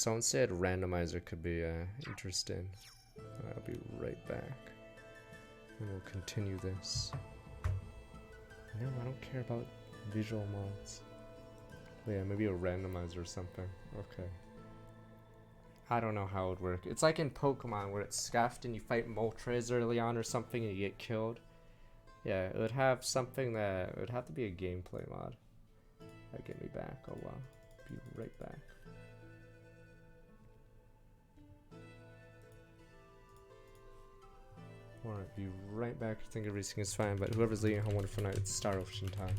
Someone said randomizer could be interesting. I'll be right back. And we'll continue this. No, I don't care about visual mods. Oh, yeah, maybe a randomizer or something. Okay. I don't know how it would work. It's like in Pokemon where it's scuffed and you fight Moltres early on or something and you get killed. Yeah, it would have something that... It would have to be a gameplay mod. That get me back. Oh wow. Be right back. Alright, be right back. I think everything is fine, but whoever's leading home wonderful night, it's Star Ocean time.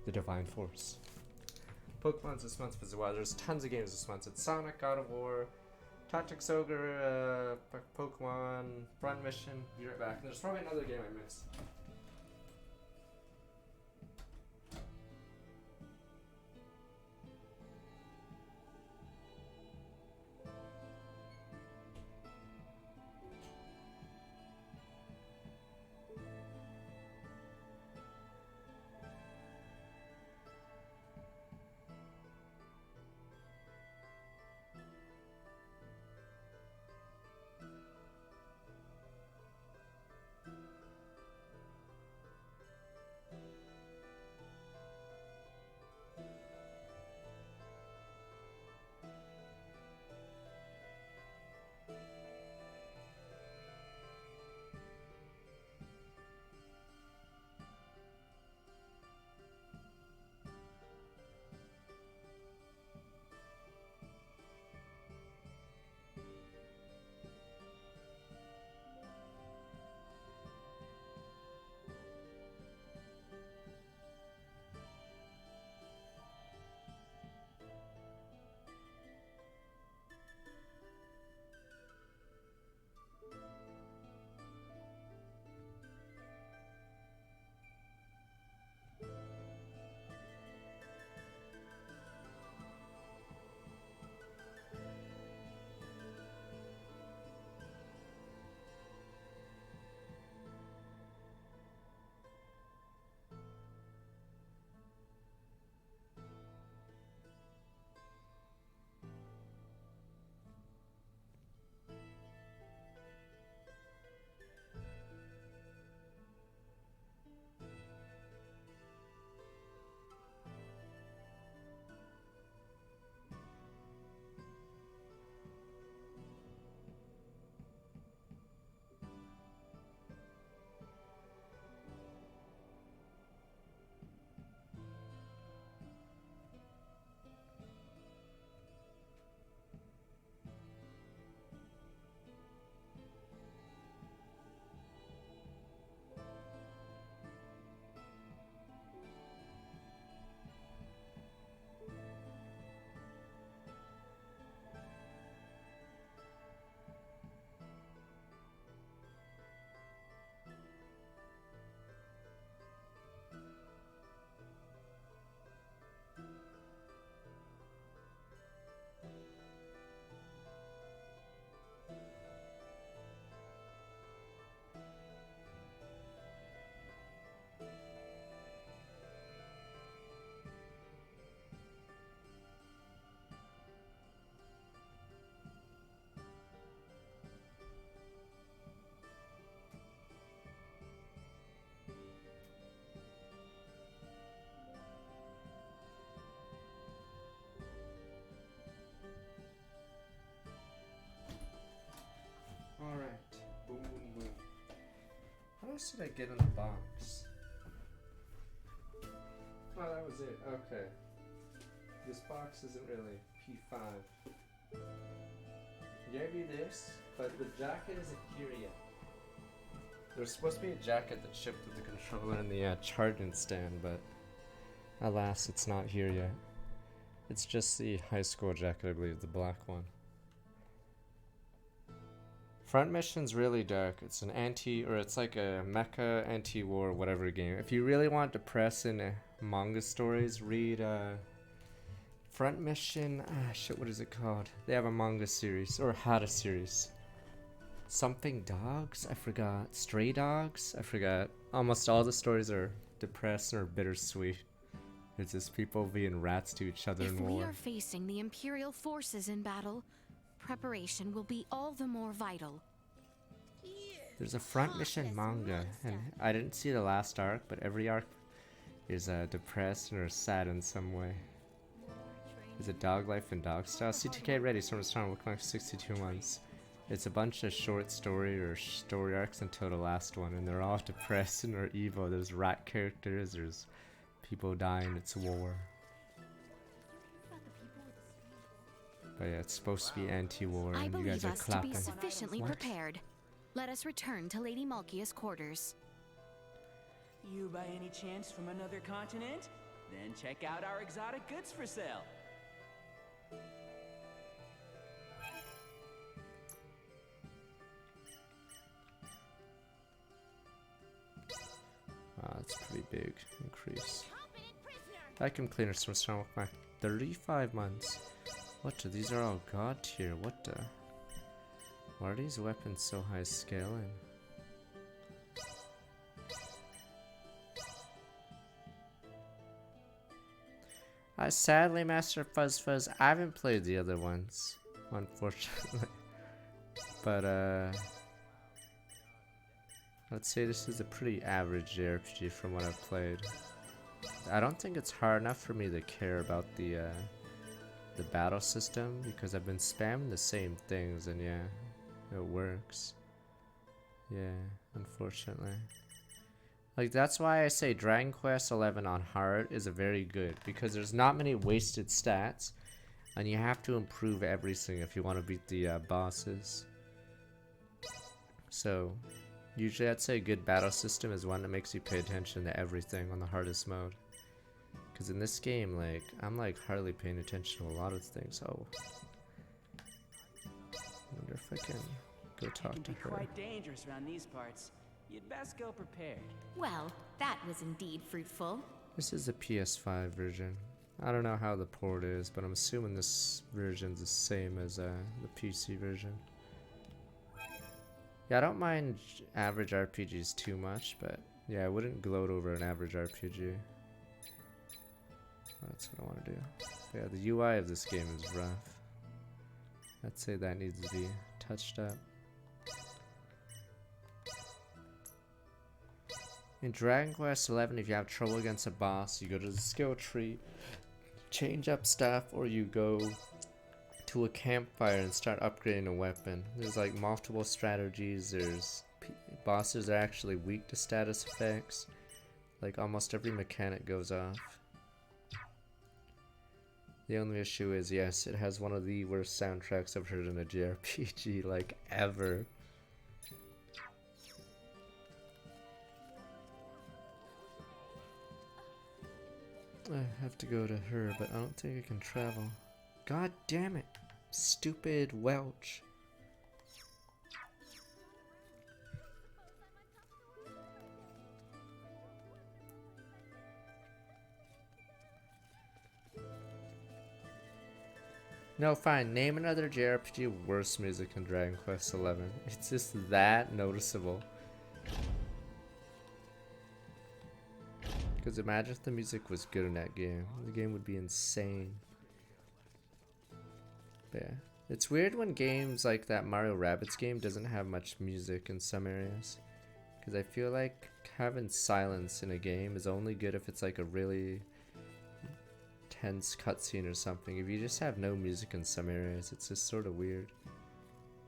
The Divine Force. Pokemon's this month as well. There's tons of games this month. It's Sonic, God of War, Tactics Ogre, Pokemon, Front Mission. Be right back. And there's probably another game I missed. Alright. Boom, boom, boom. How else did I get in the box? Oh, that was it. Okay. This box isn't really P5. Gave you this, but the jacket isn't here yet. There's supposed to be a jacket that shipped with the controller and the charging stand, but alas, it's not here yet. It's just the high school jacket, I believe, the black one. Front Mission's really dark. It's an it's like a mecha anti-war whatever game. If you really want depressing manga stories, read Front Mission. Shit, what is it called? They have a manga series or had a series. Something dogs? I forgot. Stray dogs? I forgot. Almost all the stories are depressing or bittersweet. It's just people being rats to each other in war. If we are facing the Imperial forces in battle, preparation will be all the more vital. There's a front mission manga, and I didn't see the last arc, but every arc is depressed or sad in some way. Is it Dog Life and Dog Style? CTK ready, Storm's Town will come 62 months. It's a bunch of short story or story arcs until the last one, and they're all depressing or evil. There's rat characters, there's people dying, it's war. But yeah, it's supposed to be anti-war, and you guys are clapping. I believe us to be sufficiently prepared. Let us return to Lady Malkia's quarters. You by any chance from another continent? Then check out our exotic goods for sale. That's a pretty big increase. Vacuum cleaner from Storm with my 35 months. What the? These are all god tier. What the? Why are these weapons so high scaling? Sadly, Master Fuzz Fuzz, I haven't played the other ones, unfortunately. But let's say this is a pretty average JRPG from what I've played. I don't think it's hard enough for me to care about the battle system, because I've been spamming the same things, and yeah, it works. Yeah, unfortunately. Like, that's why I say Dragon Quest XI on hard is a very good, because there's not many wasted stats, and you have to improve everything if you want to beat the bosses. So, usually I'd say a good battle system is one that makes you pay attention to everything on the hardest mode. Because in this game, like, I'm like hardly paying attention to a lot of things. Oh, I wonder if I can go talk to her. It can be quite dangerous around these parts. You'd best go prepared. Well, that was indeed fruitful. This is the PS5 version. I don't know how the port is, but I'm assuming this version's the same as the PC version. Yeah, I don't mind average RPGs too much, but yeah, I wouldn't gloat over an average RPG. That's what I want to do. But yeah, the UI of this game is rough. I'd say that needs to be touched up. In Dragon Quest XI, if you have trouble against a boss, you go to the skill tree, change up stuff, or you go to a campfire and start upgrading a weapon. There's like multiple strategies. There's bosses that are actually weak to status effects. Like almost every mechanic goes off. The only issue is, yes, it has one of the worst soundtracks I've heard in a JRPG, like, ever. I have to go to her, but I don't think I can travel. God damn it. Stupid Welch. No, fine. Name another JRPG worse music than Dragon Quest XI. It's just that noticeable. Because imagine if the music was good in that game. The game would be insane. But yeah. It's weird when games like that Mario Rabbids game doesn't have much music in some areas. Because I feel like having silence in a game is only good if it's like a really tense cutscene or something. If you just have no music in some areas, it's just sort of weird.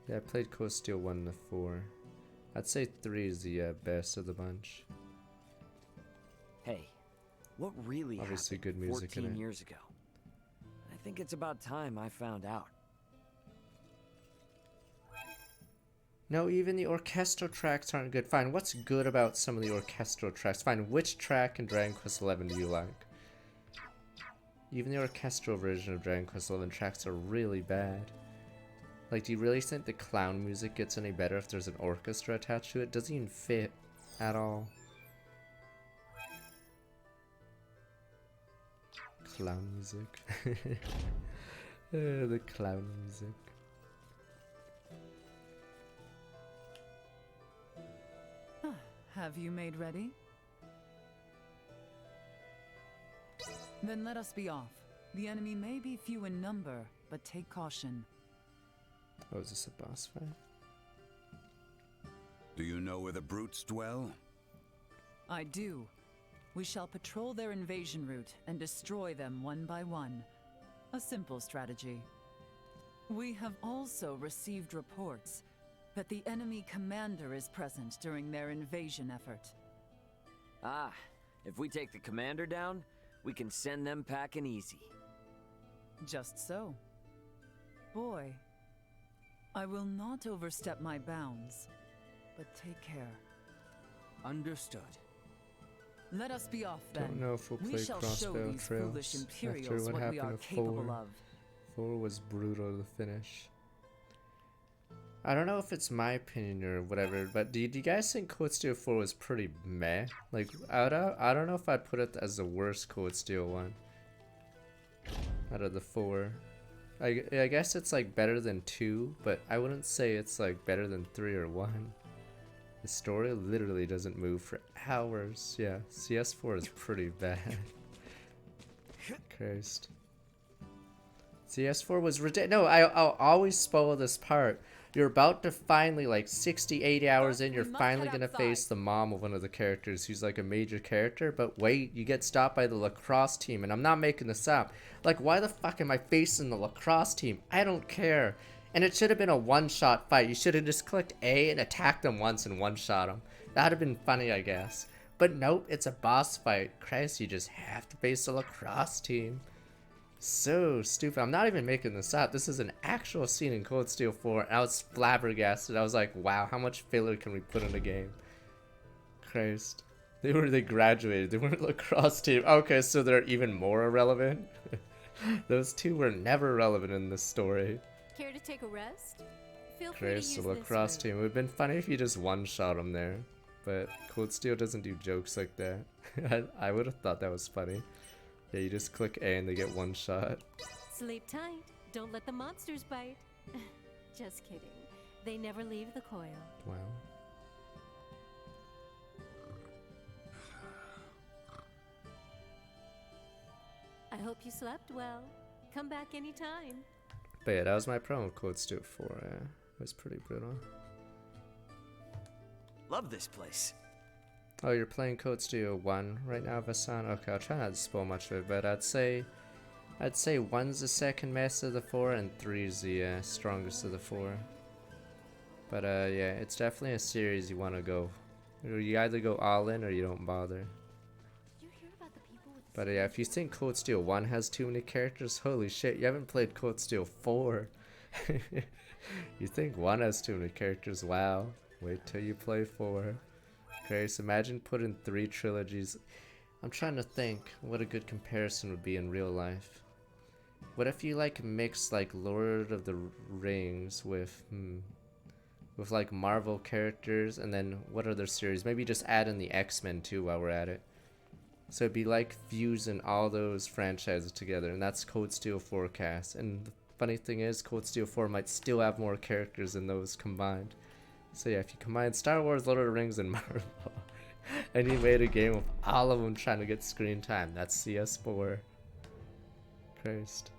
Yeah, I played Coast Steel 1 to 4. I'd say 3 is the best of the bunch. Hey, what really Obviously happened good music 14 in it. years ago? I think it's about time I found out. No, even the orchestral tracks aren't good. Fine, what's good about some of the orchestral tracks? Fine, which track in Dragon Quest XI do you like? Even the orchestral version of Dragon Quest XI tracks are really bad. Like, do you really think the clown music gets any better if there's an orchestra attached to it? It doesn't even fit at all. Clown music. The clown music. Have you made ready? Then let us be off. The enemy may be few in number, but take caution. Oh, is this a boss fight? Do you know where the brutes dwell? I do. We shall patrol their invasion route and destroy them one by one. A simple strategy. We have also received reports that the enemy commander is present during their invasion effort. Ah, if we take the commander down, we can send them packing easy. Just so. Boy, I will not overstep my bounds, but take care. Understood. Let us be off then. Don't know if we'll We play shall show crossbow these foolish trails after Imperials what what we are happened to capable 4. of. 4 was brutal to finish. I don't know if it's my opinion or whatever, but do you guys think Code Steel 4 was pretty meh? Like, I don't know if I'd put it as the worst Code Steel one out of the 4. I guess it's like better than 2, but I wouldn't say it's like better than 3 or 1. The story literally doesn't move for hours. Yeah, CS4 is pretty bad. Christ. CS4 was ridiculous. No, I'll always spoil this part. You're about to finally, like 60, 80 hours in, you're finally gonna face the mom of one of the characters who's like a major character, but wait, you get stopped by the lacrosse team, and I'm not making this up. Like, why the fuck am I facing the lacrosse team? I don't care. And it should have been a one-shot fight. You should have just clicked A and attacked them once and one-shot them. That'd have been funny, I guess. But nope, it's a boss fight. Christ, you just have to face the lacrosse team. So stupid. I'm not even making this up. This is an actual scene in Cold Steel 4. And I was flabbergasted. I was like, wow, how much filler can we put in a game? Christ. They graduated. They weren't lacrosse team. Okay, so they're even more irrelevant. Those two were never relevant in this story. Care to take a rest? Feel free to Christ, use the this lacrosse room. team. It would have been funny if you just one-shot them there. But Cold Steel doesn't do jokes like that. I would have thought that was funny. Yeah, you just click A and they get one shot. Sleep tight. Don't let the monsters bite. Just kidding. They never leave the coil. Wow. I hope you slept well. Come back anytime. But yeah, that was my problem with Cold Steel 4. It was pretty brutal. Love this place. Oh, you're playing Code Steel 1 right now, Vasan? Okay, I'll try not to spoil much of it, but I'd say 1's the second best of the 4 and 3's the strongest of the 4. But yeah, it's definitely a series you want to go. You either go all in or you don't bother. Did you hear about the people with But yeah, if you think Code Steel 1 has too many characters, holy shit, you haven't played Code Steel 4. You think 1 has too many characters, wow. Wait till you play 4. Grace, imagine putting 3 trilogies. I'm trying to think what a good comparison would be in real life. What if you like mix like Lord of the Rings with like Marvel characters, and then what other series? Maybe just add in the X-Men too while we're at it. So it'd be like fusing all those franchises together, and that's Code Steel 4 cast. And the funny thing is, Code Steel 4 might still have more characters than those combined. So yeah, if you combine Star Wars, Lord of the Rings, and Marvel, and you made a game of all of them trying to get screen time, that's CS4. Christ.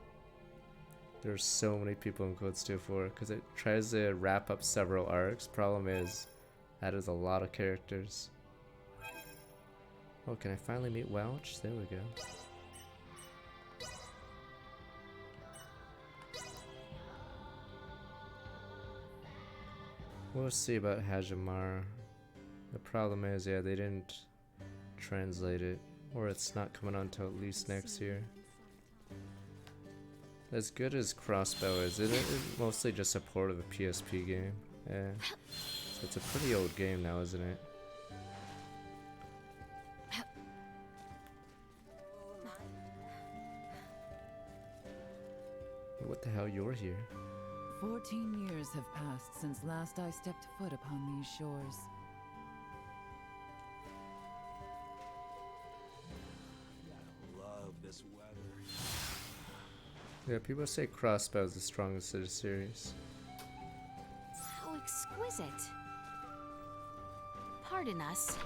There's so many people in Code Steel 4, because it tries to wrap up several arcs. Problem is, that is a lot of characters. Oh, can I finally meet Welch? There we go. We'll see about Hajimara. The problem is, yeah, they didn't translate it, or it's not coming on until at least next year. As good as Crossbow is, it mostly just a port of a PSP game. Yeah, so it's a pretty old game now, isn't it? What the hell, you're here? 14 years have passed since last I stepped foot upon these shores. Love this weather. Yeah, people say Crossbow is the strongest of the series. How exquisite. Pardon us.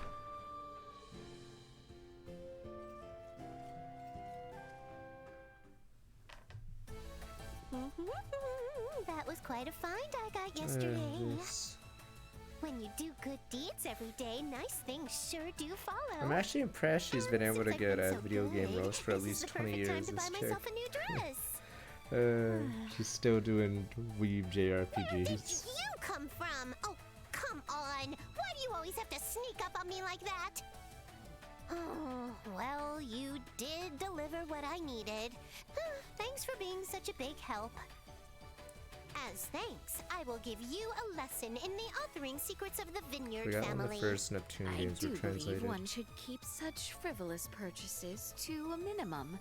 That was quite a find I got yesterday. This. When you do good deeds every day, nice things sure do follow. I'm actually impressed she's been able to Since I've get been a so video game good, roast for at this is least the 20 perfect time years. to This buy chick. myself a new dress. She's still doing weeb Where did JRPGs. you come from? Oh, come on. Why do you always have to sneak up on me like that? Oh, well, you did deliver what I needed. Thanks for being such a big help. As thanks, I will give you a lesson in the authoring secrets of the Vineyard We got one of family. the first Neptune I games do were believe translated. one should keep such frivolous purchases to a minimum.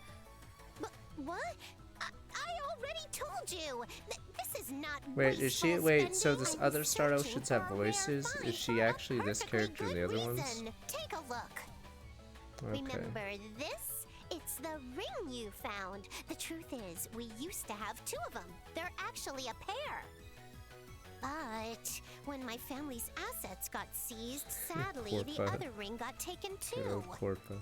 But what? I already told you. This is not Wait, is she? wasteful Wait, so spending. this I'm other Star searching Oceans have for a rare voices? find Is she for a actually this perfectly character in the good other ones? reason. Take a look. Okay. Remember this? It's the ring you found. The truth is, we used to have two of them. They're actually a pair. But when my family's assets got seized, sadly, the Corpa. other ring got taken Good too. old Corpa.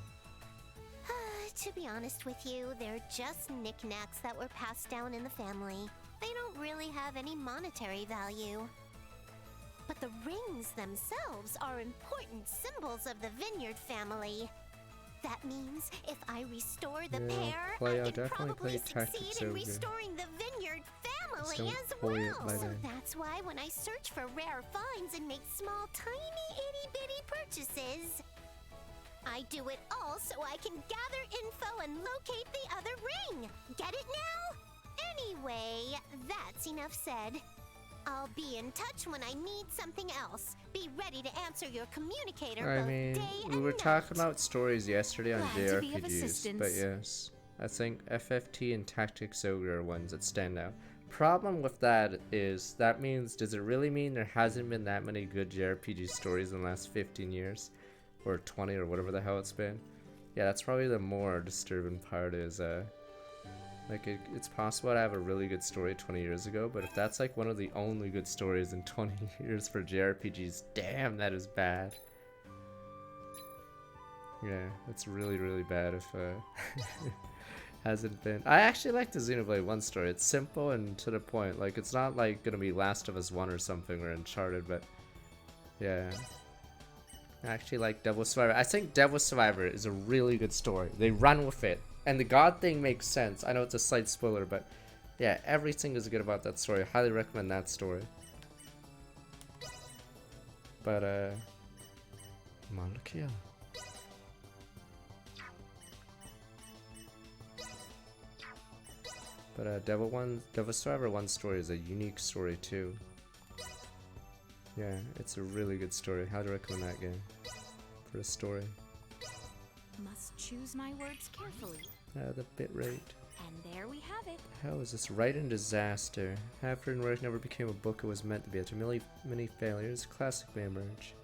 To be honest with you, they're just knickknacks that were passed down in the family. They don't really have any monetary value. But the rings themselves are important symbols of the Vineyard family. That means if I restore the Yeah, pair, I I'll can definitely probably play Tactics succeed in Ogre. restoring the Vineyard Just family don't as play it well. by So then. that's why when I search for rare finds and make small, tiny, itty-bitty purchases, I do it all so I can gather info and locate the other ring. Get it now? Anyway, that's enough said. I'll be in touch when I need something else. Be ready to answer your communicator I both mean, day we and were night. talking about stories yesterday on Glad to be of JRPGs, but assistance. yes, I think FFT and Tactics Ogre are ones that stand out. Problem with that is, that means, does it really mean there hasn't been that many good JRPG stories in the last 15 years? Or 20 or whatever the hell it's been? Yeah, that's probably the more disturbing part is, like, it's possible to have a really good story 20 years ago, but if that's like one of the only good stories in 20 years for JRPGs, damn, that is bad. Yeah, that's really, really bad if, hasn't been. I actually like the Xenoblade 1 story. It's simple and to the point. Like, it's not like gonna be Last of Us 1 or something or Uncharted, but yeah. I actually like Devil Survivor. I think Devil Survivor is a really good story. They run with it. And the God thing makes sense. I know it's a slight spoiler, but yeah, everything is good about that story. I highly recommend that story. But, Malakia. But, Devil Survivor 1 story is a unique story too. Yeah, it's a really good story. Highly recommend that game for the story. Must choose my words carefully. The bitrate. And there we have it. Hell is this writing disaster? Half-written work never became a book it was meant to be. After many failures, classic may emerge.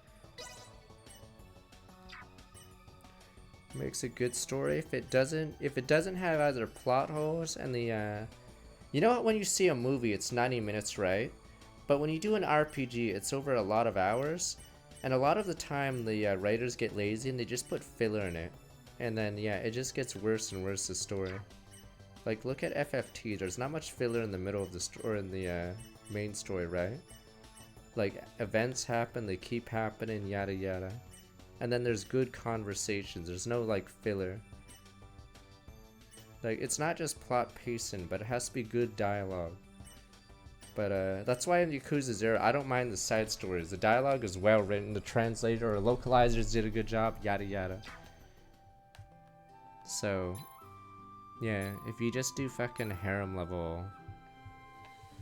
Makes a good story if it doesn't have either plot holes and the you know what, when you see a movie it's 90 minutes, right? But when you do an RPG it's over a lot of hours, and a lot of the time the writers get lazy and they just put filler in it, and then yeah, it just gets worse and worse, the story. Like, look at FFT, there's not much filler in the middle of the story, in the main story, right? Like, events happen, they keep happening, yada yada. And then there's good conversations, there's no like filler. Like, it's not just plot pacing, but it has to be good dialogue. But that's why in Yakuza 0, I don't mind the side stories. The dialogue is well written, the translator or localizers did a good job, yada yada. So, yeah, if you just do fucking harem level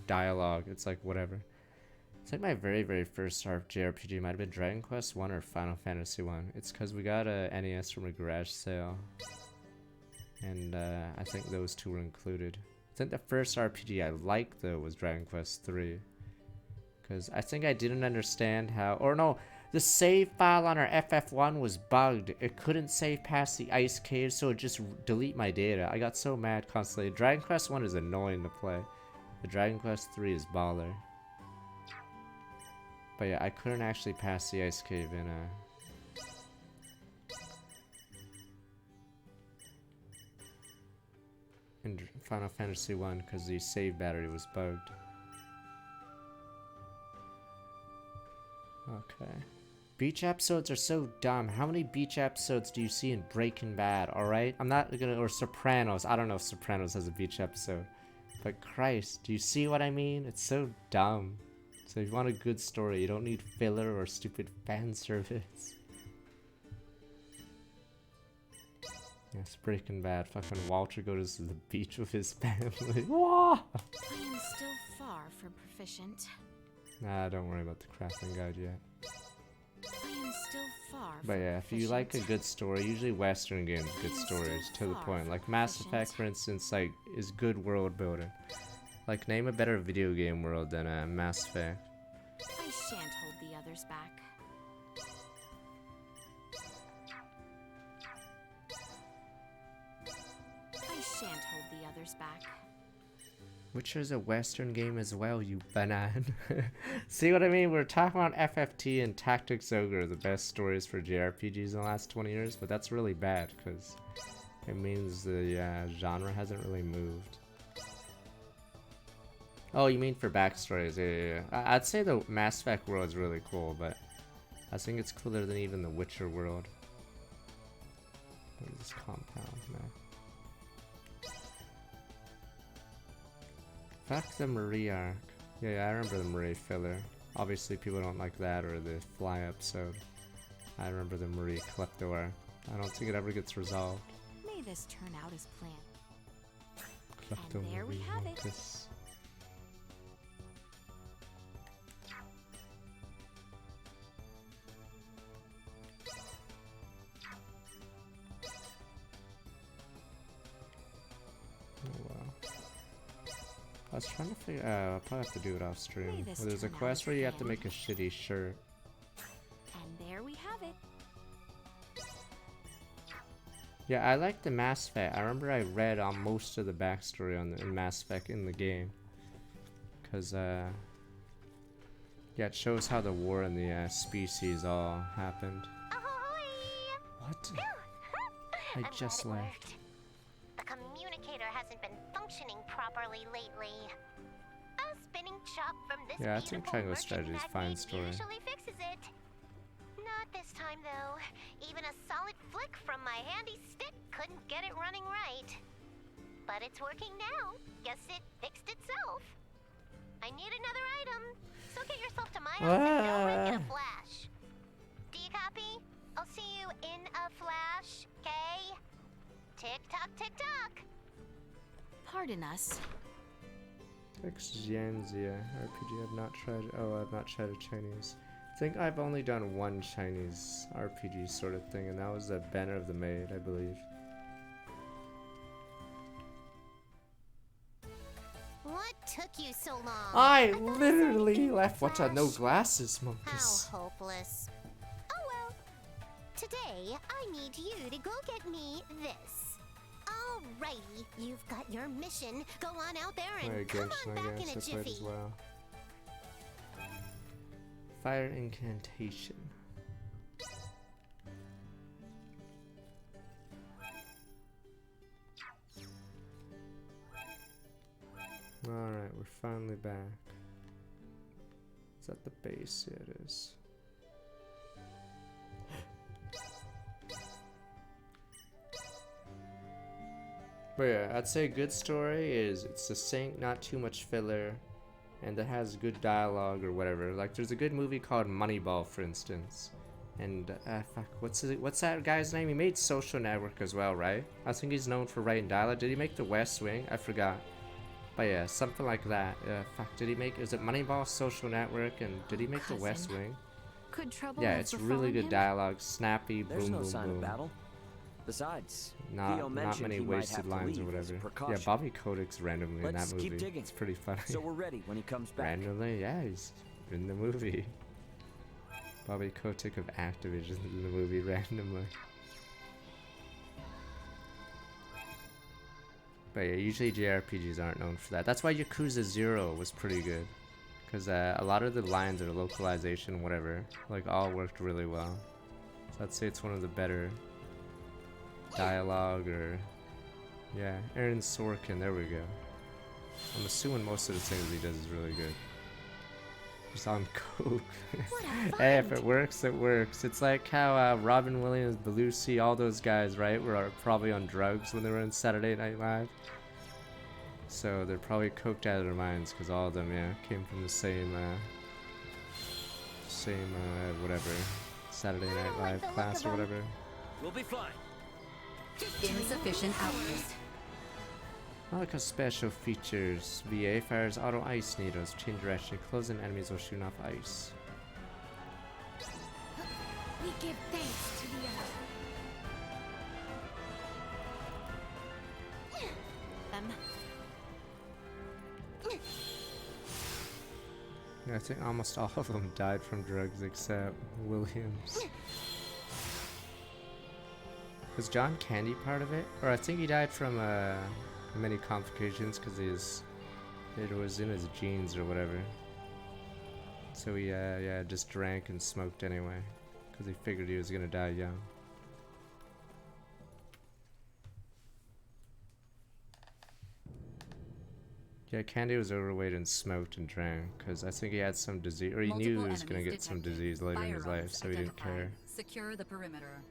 dialogue, it's like whatever. It's like my very, very first JRPG might have been Dragon Quest 1 or Final Fantasy 1. It's because we got a NES from a garage sale. And I think those two were included. I think the first RPG I liked though was Dragon Quest 3. Because I think I didn't understand how, or no, the save file on our FF1 was bugged. It couldn't save past the ice cave, so it just delete my data. I got so mad constantly. Dragon Quest 1 is annoying to play. The Dragon Quest 3 is baller. But yeah, I couldn't actually pass the ice cave in Final Fantasy 1 because the save battery was bugged. Okay. Beach episodes are so dumb. How many beach episodes do you see in Breaking Bad, alright? I'm not gonna, or Sopranos. I don't know if Sopranos has a beach episode. But Christ, do you see what I mean? It's so dumb. So if you want a good story, you don't need filler or stupid fan service. Yes, Breaking Bad. Fucking Walter goes to the beach with his family. Whoa! I am still far from proficient. Nah, don't worry about the crafting guide yet. I am still far But from yeah, if you like a proficient. good story, usually Western games good stories to the point. Like Mass Effect, for instance, like is good world building. Like name a better video game world than Mass Effect. I shan't hold the others back. I shan't hold the others back. Witcher's a Western game as well, you banan. See what I mean? We're talking about FFT and Tactics Ogre, the best stories for JRPGs in the last 20 years, but that's really bad because it means the genre hasn't really moved. Oh, you mean for backstories? Yeah. I'd say the Mass Effect world is really cool, but I think it's cooler than even the Witcher world. What is this compound, man? Fuck the Marie arc. Yeah, I remember the Marie filler. Obviously people don't like that or the Fly episode. I remember the Marie Klepto arc. I don't think it ever gets resolved. May this turn out as planned. Klepto And there we Marie have it. Marcus. Oh wow. I was trying to figure I'll probably have to do it off stream. May this Well, there's a turn out quest as where you have to planned. make a shitty shirt. And there we have it. Yeah, I like the Mass Effect. I remember I read on most of the backstory on the in Mass Effect in the game. Cause yeah, it shows how the war and the species all happened. Ahoy! What? I'm I just glad it left. worked. The communicator hasn't been functioning properly lately. A spinning chop from this Yeah, I think beautiful Triangle merchant Strategy is fine magnate story. usually fixes it. Not this time though. Even a solid flick from my handy stick couldn't get it running right. But it's working now. Guess it fixed itself. I need another item, so get yourself to my house and go wreck in a flash. Do you copy? I'll see you in a flash, okay? Tick tock, tick tock. Pardon us. Xianxia RPG. I've not tried. Oh, I've not tried a Chinese. I think I've only done one Chinese RPG sort of thing, and that was the Banner of the Maid, I believe. What took you so long? I thought literally something left. What a no flash. glasses, How monkeys. hopeless. Oh well. Today, I need you to go get me this. Alrighty, you've got your mission. Go on out there and Alright, come Genshin, on back I in a guess I played jiffy. as well. Fire incantation. Alright, we're finally back. Is that the base? Yeah, it is. But yeah, I'd say a good story is it's succinct, not too much filler, and it has good dialogue or whatever. Like there's a good movie called Moneyball, for instance. And fuck, what's that guy's name? He made Social Network as well, right? I think he's known for writing dialogue. Did he make The West Wing? I forgot. But yeah, something like that. Fuck, did he make? Is it Moneyball, Social Network, and did he make The West Cousin. Wing? Could trouble Yeah, have it's really befallen good him? dialogue, snappy, There's boom, no boom, sign boom. of battle. Besides, Not Theo not mentioned many he might wasted have to lines or leave as a whatever. Yeah, precaution. Bobby Kodak's randomly in Let's that keep movie. digging. It's pretty funny. So we're ready when he comes back. Randomly, yeah, he's in the movie. Bobby Kotick of Activision is in the movie randomly. But yeah, usually JRPGs aren't known for that. That's why Yakuza 0 was pretty good. Because a lot of the lines or localization, whatever, like all worked really well. So I'd say it's one of the better dialogue or Yeah, Aaron Sorkin, there we go. I'm assuming most of the things he does is really good. Just on coke. Hey, if it works, it works. It's like how Robin Williams, Belushi, all those guys, right, were probably on drugs when they were on Saturday Night Live. So they're probably coked out of their minds because all of them, yeah, came from the same whatever, Saturday Night Live class or whatever. We'll be fine. Insufficient outburst. Malika's special features: VA fires auto ice needles, change direction, closing enemies will shoot off ice. We give thanks to the Yeah, I think almost all of them died from drugs except Williams. Was John Candy part of it? Or I think he died from many complications because it was in his genes or whatever. So he yeah, just drank and smoked anyway because he figured he was gonna die young. Yeah, Candy was overweight and smoked and drank because I think he had some disease, or he knew he was gonna get some disease later in his life, so he didn't care. Secure the perimeter.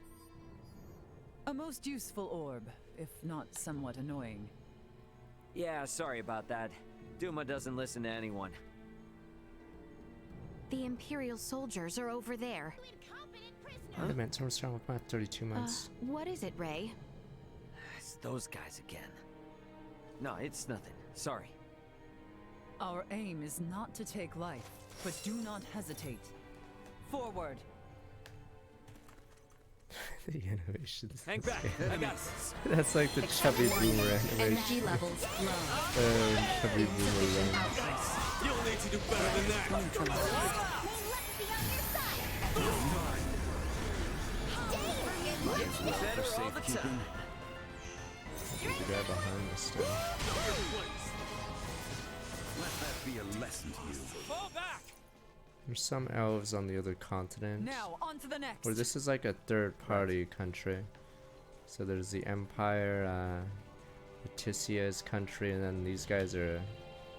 A most useful orb, if not somewhat annoying. Yeah, sorry about that. Duma doesn't listen to anyone. The Imperial soldiers are over there. I meant to strong with about 32 months. What is it, Ray? It's those guys again. No, it's nothing. Sorry. Our aim is not to take life, but do not hesitate. Forward! The animations. Hang back. I got this. That's like the chubby boomer animation. Energy levels low. Chubby boomer run. You'll need to do better than that. Better all the time. The guy behind the stuff. Let that be a lesson to you. Fall back. There's some elves on the other continent. Now, on to the next! Or this is like a third-party country. So there's the Empire, Leticia's country, and then these guys are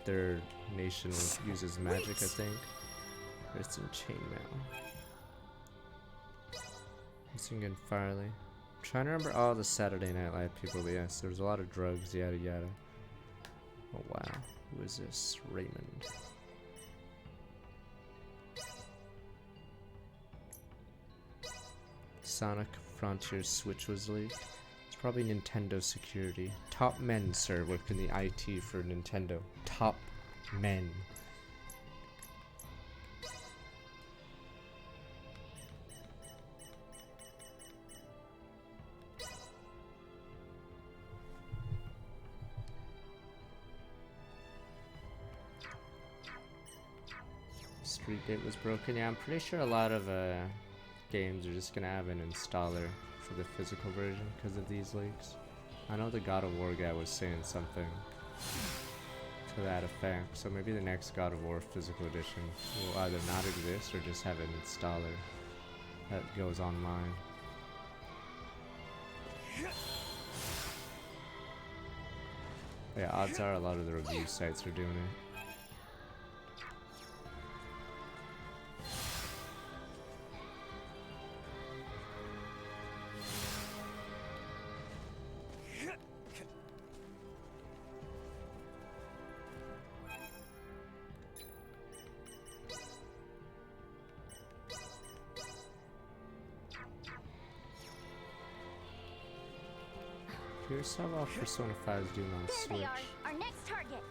their nation uses magic, I think. It's in chainmail. Missing in Farley. I'm trying to remember all the Saturday Night Live people, but yes, there was a lot of drugs, yada yada. Oh wow, who is this? Raymond. Sonic Frontiers Switch was leaked. It's probably Nintendo security. Top men, sir, work in the IT for Nintendo. Top men. Street Date was broken. Yeah, I'm pretty sure a lot of games are just gonna have an installer for the physical version because of these leaks. I know the God of War guy was saying something to that effect, so maybe the next God of War physical edition will either not exist or just have an installer that goes online. Yeah, odds are a lot of the review sites are doing it. Here's how well Persona 5 is doing on Switch. Our next target.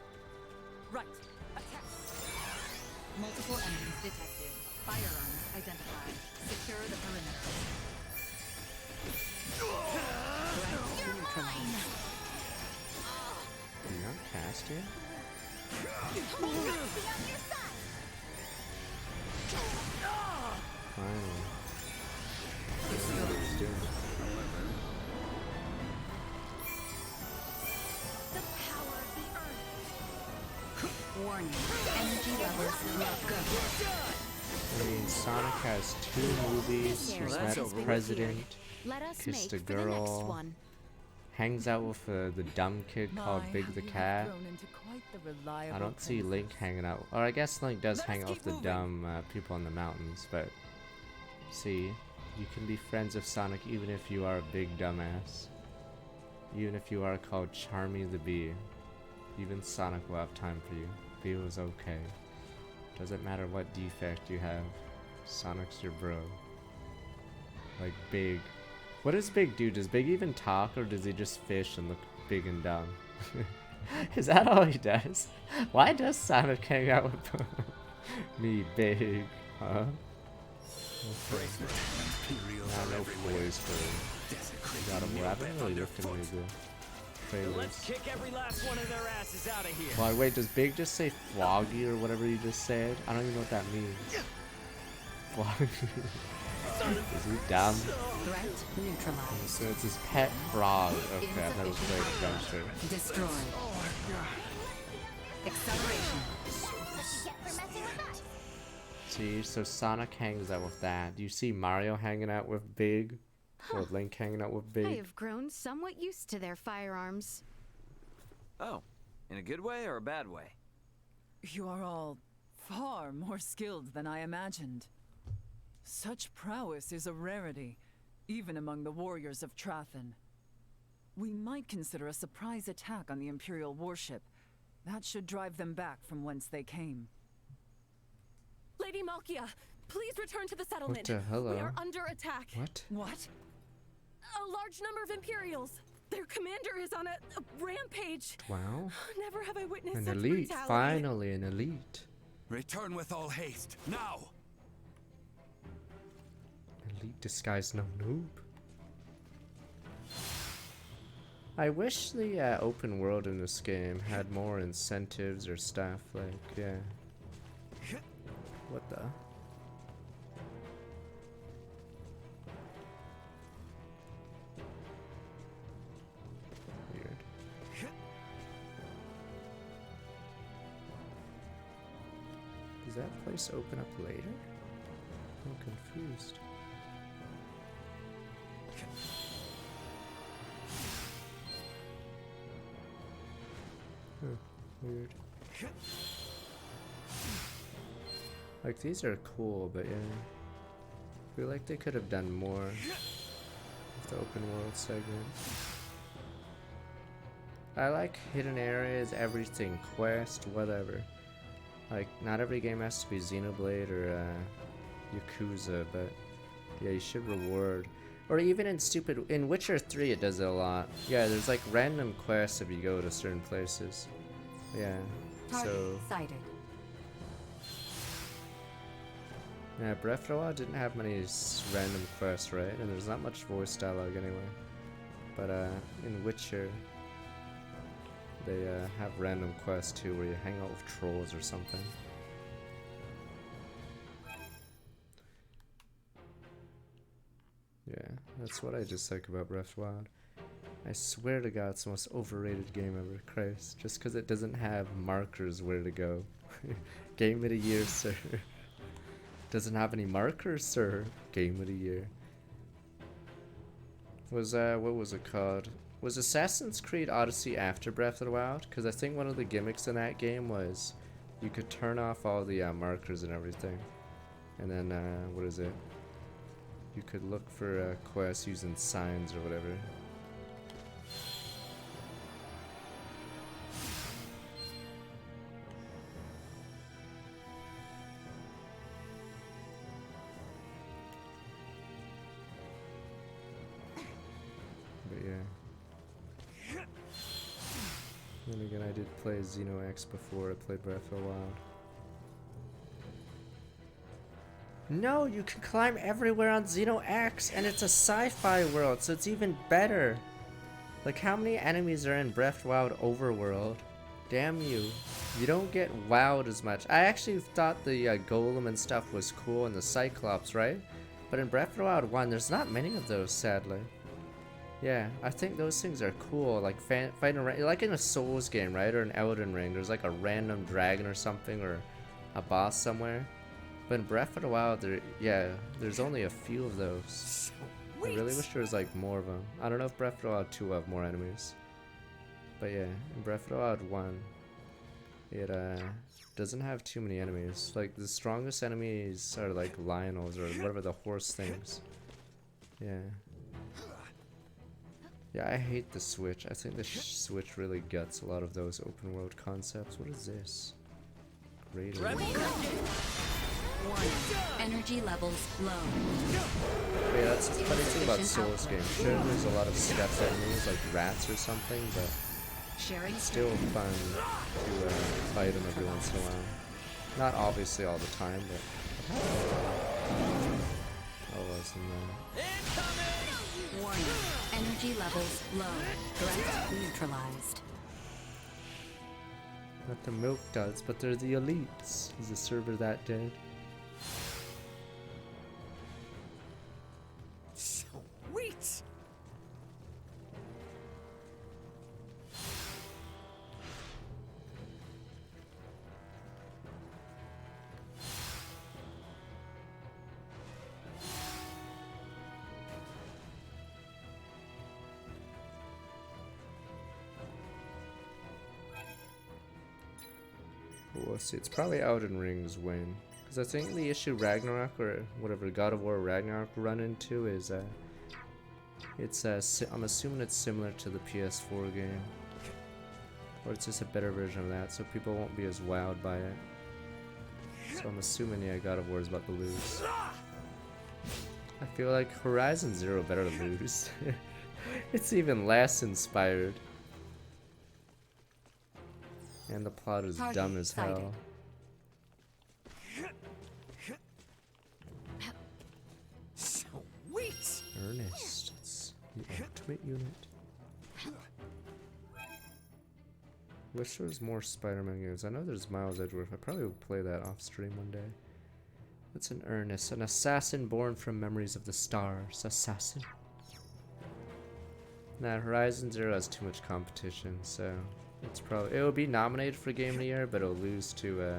Right. Attack. Multiple enemies detected. Firearms identified. Secure the perimeter. You're mine. Are you not cast yet? Be on your side. Finally. I don't know what he's doing. The power of the earth. Warning. Energy levels low. I mean, Sonic has 2 movies. He's That's met over the with. president, Let us kissed a make for the next girl, one. hangs out with the dumb kid called My, Big the you have Cat. grown into quite the I reliable don't see princess. Link hanging out. Or I guess Link does Let hang us out with keep the moving. dumb people in the mountains, but see, you can be friends with Sonic even if you are a big dumbass. Even if you are called Charmy the Bee. Even Sonic will have time for you. Bee was okay. Doesn't matter what defect you have. Sonic's your bro. Like Big. What does Big do? Does Big even talk, or does he just fish and look big and dumb? Is that all he does? Why does Sonic hang out with me, Big? Huh? Okay. Nah, no boys for God of War. I haven't really looked into the trailers. Let's kick every last one of their asses out of here. Well, wait, does Big just say Floggy or whatever you just said? I don't even know what that means. Floggy. Is he dumb? Threat neutralized. So it's his pet frog. Okay, I've never played Adventure. Destroyed. Acceleration. Get for messing with us. See, so Sonic hangs out with that. Do you see Mario hanging out with Big? Or Link hanging out with I Big? have grown somewhat used to their firearms. Oh, in a good way or a bad way? You are all far more skilled than I imagined. Such prowess is a rarity, even among the warriors of Trathen. We might consider a surprise attack on the Imperial warship. That should drive them back from whence they came. Lady Malkia, please return to the settlement. the hello? We are under attack. What? What? A large number of Imperials. Their commander is on a rampage. Wow. Never have I witnessed An such elite. brutality. Finally, an elite. Return with all haste, now! Elite disguised no noob. I wish the open world in this game had more incentives or stuff, like, yeah. What the? Weird. Does that place open up later? I'm confused. Huh, weird. Like, these are cool, but yeah. I feel like they could have done more with the open world segment. I like hidden areas, everything, quest, whatever. Like, not every game has to be Xenoblade or Yakuza, but yeah, you should reward. Or even in Witcher 3 it does it a lot. Yeah, there's like random quests if you go to certain places. Yeah, so... Sighted. Yeah, Breath of the Wild didn't have many random quests, right? And there's not much voice dialogue anyway. But in Witcher, they have random quests too, where you hang out with trolls or something. Yeah, that's what I dislike about Breath of the Wild. I swear to God, it's the most overrated game ever. Christ, just because it doesn't have markers where to go. Game of the year, sir. Doesn't have any markers, sir. Game of the year. Was what was it called? Was Assassin's Creed Odyssey after Breath of the Wild? Because I think one of the gimmicks in that game was you could turn off all the markers and everything, and then what is it? You could look for quests using signs or whatever. But yeah. Then again, I did play Xeno X before I played Breath of the Wild. No, you can climb everywhere on Xeno X, and it's a sci-fi world, so it's even better. Like, how many enemies are in Breath of the Wild Overworld? Damn you. You don't get wowed as much. I actually thought the Golem and stuff was cool, and the Cyclops, right? But in Breath of the Wild 1, there's not many of those, sadly. Yeah, I think those things are cool, like fighting like in a Souls game, right? Or an Elden Ring, there's like a random dragon or something, or a boss somewhere. But in Breath of the Wild, there's only a few of those. I really wish there was like more of them. I don't know if Breath of the Wild 2 will have more enemies. But yeah, in Breath of the Wild 1, it doesn't have too many enemies. Like the strongest enemies are like Lionels or whatever the horse things. Yeah. Yeah, I hate the Switch. I think the Switch really guts a lot of those open world concepts. What is this? Great. Energy levels low. But yeah, that's the funny thing about Souls games. Sure, there's a lot of step enemies like rats or something, but it's still fun to fight them every once in a while. Not obviously all the time, but I wasn't Warning. Energy levels low. Threat neutralized. Not the milk duds, but they're the elites. Is the server that dead? Sweet! We'll see. It's probably Elden Ring's win. Because I think the issue Ragnarok, or whatever God of War Ragnarok run into is, I'm assuming it's similar to the PS4 game. Or it's just a better version of that, so people won't be as wowed by it. So I'm assuming, yeah, God of War is about to lose. I feel like Horizon Zero better lose. It's even less inspired. And the plot is dumb as hell. Sweet! Ernest, it's the ultimate unit. Wish there was more Spider-Man games. I know there's Miles Edgeworth. I probably would play that off stream one day. It's an Ernest, an assassin born from memories of the stars. Assassin. Nah, Horizon Zero has too much competition, so it's probably, it'll be nominated for Game of the Year, but it'll lose to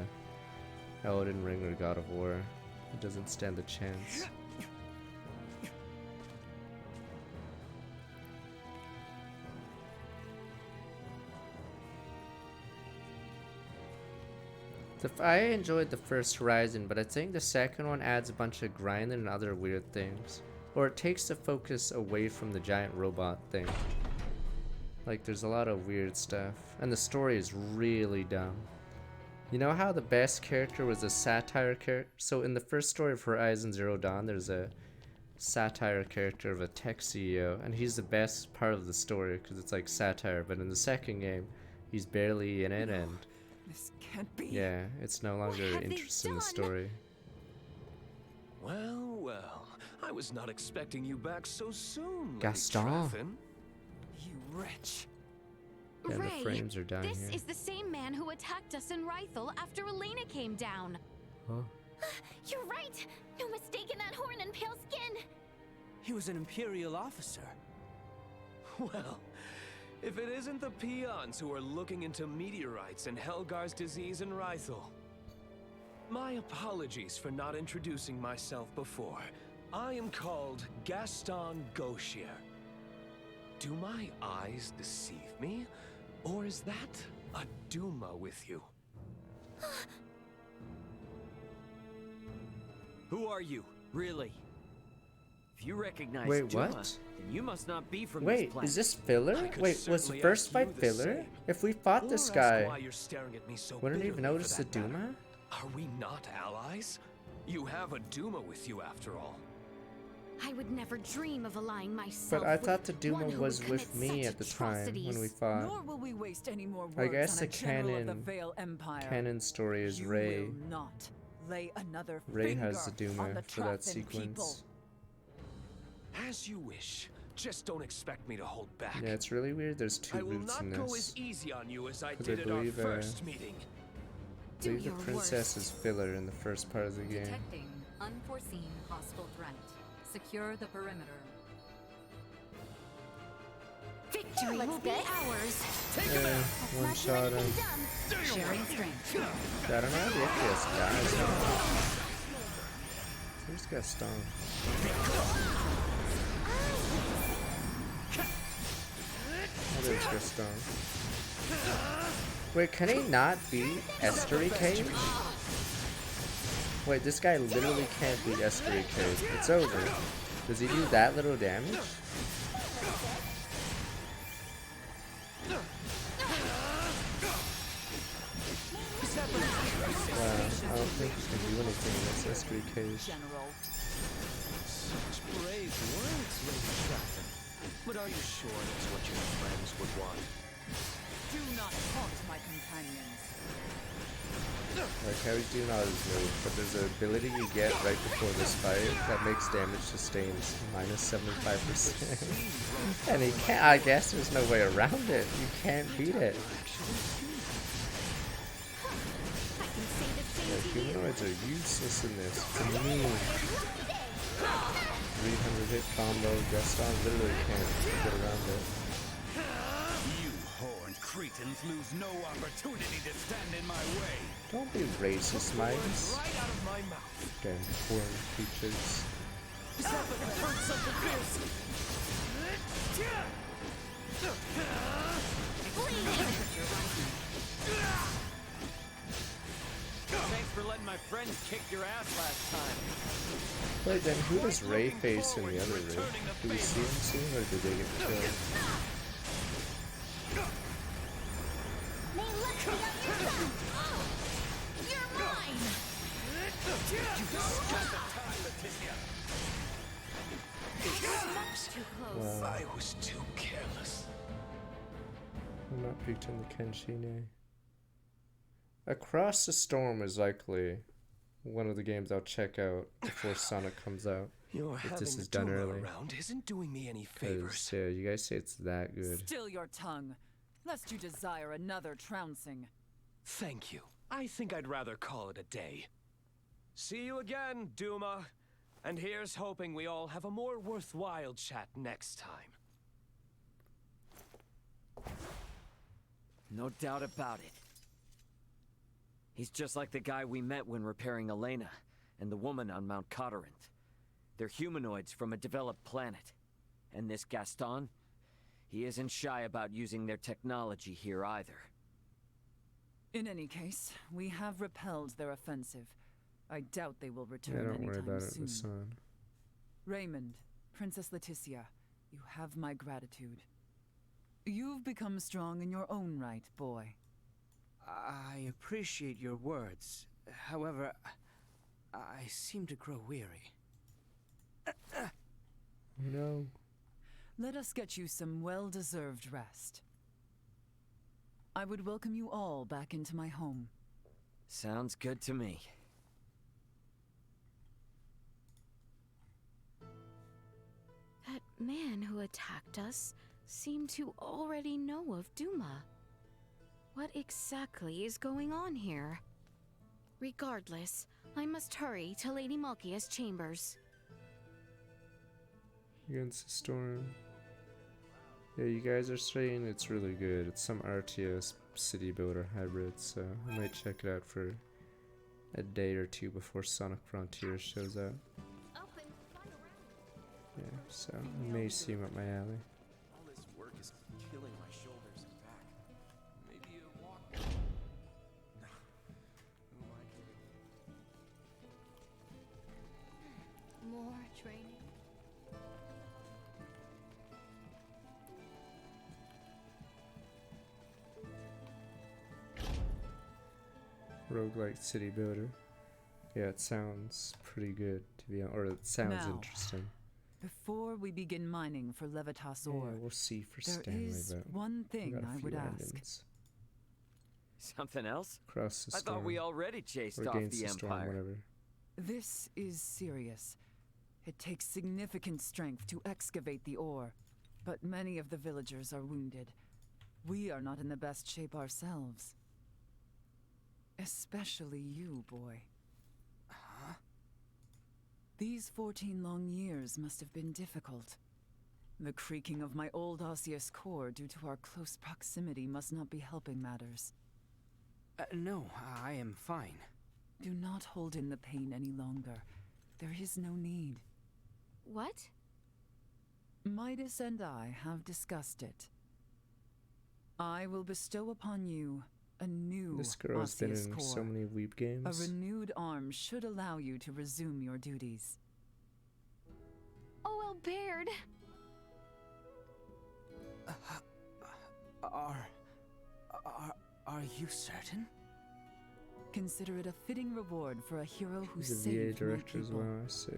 Elden Ring or God of War. It doesn't stand a chance. I enjoyed the first Horizon, but I think the second one adds a bunch of grinding and other weird things. Or it takes the focus away from the giant robot thing. Like, there's a lot of weird stuff. And the story is really dumb. You know how the best character was a satire character? So in the first story of Horizon Zero Dawn, there's a satire character of a tech CEO. And he's the best part of the story because it's like satire. But in the second game, he's barely in it, and This can't be. yeah, it's no longer interested in the story. Well, well. I was not expecting you back so soon, Lady Gaston. Traffin. You wretch. Yeah, the Ray, frames are down this here. is the same man who attacked us in Rythel after Elena came down. Huh? You're right. No mistaking that horn and pale skin. He was an Imperial officer. Well, if it isn't the peons who are looking into meteorites and Helgar's disease in Rythel. My apologies for not introducing myself before. I am called Gaston Gauchier. Do my eyes deceive me? Or is that a Duma with you? Who are you, really? If you recognize Wait, Duma, what? then you must not be from this Wait, planet. is this filler? I could Wait, was the certainly first ask fight you the filler? same. If we fought Or this ask guy, why you're staring at me so wouldn't he bitterly notice for the that matter. Duma? Are we not allies? You have a Duma with you after all. I would never dream of aligning myself But I thought the with Duma one who was would with commit me such at the time when we atrocities. fought. Nor will we waste any more words I guess on the a general of the canon Vale Empire. canon story is You Ray. will not lay another Ray has the finger on Duma the for that Traffin people. sequence. As you wish. Just don't expect me to hold back. Yeah, it's really weird. There's two I will roots not in go this. as easy on you as I 'Cause I did at our believe, first meeting. I Do believe the your princess worst. is filler in the first part of the game. Detecting unforeseen hostile threat. Secure the perimeter. Victory will be ours. Yeah, one shot him. Sharing strength. Yeah, I don't know how the FPS guys now. Who's got stung? there's Gaston. Wait, can he not beat Estuary Cage? Wait, this guy literally can't beat Estuary Cage. It's over. Does he do that little damage? I don't think he can do anything against Estuary Cage. Such brave words, Lady Trafton. But are you sure that's what your friends would want? Do not taunt my companions. Like how he's doing all his moves, but there's an ability you get right before this fight that makes damage sustains minus 75%. And he can't, I guess there's no way around it. You can't beat it. Yeah, humanoids are useless in this. It's a meme. 300 hit combo, Gaston literally can't get around it. You horned Cretans lose no opportunity to stand in my way. Don't be racist, Midas. Right out of my mouth. Damn foreign creatures. Thanks for letting my friends kick your ass last time. Wait, then who does Ray face in the other ring? Do we see him soon, or did they get killed? May luck be on your side. You're mine. Much too close. Wow. I was too careless. I'm not picked in the Kenshine. Across the Storm is likely one of the games I'll check out before Sonic comes out. Your If this having is done Duma early. around isn't doing me any favors. Because, yeah, you guys say it's that good. Still your tongue, lest you desire another trouncing. Thank you. I think I'd rather call it a day. See you again, Duma. And here's hoping we all have a more worthwhile chat next time. No doubt about it. He's just like the guy we met when repairing Elena, and the woman on Mount Cotarant. They're humanoids from a developed planet. And this Gaston? He isn't shy about using their technology here either. In any case, we have repelled their offensive. I doubt they will return Yeah, don't worry anytime about it, soon. Hassan. Raymond, Princess Leticia, you have my gratitude. You've become strong in your own right, boy. I appreciate your words. However, I seem to grow weary. No. Let us get you some well-deserved rest. I would welcome you all back into my home. Sounds good to me. That man who attacked us seemed to already know of Duma. What exactly is going on here? Regardless, I must hurry to Lady Malkia's chambers. Against the Storm. Yeah, you guys are saying it's really good. It's some RTS city builder hybrid, so I might check it out for a day or two before Sonic Frontiers shows up. Yeah, so it may seem up my alley. All this work is killing my shoulders and back. Maybe a walk. No. Who am I kidding? More training. Roguelike city builder. Yeah, it sounds pretty good to be honest, or it sounds Now, interesting. Before we begin mining for Levitas Yeah, ore, we'll see for there Stanley, is but one we thing got a I few would ask. endings. Something else? Across the I Storm. thought we already chased or off against the Storm, Empire. whatever. This is serious. It takes significant strength to excavate the ore, but many of the villagers are wounded. We are not in the best shape ourselves. Especially you, boy. Huh? These 14 long years must have been difficult. The creaking of my old osseous core due to our close proximity must not be helping matters. No, I am fine. Do not hold in the pain any longer. There is no need. What? Midas and I have discussed it. I will bestow upon you a new This girl has been osseous in core. so many Weeb A games. renewed arm should allow you to resume your duties. Oh, Albert! Are you certain? Consider it a fitting reward for a hero who He's a VA saved my director as people. well, I see.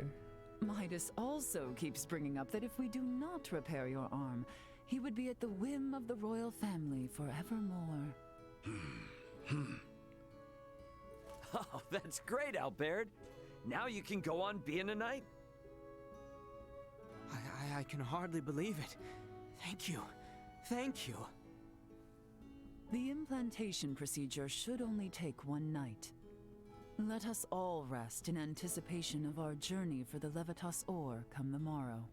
Midas also keeps bringing up that if we do not repair your arm, he would be at the whim of the royal family forevermore. Oh, that's great, Albert. Now you can go on being a knight. I can hardly believe it. Thank you. Thank you. The implantation procedure should only take one night. Let us all rest in anticipation of our journey for the Levitas ore come the morrow.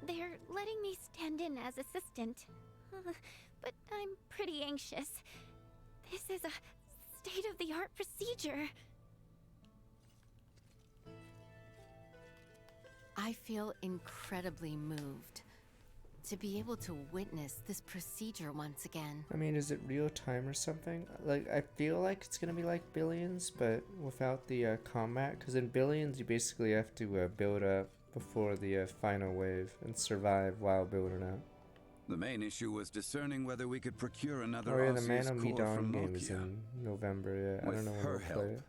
They're letting me stand in as assistant. But I'm pretty anxious. This is a state-of-the-art procedure. I feel incredibly moved to be able to witness this procedure once again. I mean, is it real time or something? Like, I feel like it's gonna be like Billions, but without the combat. Because in Billions, you basically have to build up before the final wave and survive while building up. The main issue was discerning whether we could procure another Oh yeah, the osseous Man of core Medan from game is Mokia. in November. Yeah, I With don't know when her we'll help, play it.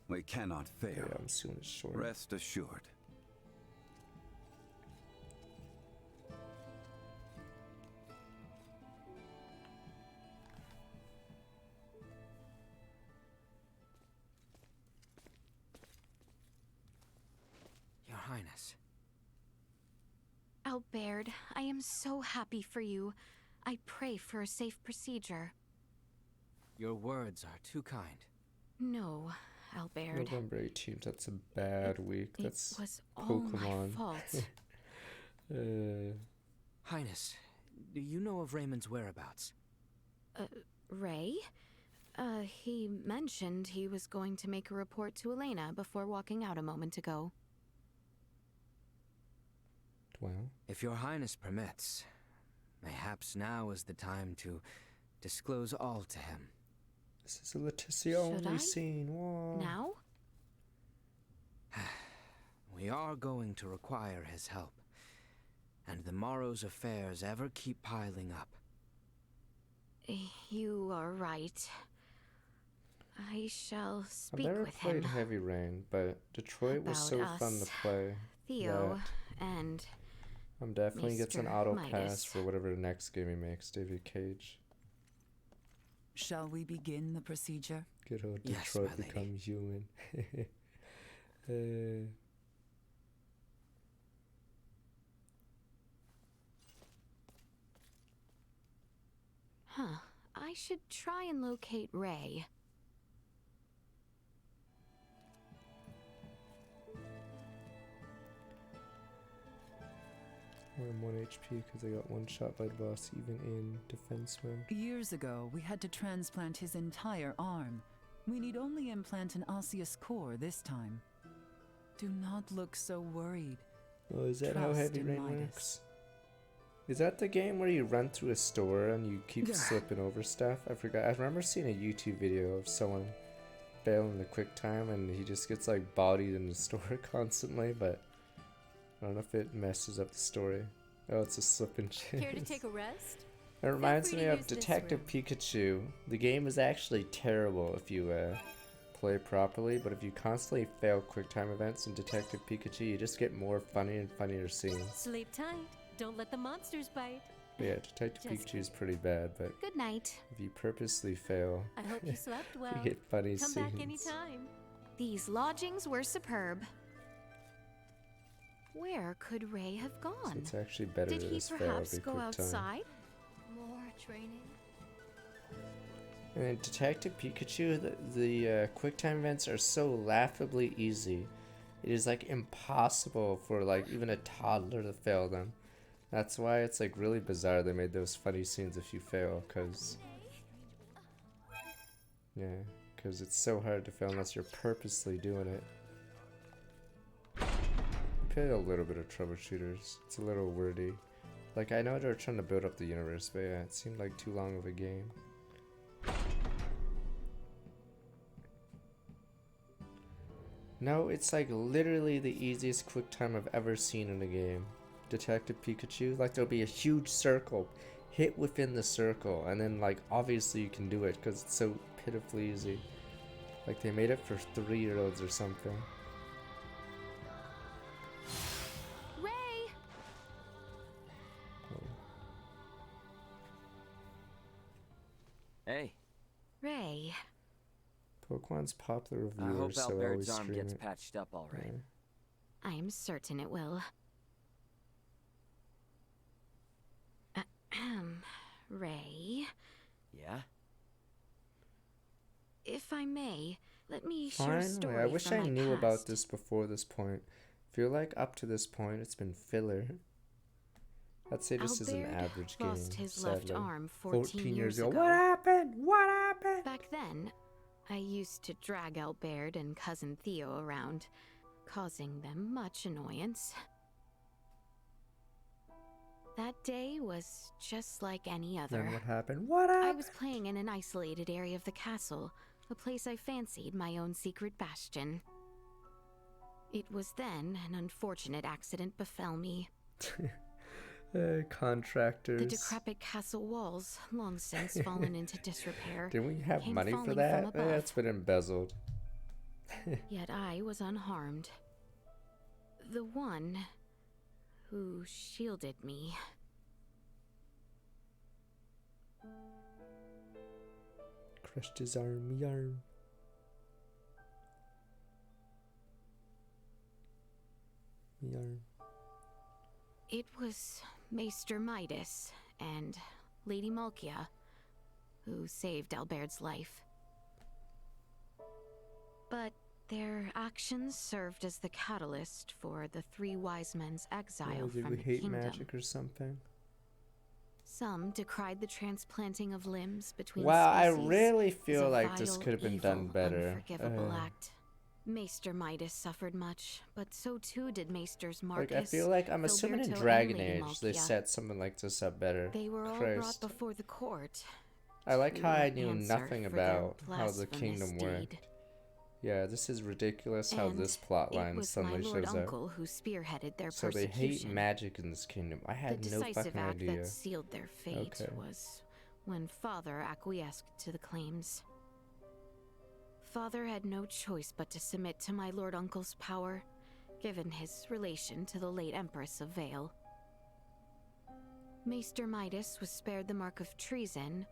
we cannot fail. Yeah, I'm assuming it's short. Rest assured. Your Highness. Albert, I am so happy for you. I pray for a safe procedure. Your words are too kind. No, Albert. November 18th, that's a bad week. That's It was all Pokemon. my fault. Highness, do you know of Raymond's whereabouts? Ray? He mentioned he was going to make a report to Elena before walking out a moment ago. Well, If your Highness permits, mayhaps now is the time to disclose all to him. this is a Leticia Should only I? scene. Whoa. Now? We are going to require his help, and the morrow's affairs ever keep piling up. You are right. I shall I've speak never with played him. Heavy Rain, but Detroit was so About fun to us, play. Theo that and I'm definitely gets an Mr. auto Midas. pass for whatever the next game he makes, David Cage. Shall we begin the procedure? Good old Yes, Detroit my lady. become human. Huh. I should try and locate Ray. I'm 1 HP because I got one shot by the boss even in defense mode. Years ago, we had to transplant his entire arm. We need only implant an osseous core this time. Do not look so worried. Oh, is that how Trust Heavy in Rain Midas. works? Is that the game where you run through a store and you keep Yeah. slipping over stuff? I forgot. I remember seeing a YouTube video of someone failing the quick time and he just gets like bodied in the store constantly, but I don't know if it messes up the story. Oh, it's a slip and chance. Care to take a rest? It reminds free me to of use this Detective room. Pikachu. The game is actually terrible if you play properly, but if you constantly fail quick time events in Detective Pikachu, you just get more funny and funnier scenes. Sleep tight. Don't let the monsters bite. But yeah, Detective Just Pikachu is pretty bad, but Good night. if you purposely fail, I hope you slept well. you get funny Come scenes. back anytime. These lodgings were superb. Where could Ray have So gone? it's actually better Did to he just fail perhaps every go quick time. outside? More training? And in Detective Pikachu, the quick time events are so laughably easy. It is like impossible for like even a toddler to fail them. That's why it's like really bizarre they made those funny scenes if you fail, cause it's so hard to fail unless you're purposely doing it. I played a little bit of Troubleshooters. It's a little wordy. Like I know they're trying to build up the universe, but yeah, it seemed like too long of a game. No, it's like literally the easiest quick time I've ever seen in a game. Detective Pikachu, like there'll be a huge circle, hit within the circle, and then like obviously you can do it because it's so pitifully easy. Like they made it for 3-year-olds or something. Ray! Hey. Ray. Pokemon's popular I hope reviewers, so I always Albert's arm stream gets it. patched up all right. I am certain it will. Ray. Yeah? If I may, let me share a Finally, story I wish from I my knew past. about this before this point. Feel like up to this point it's been filler. I'd say this is an Albert average game. lost his sadly. left arm 14 years years ago. ago. What happened? What happened? Back then, I used to drag Albert and cousin Theo around, causing them much annoyance. That day was just like any other. Then what happened? What happened? I was playing in an isolated area of the castle, a place I fancied my own secret bastion. It was then an unfortunate accident befell me. Contractors. The decrepit castle walls, long since fallen into disrepair, Did we have came money for falling that? from above. It's been embezzled. Yet I was unharmed. The one who shielded me. Crushed his arm, yarn. Yarn. It was Maester Midas and Lady Malkia who saved Albert's life. But their actions served as the catalyst for the three wise men's exile Did from we the hate kingdom. magic or something? Some decried the transplanting of limbs between Wow, I species really as feel a like this vile, could have been done evil, better. Unforgivable act. Maester Midas suffered much, but so too did Maesters Marcus. Like I feel like I'm assuming in Filberto, Dragon and Lady Age they Malkia. set something like this up better. They were all brought Christ. before the court. I like how to I knew answer nothing for their about how the blasphemous kingdom worked. deed. Yeah, this is ridiculous how And this plot it line was suddenly my Lord shows up. Uncle who spearheaded their So they persecution. hate magic in this kingdom. I The had no decisive fucking act idea. that sealed their fate Okay. was when Father acquiesced to the claims. Father had no choice but to submit to my Lord Uncle's power, given his relation to the late Empress of Vale. Maester Midas was spared the mark of treason,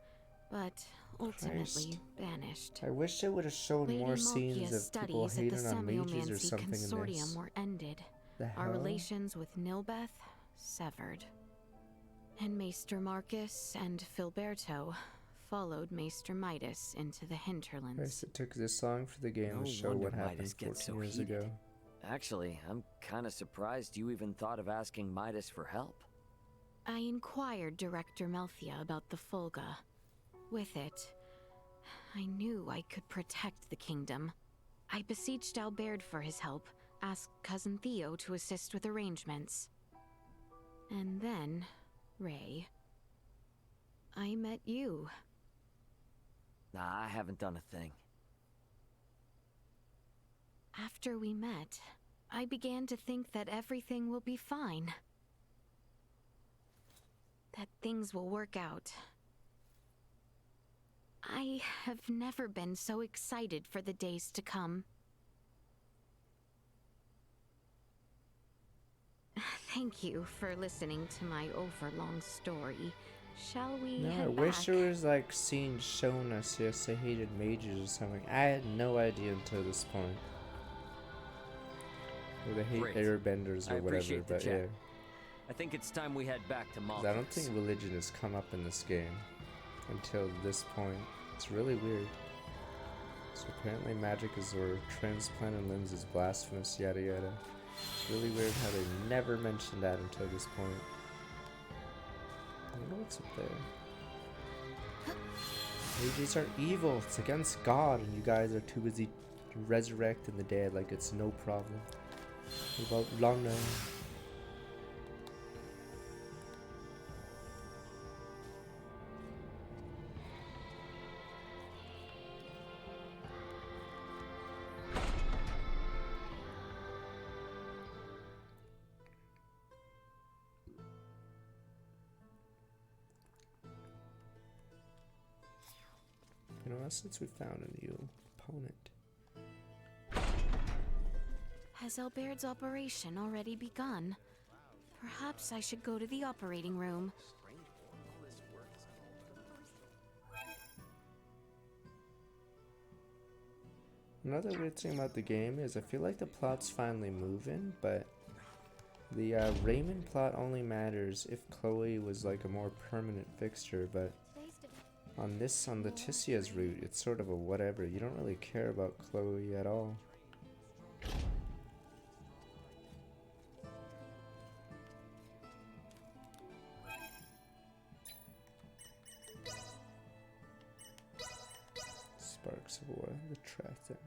but ultimately banished. I wish they would have shown Lady more scenes Malkia's of people studies at the hating on mages or Samiomancy something in this. Consortium were ended. The Our hell? relations with Nilbeth severed. And Maester Marcus and Filberto followed Maester Midas into the hinterlands. Christ, it took this long for the game No to show wonder what happened Midas gets 14 so years heated. ago. Actually, I'm kind of surprised you even thought of asking Midas for help. I inquired Director Melthia about the Folga. With it, I knew I could protect the kingdom. I beseeched Albert for his help, asked Cousin Theo to assist with arrangements. And then, Ray, I met you. Nah, I haven't done a thing. After we met, I began to think that everything will be fine. That things will work out. I have never been so excited for the days to come. Thank you for listening to my overlong story. Shall we No, head I wish back? there was like scenes shown us yes they hated mages or something. I had no idea until this point. Or they hate Great. airbenders I or whatever, appreciate the but chat. yeah. I think it's time we head back to 'Cause Malthus. I don't think religion has come up in this game until this point. It's really weird. So apparently magic is or transplanted limbs is blasphemous, yada yada. It's really weird how they never mentioned that until this point. I wonder what's up there. Mages are evil. It's against God, and you guys are too busy resurrecting the dead like it's no problem. What about Lana? You know, since we found a new opponent. Has Albaird's operation already begun? Perhaps I should go to the operating room. Another weird thing about the game is I feel like the plot's finally moving, but the Raymond plot only matters if Chloe was like a more permanent fixture, but on Leticia's route, it's sort of a whatever. You don't really care about Chloe at all. Sparks of war, the Trathen.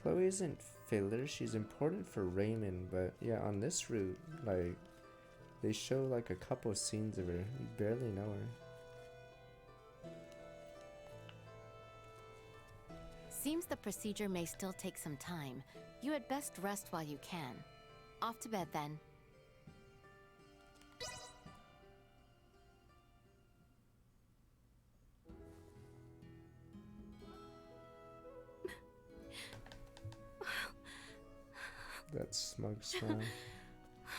Chloe isn't filler, she's important for Raymond, but yeah, on this route, like, they show like a couple scenes of her. You barely know her. Seems the procedure may still take some time. You had best rest while you can. Off to bed then. That smug smile.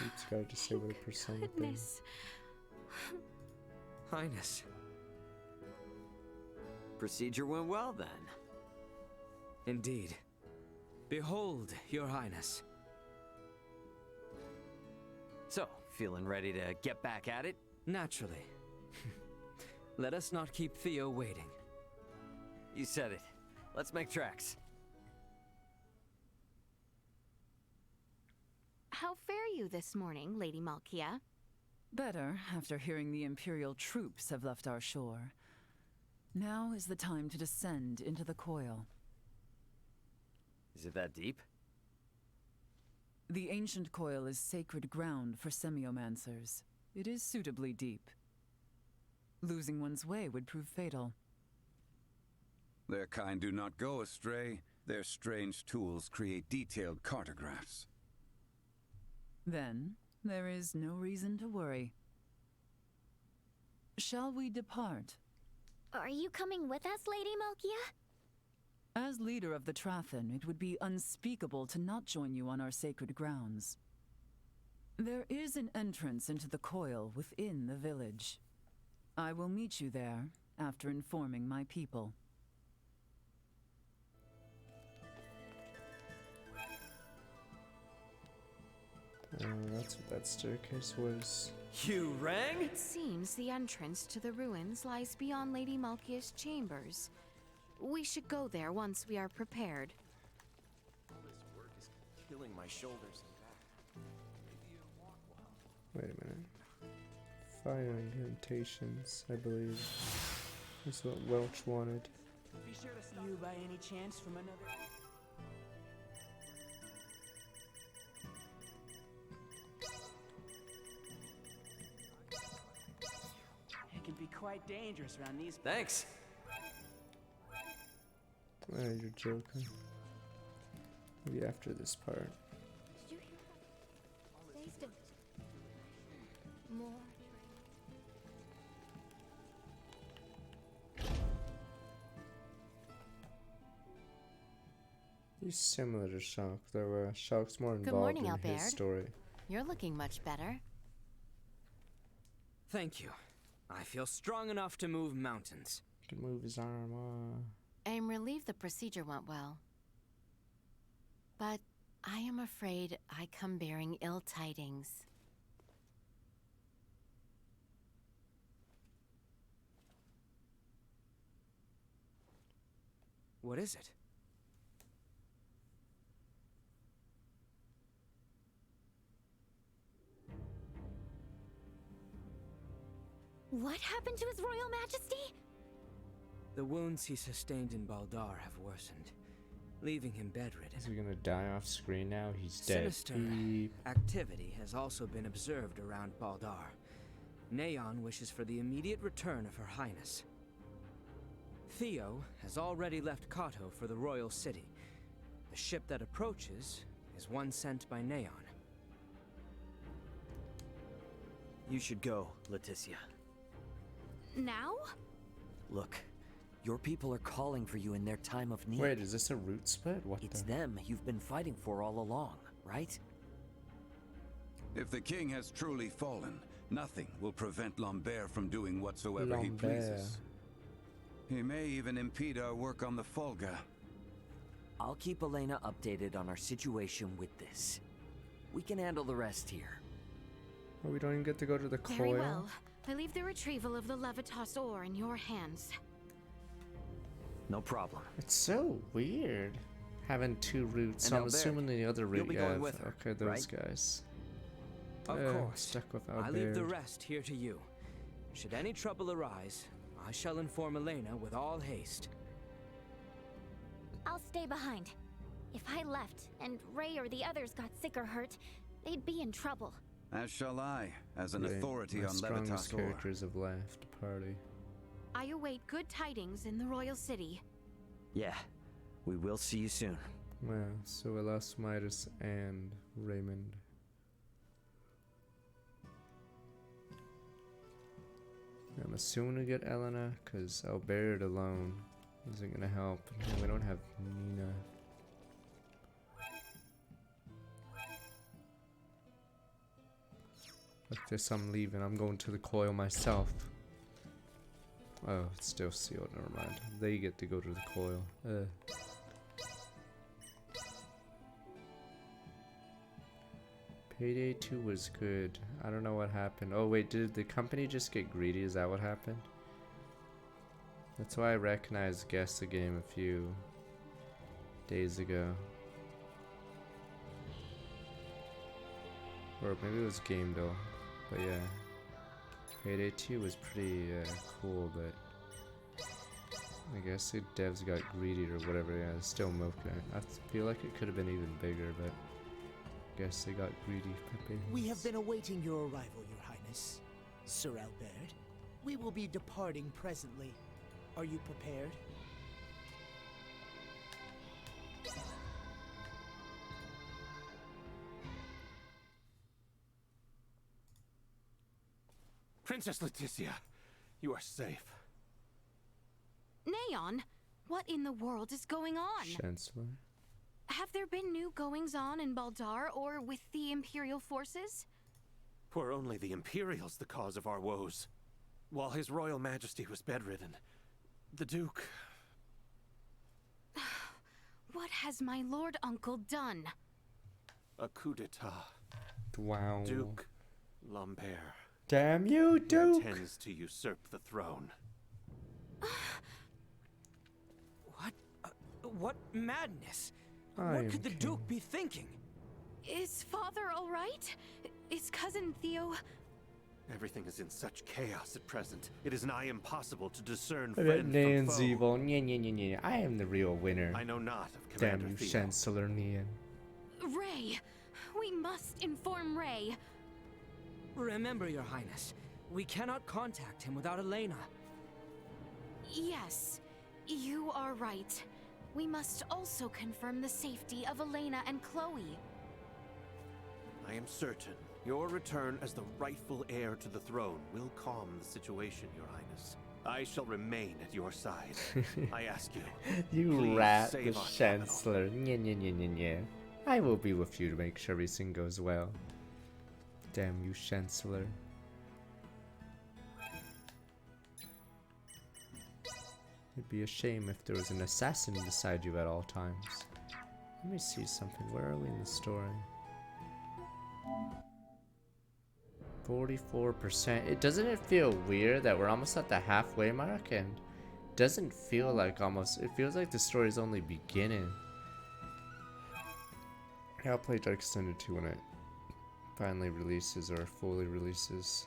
It's got to say what a persona thing. Highness. Procedure went well then. Indeed. Behold, Your Highness. So, feeling ready to get back at it? Naturally. Let us not keep Theo waiting. You said it. Let's make tracks. How fare you this morning, Lady Malkia? Better, after hearing the Imperial troops have left our shore. Now is the time to descend into the coil. Is it that deep? The ancient coil is sacred ground for semiomancers. It is suitably deep. Losing one's way would prove fatal. Their kind do not go astray. Their strange tools create detailed cartographs. Then, there is no reason to worry. Shall we depart? Are you coming with us, Lady Malkia? As leader of the Trathen, it would be unspeakable to not join you on our sacred grounds. There is an entrance into the coil within the village. I will meet you there after informing my people. That's what that staircase was. You rang? It seems the entrance to the ruins lies beyond Lady Malkia's chambers. We should go there once we are prepared. All this work is killing my shoulders and back. Wait a minute. Fire incantations, I believe. That's what Welch wanted. Be sure to stop you by any chance from another. It can be quite dangerous around these. Thanks. Oh, you're joking. Maybe after this part. Did you hear that? Stay still. More. He's similar to Shock, though Shock's more Good involved morning, in Albert. his story. You're looking much better. Thank you. I feel strong enough to move mountains. He can move his arm. I am relieved the procedure went well. But I am afraid I come bearing ill tidings. What is it? What happened to His Royal Majesty? The wounds he sustained in Baldar have worsened, leaving him bedridden. Is he gonna die off screen now? He's dead. Sinister activity has also been observed around Baldar. Neon wishes for the immediate return of Her Highness. Theo has already left Kato for the royal city. The ship that approaches is one sent by Neon. You should go, Leticia. Now? Look, your people are calling for you in their time of need. Wait, is this a route split? What It's the? them you've been fighting for all along, right? If the king has truly fallen, nothing will prevent Lambert from doing whatsoever he pleases. He may even impede our work on the Folga. I'll keep Elena updated on our situation with this. We can handle the rest here. Oh, we don't even get to go to the coil? Very well. I leave the retrieval of the Levitas ore in your hands. No problem. It's so weird having two routes. And So I'm Albert, assuming the other route you'll be you going have. with her, Okay, those right? guys. Of course. Stuck with I leave the Albert. rest here to you. Should any trouble arise, I shall inform Elena with all haste. I'll stay behind. If I left and Ray or the others got sick or hurt, they'd be in trouble. As shall I, as an Right, authority my on strongest Levitas ore. characters have left the party. I await good tidings in the royal city. Yeah, we will see you soon. Well, so we lost Midas and Raymond. I'm assuming we get Elena, because Albert alone isn't gonna help. And we don't have Nina. Like this, I'm leaving. I'm going to the coil myself. Oh, it's still sealed. Never mind. They get to go to the coil. Payday 2 was good. I don't know what happened. Oh wait, did the company just get greedy? Is that what happened? That's why I recognized Guess the Game a few days ago. Or maybe it was Game Doll. But yeah. Payday 2 was pretty cool, but I guess the devs got greedy or whatever. Yeah, it's still milking it. I feel like it could have been even bigger, but I guess they got greedy. We have been awaiting your arrival, Your Highness. Sir Albert, we will be departing presently. Are you prepared? Princess Leticia, you are safe. Neon, what in the world is going on? Chancellor. Have there been new goings-on in Baldar or with the Imperial forces? Were only the Imperials the cause of our woes. While His Royal Majesty was bedridden, the Duke... What has my Lord Uncle done? A coup d'etat. Wow. Duke Lambert. Damn you, Duke! Intends to usurp the throne. What madness? I What am could the king. Duke be thinking? Is Father all right? Is Cousin Theo... Everything is in such chaos at present. It is nigh impossible to discern I bet friend from Nian's foe. evil. Nya. I am the real winner. I know not of Damn Commander you, Theo. Chancellor Nian. Ray! We must inform Ray. Remember, Your Highness, we cannot contact him without Elena. Yes, you are right. We must also confirm the safety of Elena and Chloe. I am certain your return as the rightful heir to the throne will calm the situation, Your Highness. I shall remain at your side. I ask you, You please rat, save the our Chancellor. Nya. I will be with you to make sure everything goes well. Damn you, Chancellor. It'd be a shame if there was an assassin beside you at all times. Let me see something. Where are we in the story? 44%. Doesn't it feel weird that we're almost at the halfway mark and doesn't feel like almost. It feels like the story's only beginning. I'll play Dark Extended 2 when it finally releases or fully releases.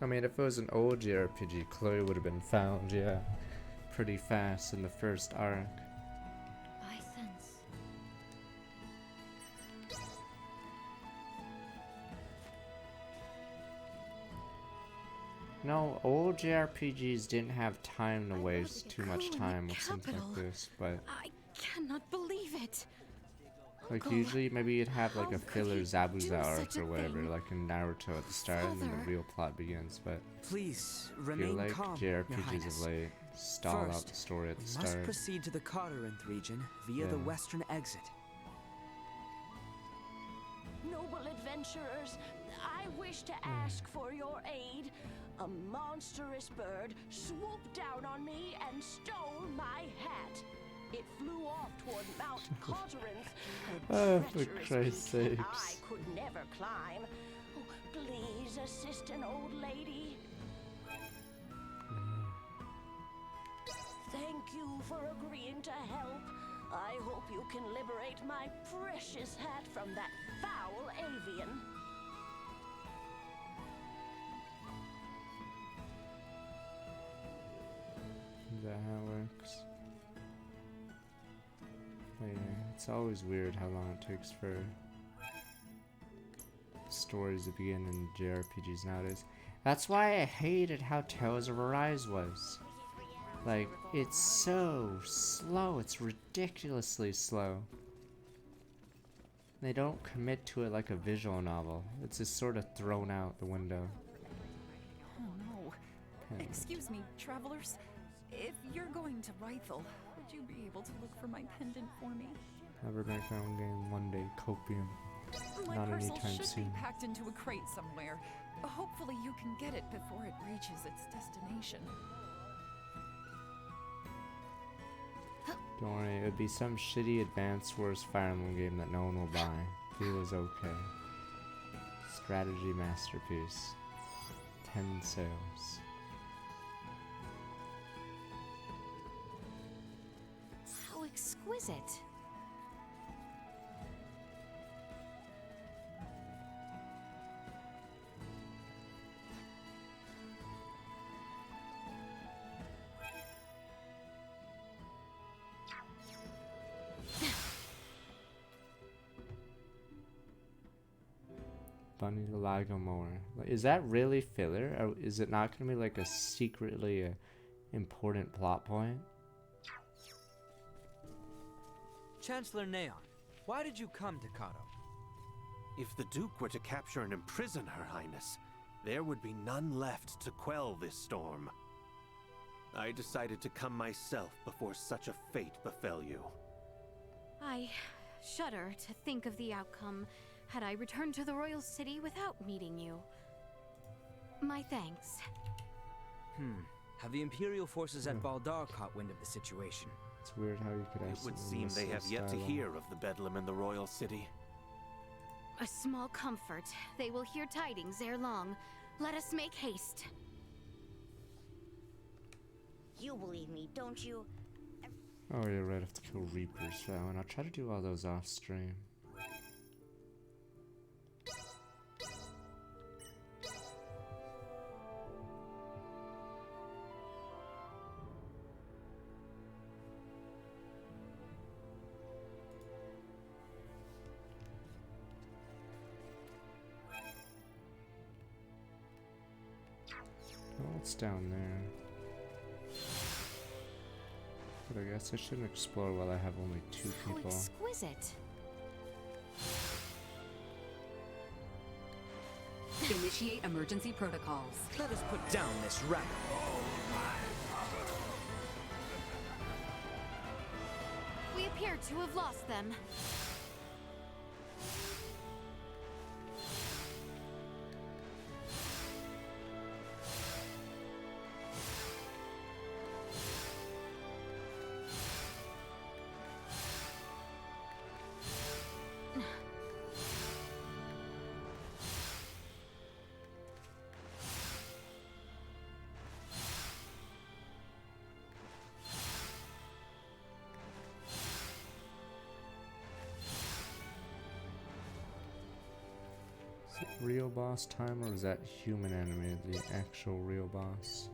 I mean, if it was an old JRPG, Chloe would have been found, yeah, pretty fast in the first arc. I sense. No, old JRPGs didn't have time to waste too much time with something like this, but I cannot believe it. like Uncle, usually maybe you'd have like a how could filler he Zabuza do arc such a or whatever, thing? like in Naruto at the start, and then Father. the real plot begins, but Please I feel remain like calm, Your JRPGs Highness. of late stall out First, the story at we the must start. proceed to the Corinth region via the Yeah. western exit. Noble adventurers, I wish to ask for your aid. A monstrous bird swooped down on me and stole my hat. It flew off toward Mount Corinth, a Oh, for treacherous Christ's peak that I sakes. could never climb. Oh, please assist an old lady. Thank you for agreeing to help. I hope you can liberate my precious hat from that foul avian. Is that how it works? But yeah, it's always weird how long it takes for stories to begin in JRPGs nowadays. That's why I hated how Tales of Arise was. Like, it's so slow, it's ridiculously slow. They don't commit to it like a visual novel. It's just sort of thrown out the window. Oh no. Pen. Excuse me, travelers. If you're going to Rythel, would you be able to look for my pendant for me? Never make my own game one day, copium. My Not parcel anytime should soon. be packed into a crate somewhere. Hopefully you can get it before it reaches its destination. Don't worry, it would be some shitty Advanced Wars Fire Emblem game that no one will buy. Feels okay. Strategy masterpiece. 10 sales. How exquisite. Bunny the Lagomore. Like, is that really filler? Or is it not going to be like a secretly important plot point? Chancellor Neon, why did you come to Kato? If the Duke were to capture and imprison Her Highness, there would be none left to quell this storm. I decided to come myself before such a fate befell you. I shudder to think of the outcome had I returned to the royal city without meeting you. My thanks. Have the Imperial forces at Baldar caught wind of the situation? It's weird how you could It would seem they have yet to hear of the bedlam in the royal city. A small comfort. They will hear tidings ere long. Let us make haste. You believe me, don't you? Oh yeah, right, I have to kill Reapers for that one. I'll try to do all those off stream. Oh, it's down there. But I guess I shouldn't explore while I have only 2 How people. exquisite. Initiate emergency protocols. Let us put down this rabbit. We appear to have lost them. Real boss time, or was that human enemy, the actual real boss?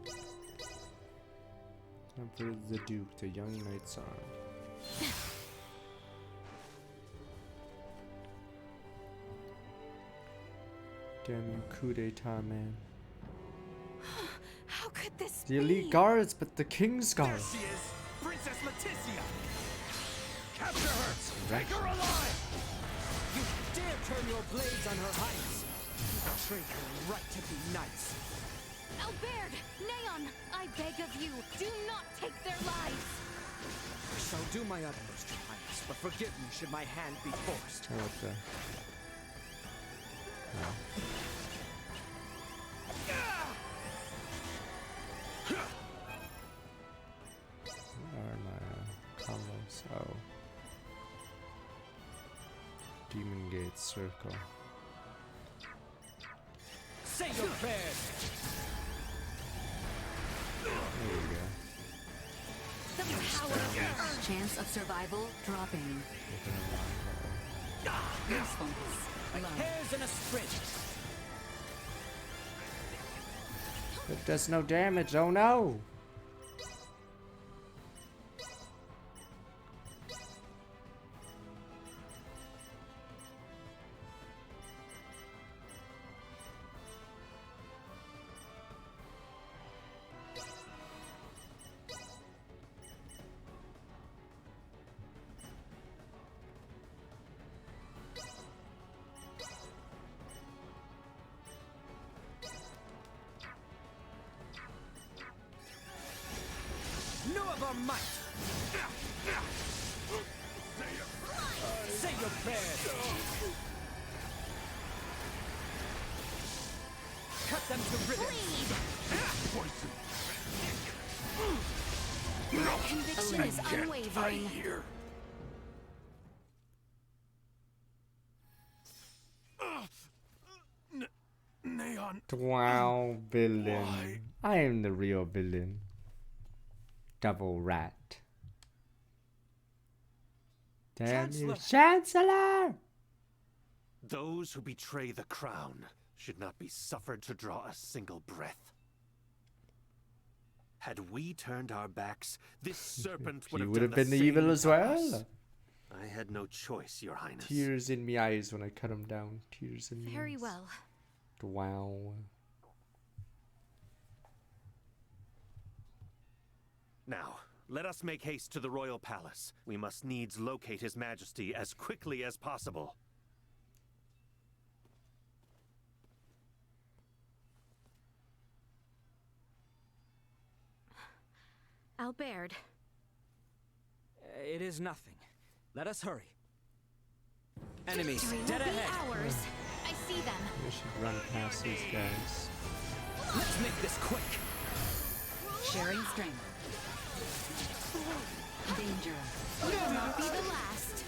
Time for the Duke, the young knight song. Damn you, coup d'etat, man. How could this The be? elite guards, but the king's guard. There she is! Princess Leticia! Capture her! Take her alive! You dare turn your blades on her highness! You betrayed her right to be knights! Albert! Neon! I beg of you, do not take their lives! I shall do my utmost, your highness, but forgive me should my hand be forced. Oh, what the? Oh. What are my combos? Oh. Demon Gate Circle. Say your prayers! There we go. The power of Earth! Chance of survival dropping. Usefulness. Like hairs in a sprint. It does no damage, oh no! Know of our might! Say your prayers! Cut them to ribbons! My conviction is unwavering. Neon. Wow, villain. I am the real villain. Double rat. Damn you, Chancellor! Those who betray the crown should not be suffered to draw a single breath. Had we turned our backs, this serpent would He have would done have been the same evil as to well. us. I had no choice, Your Highness. Tears in my eyes when I cut him down. Tears in my eyes. Very well. Wow. Now, let us make haste to the royal palace. We must needs locate His Majesty as quickly as possible. Albert. It is nothing. Let us hurry. Enemies, Victory dead will be ahead. ours. I see them. We should run past these guys. Let's make this quick. Sharing strength. Danger. Will not be the last.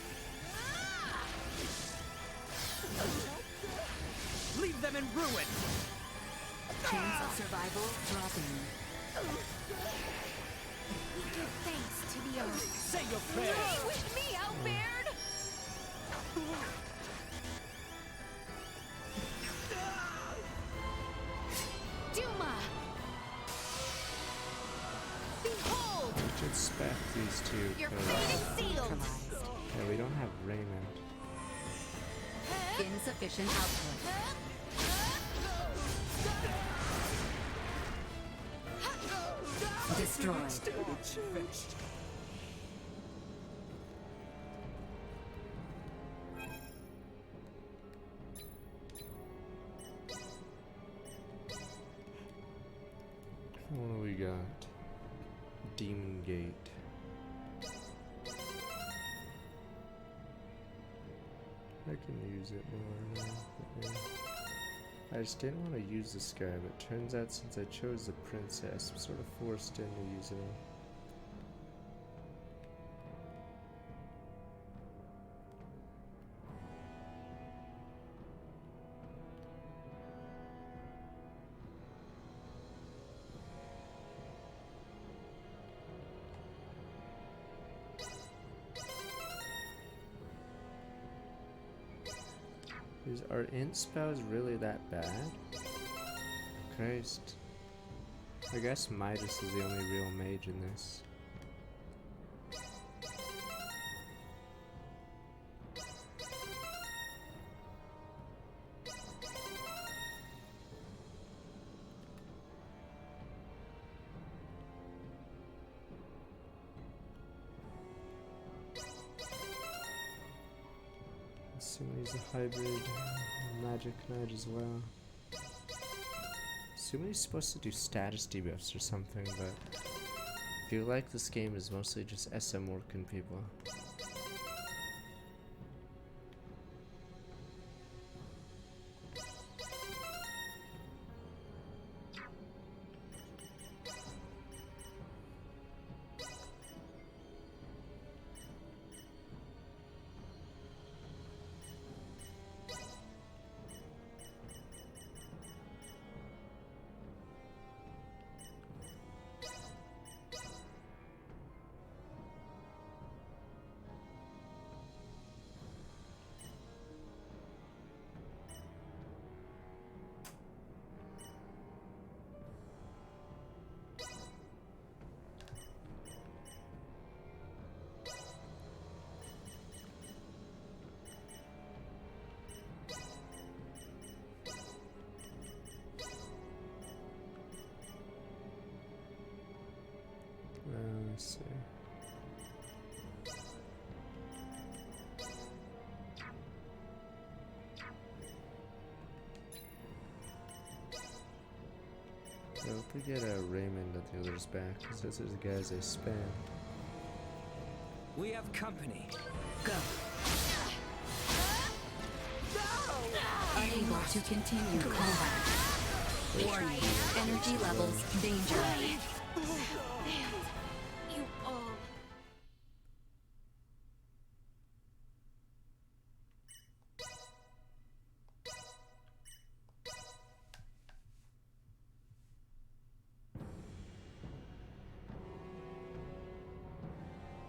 Leave them in ruin. Chance of survival dropping. We give thanks to the earth. Say your prayers. Stay with me, Albert! Duma! Behold! We should spec these two. Your fate is sealed! Yeah, we don't have Raymond. Insufficient output. Destroyed. Finished. What do we got? Demon Gate. I can use it more now. But yeah. I just didn't want to use this guy, but turns out since I chose the princess, I'm sort of forced into using her. Are int spells really that bad? Christ. I guess Midas is the only real mage in this. Assuming he's a hybrid magic knight as well. Assuming he's supposed to do status debuffs or something, but I feel like this game is mostly just SM working people. Let's see. I hope we get a Raymond at the other's back, because those are the guys I spam. We have company. Go. Unable to continue combat. Warning. Energy levels danger. You all.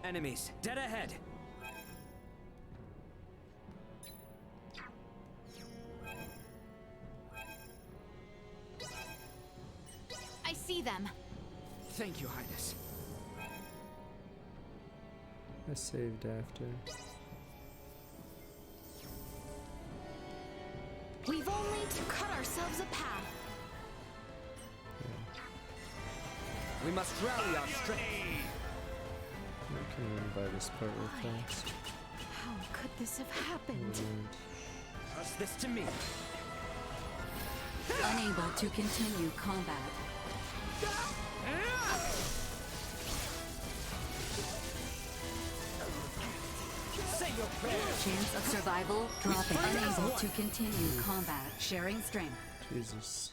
Enemies, dead ahead. I see them. Thank you, Highness. I saved after. We've only to cut ourselves a path. We must rally our strength. I can run by this part real fast. How could this have happened? Trust this to me. Unable to continue combat. Say your prayers. Chance of survival dropping. Unable to continue combat. Sharing strength. Jesus.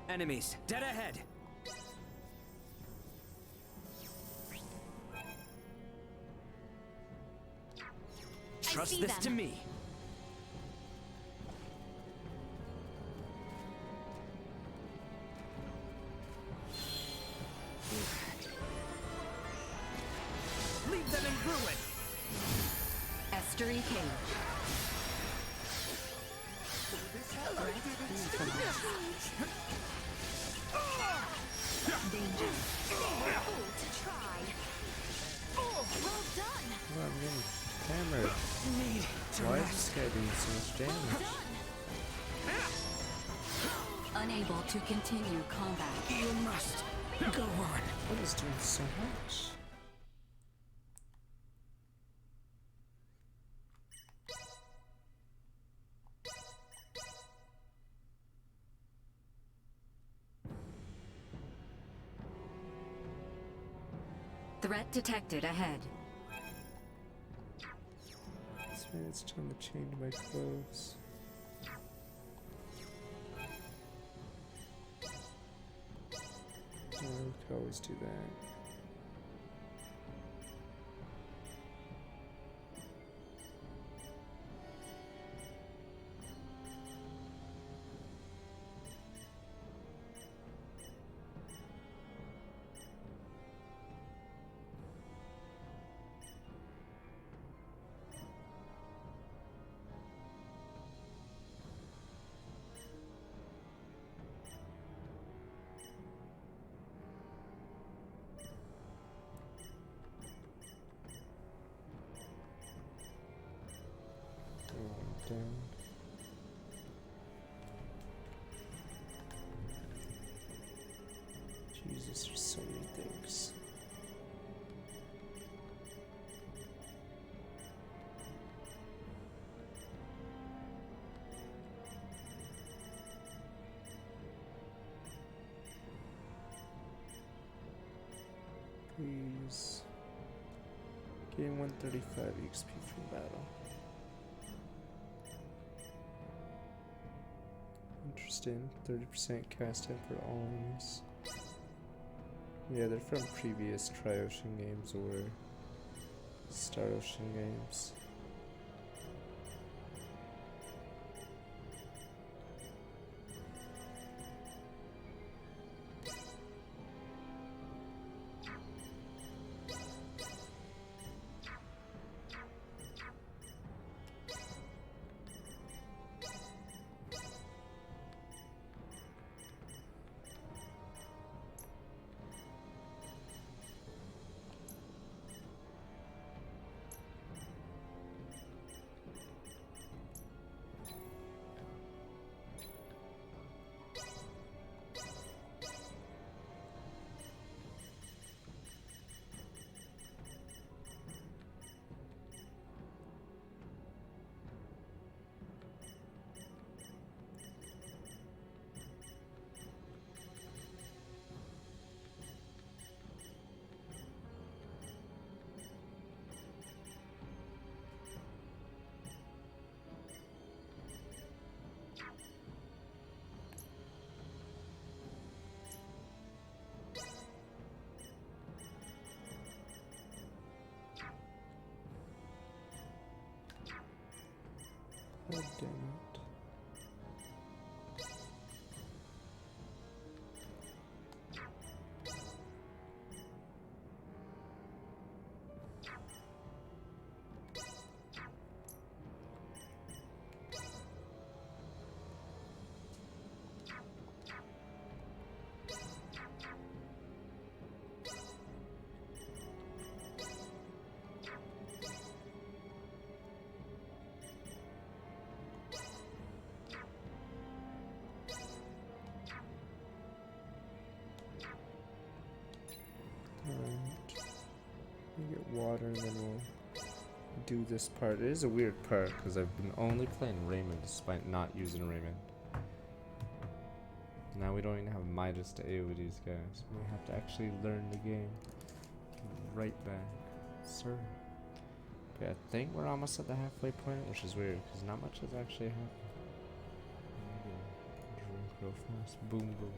Enemies, dead ahead. Trust this to me. Leave them in ruin. Estuary cage. Danger. To try. Well done. Oh, I'm getting hammered. Why is this guy doing so much damage? Unable to continue combat. You must go on. What is doing so much? Threat detected ahead. This man, it's time to change my clothes. I could always do that. Jesus, there's so many things. Please. Gain 135 XP from battle. Interesting. 30% cast in for all enemies. Yeah, they're from previous Tri-Ocean games or Star Ocean games. God damn it. We'll get water and then we'll do this part. It is a weird part because I've been only playing Raymond despite not using Raymond. Now we don't even have Midas to AoE these guys. We have to actually learn the game. Right back. Sir. Okay, I think we're almost at the halfway point, which is weird because not much has actually happened. Drink real fast. Boom, boom.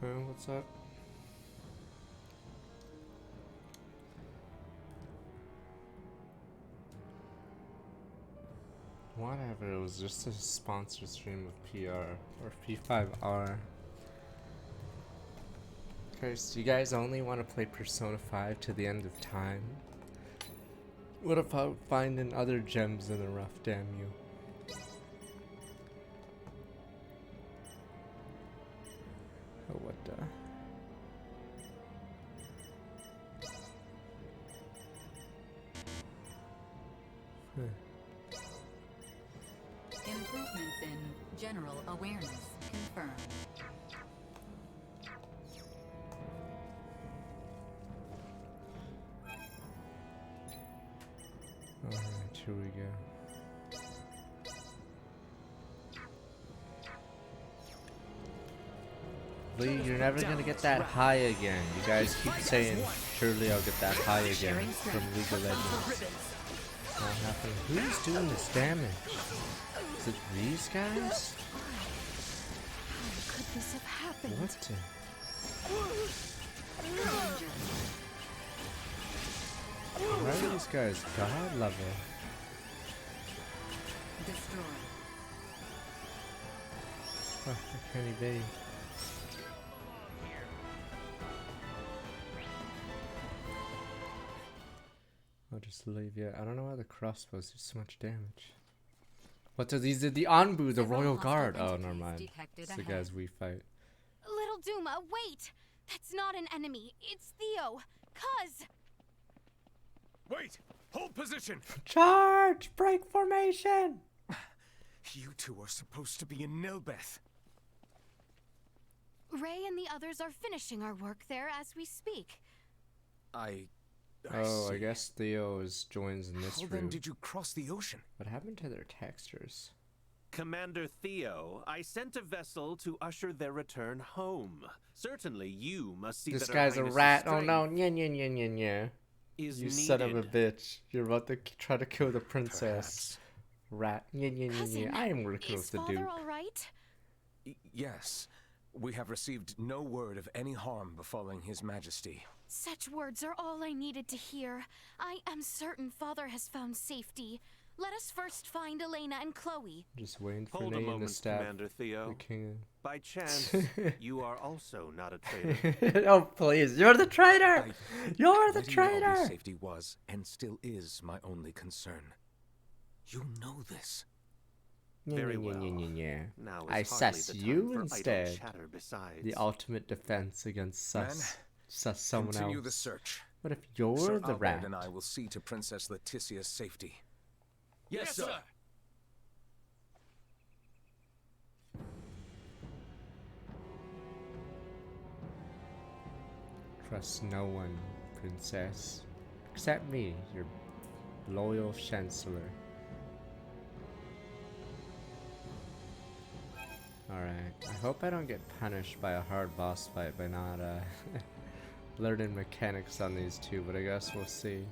What's up? Whatever, it was just a sponsor stream of PR or P5R. Okay, so you guys only want to play Persona 5 to the end of time? What about finding other gems in the rough, damn you? Oh, what the? Improvements in general awareness confirmed. Alright, here we go. Lee, you're never gonna get that high again. You guys keep saying, surely I'll get that high again from League of Legends. Not happening. Who's doing this damage? Is it these guys? How could this have happened? What the? Why are these guys god level? Destroy. Fuck, I can't evade. I'll just leave you. I don't know why the crossbows do so much damage. What are these? The Anbu, the Royal Guard. Oh, never mind. It's the guys we fight. Little Duma, wait! That's not an enemy. It's Theo. Cuz! Wait! Hold position! Charge! Break formation! You two are supposed to be in Nilbeth. Ray and the others are finishing our work there as we speak. I I guess Theo joins in this How room. then did you cross the ocean? What happened to their textures? Commander Theo, I sent a vessel to usher their return home. Certainly you must see This that guy's Her a Highness's rat. Oh strength no, nya. is You son of a needed. bitch. You're about to try to kill the princess. Rat. Nya. I am working with the Duke. Father all right? Yes. We have received no word of any harm befalling His Majesty. Such words are all I needed to hear. I am certain Father has found safety. Let us first find Elena and Chloe. Just waiting for Hold a Nate to moment, stab Commander Theo. the king. By chance, you are also not a traitor. Oh please, you're the traitor! You're the Lady traitor! Aubrey's safety was and still is my only concern. You know this. Very well. Now is I hardly assess the time you for idle instead. chatter besides. The ultimate defense against someone Continue else. the search. What if you're Sir the Albert rat? and I will see to Princess Letitia's safety. Yes, sir. Trust no one, princess. Except me, your loyal chancellor. Alright, I hope I don't get punished by a hard boss fight by not learning mechanics on these two, but I guess we'll see.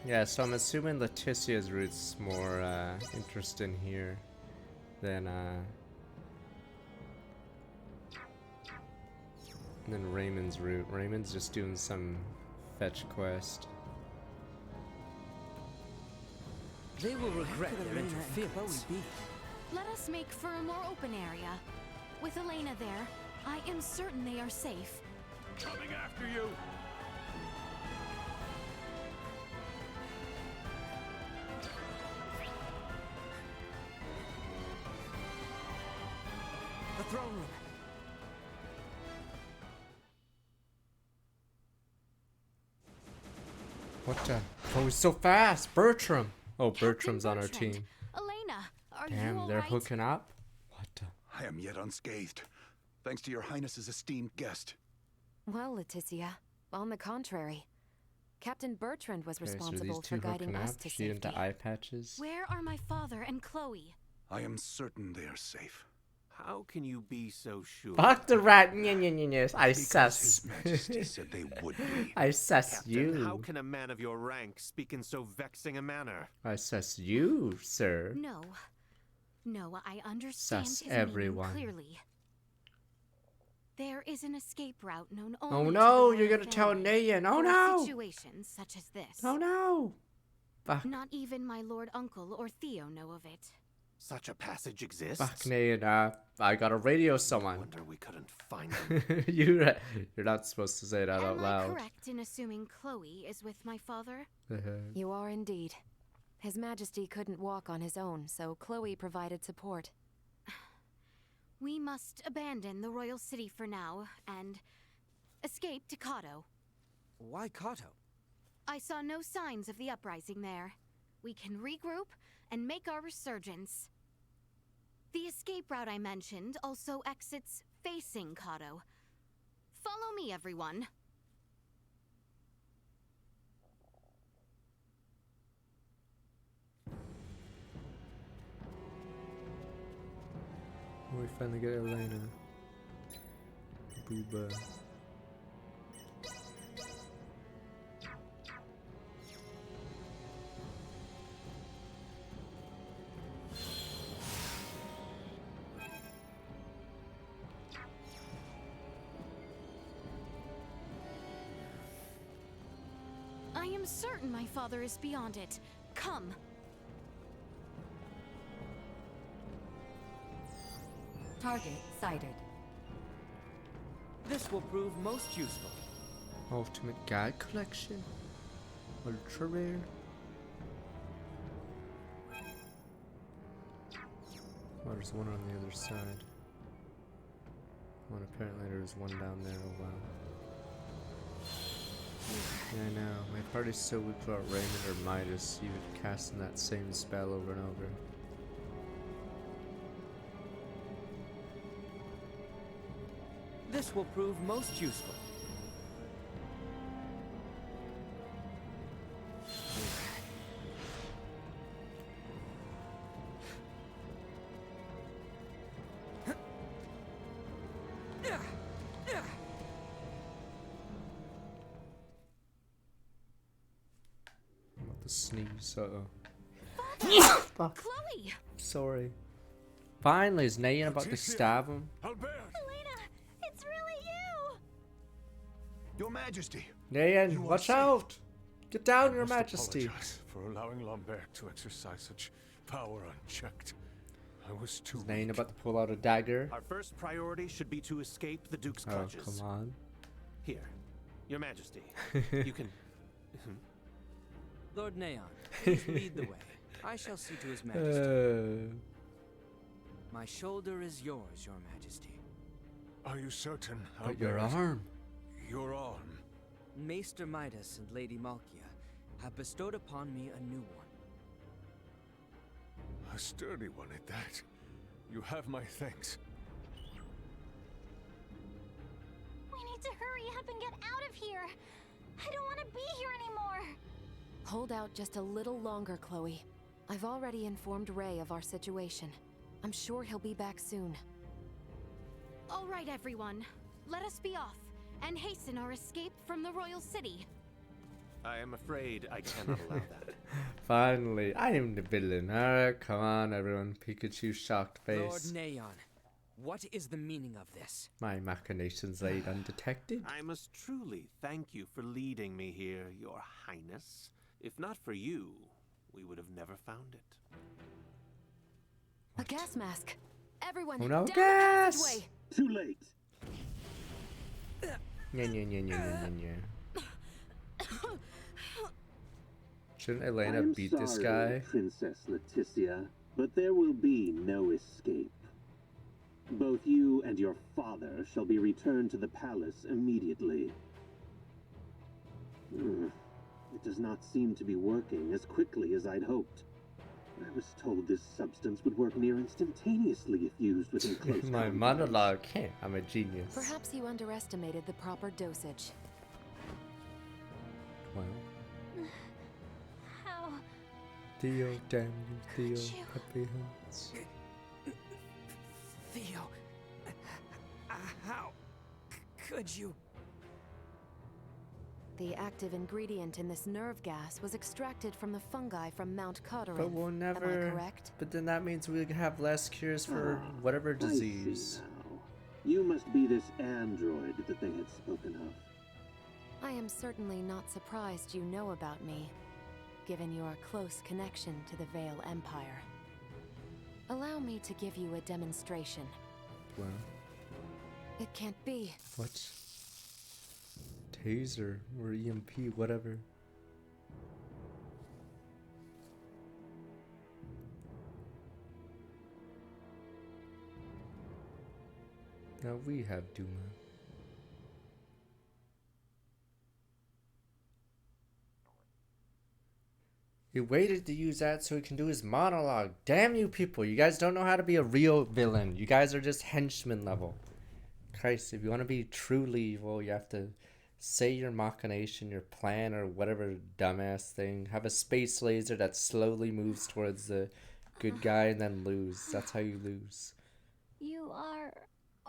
Yeah, so I'm assuming Letitia's route's more interesting here than Raymond's route. Raymond's just doing some fetch quest. They will regret their interference. Let us make for a more open area. With Elena there, I am certain they are safe. Coming after you! The throne room. What the? Oh, he's so fast! Bertram! Oh, Captain Bertram's on our Bertrand. team. Elena, are you Damn, all they're right? hooking up? What the? I am yet unscathed, thanks to your highness's esteemed guest. Well, Leticia, on the contrary. Captain Bertrand was Okay, so these responsible two for guiding hooking us up? to She into safety. eye patches? Where are my father and Chloe? I am certain they are safe. How can you be so sure? Fuck the rat! I Because sus. His Majesty said they would be. I sus Captain, you. how can a man of your rank speak in so vexing a manner? I sus you, sir. No. No, I understand Sus his meaning everyone. clearly. There is an escape route known Oh only no, to the you're royal gonna tell family Nayan. Oh for no! situations such as this. Oh no! Fuck. Not even my lord uncle or Theo know of it. Such a passage exists? Fuck Nayan, I gotta radio someone. Wonder we couldn't find them. You're not supposed to say that out Am I loud. correct in assuming Chloe is with my father? You are indeed. His Majesty couldn't walk on his own, so Chloe provided support. We must abandon the royal city for now and escape to Kato. Why Kato? I saw no signs of the uprising there. We can regroup and make our resurgence. The escape route I mentioned also exits facing Kato. Follow me, everyone. We finally get Elena. Booba. I am certain my father is beyond it. Come. Target sighted. This will prove most useful. Ultimate Guide Collection. Ultra rare. Oh, there's one on the other side. Oh, and apparently there's one down there. Oh wow. Yeah, I know. My party's so weak without Raymond or Midas, you would casting that same spell over and over. This will prove most useful. I'm about to sneeze. Uh-oh. Fuck. Chloe! Sorry. Finally, is Nayan about to stab him? Albert! It's really you! Your Majesty! Nayan, watch out! Get down, Your I must Majesty! apologize for allowing Lambert to exercise such power unchecked. I was too Is Nayan weak. about to pull out a dagger? Our first priority should be to escape the Duke's Oh, clutches. come on. Here, Your Majesty. You can... Lord Neon, please lead the way. I shall see to His Majesty. My shoulder is yours, Your Majesty. Are you certain, But your Albert? arm. Your arm. Maester Midas and Lady Malkia have bestowed upon me a new one. A sturdy one at that. You have my thanks. We need to hurry up and get out of here. I don't want to be here anymore. Hold out just a little longer, Chloe. I've already informed Ray of our situation. I'm sure he'll be back soon. All right, everyone. Let us be off and hasten our escape from the royal city. I am afraid I cannot allow that. Finally, I am the villain. Alright, come on, everyone. Pikachu shocked Lord face. Neon, what is the meaning of this? My machinations laid undetected. I must truly thank you for leading me here, Your Highness. If not for you, we would have never found it. A gas mask! Everyone, Oh no, down gas! the passageway! Too late. Shouldn't Elena I'm beat this sorry, guy? Princess Leticia, but there will be no escape. Both you and your father shall be returned to the palace immediately. It does not seem to be working as quickly as I'd hoped. I was told this substance would work near instantaneously if used within close My contact. monologue. I'm a genius. Perhaps you underestimated the proper dosage. Wow. How? Theo, damn you, Theo. you? Happy hearts. Theo, how could you? The active ingredient in this nerve gas was extracted from the fungi from Mount Cotterinth. But we'll never. Am I correct? But then that means we have less cures for whatever I see disease. now. You must be this android that they had spoken of. I am certainly not surprised you know about me, given your close connection to the Vale Empire. Allow me to give you a demonstration. Wow. It can't be. What? Taser or EMP, whatever. Now we have Duma. He waited to use that so he can do his monologue. Damn you people, you guys don't know how to be a real villain. You guys are just henchmen level. Christ, if you want to be truly evil, you have to say your machination, your plan, or whatever dumbass thing. Have a space laser that slowly moves towards the good guy and then lose. That's how you lose. You are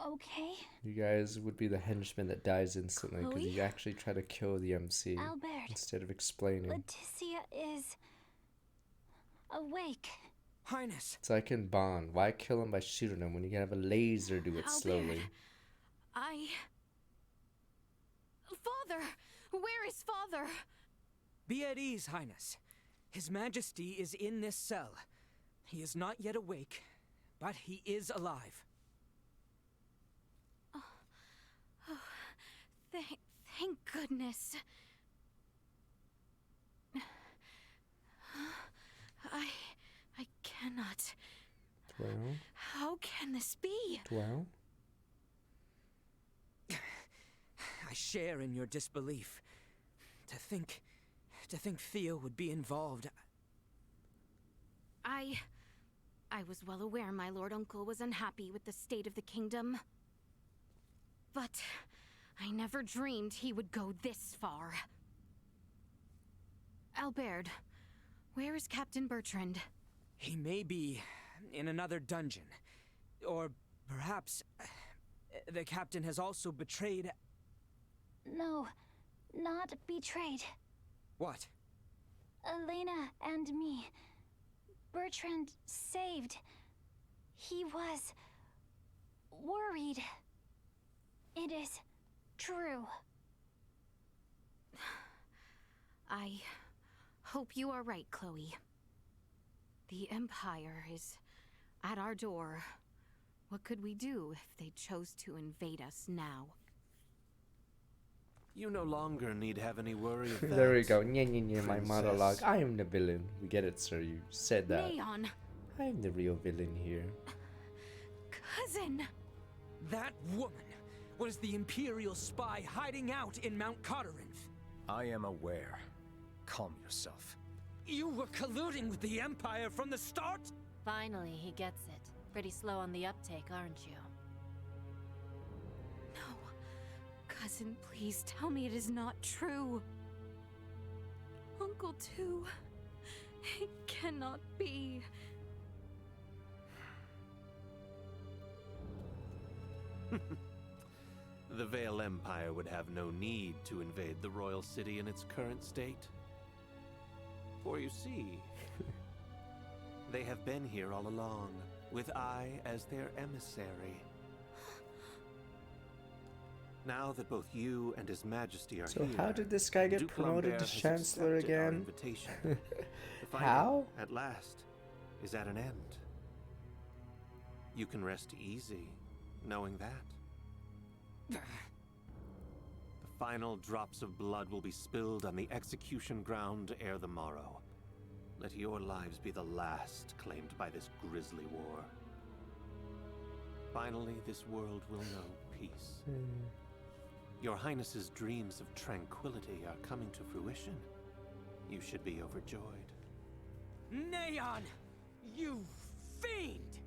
okay? You guys would be the henchman that dies instantly because you actually try to kill the MC Albert, instead of explaining. Leticia is awake. Highness. It's like in Bond. Why kill him by shooting him when you can have a laser do it slowly? Father! Where is Father? Be at ease, Highness. His Majesty is in this cell. He is not yet awake, but he is alive. Thank goodness. I cannot. Well? How can this be? Well? I share in your disbelief. To think Theo would be involved. I was well aware my Lord Uncle was unhappy with the state of the kingdom. But I never dreamed he would go this far. Albert, where is Captain Bertrand? He may be in another dungeon. Or perhaps the captain has also betrayed... No, not betrayed. What? Elena and me. Bertrand saved. He was worried. It is true. I hope you are right, Chloe. The Empire is at our door. What could we do if they chose to invade us now? You no longer need have any worry of that. There we go. My monologue. I am the villain. We get it, sir. You said that. Neon! I am the real villain here. Cousin! That woman was the Imperial spy hiding out in Mount Cotterinth. I am aware. Calm yourself. You were colluding with the Empire from the start? Finally, he gets it. Pretty slow on the uptake, aren't you? No. Cousin, please tell me it is not true. Uncle too. It cannot be. The Vale Empire would have no need to invade the royal city in its current state. For you see, they have been here all along, with I as their emissary. Now that both you and His Majesty are here, So how did this guy get Duke promoted Lambert to has Chancellor accepted our again? invitation. The fighting, How? at last, is at an end. You can rest easy, knowing that. The final drops of blood will be spilled on the execution ground ere the morrow. Let your lives be the last claimed by this grisly war. Finally, this world will know peace. Your Highness's dreams of tranquility are coming to fruition. You should be overjoyed. Neon! You fiend!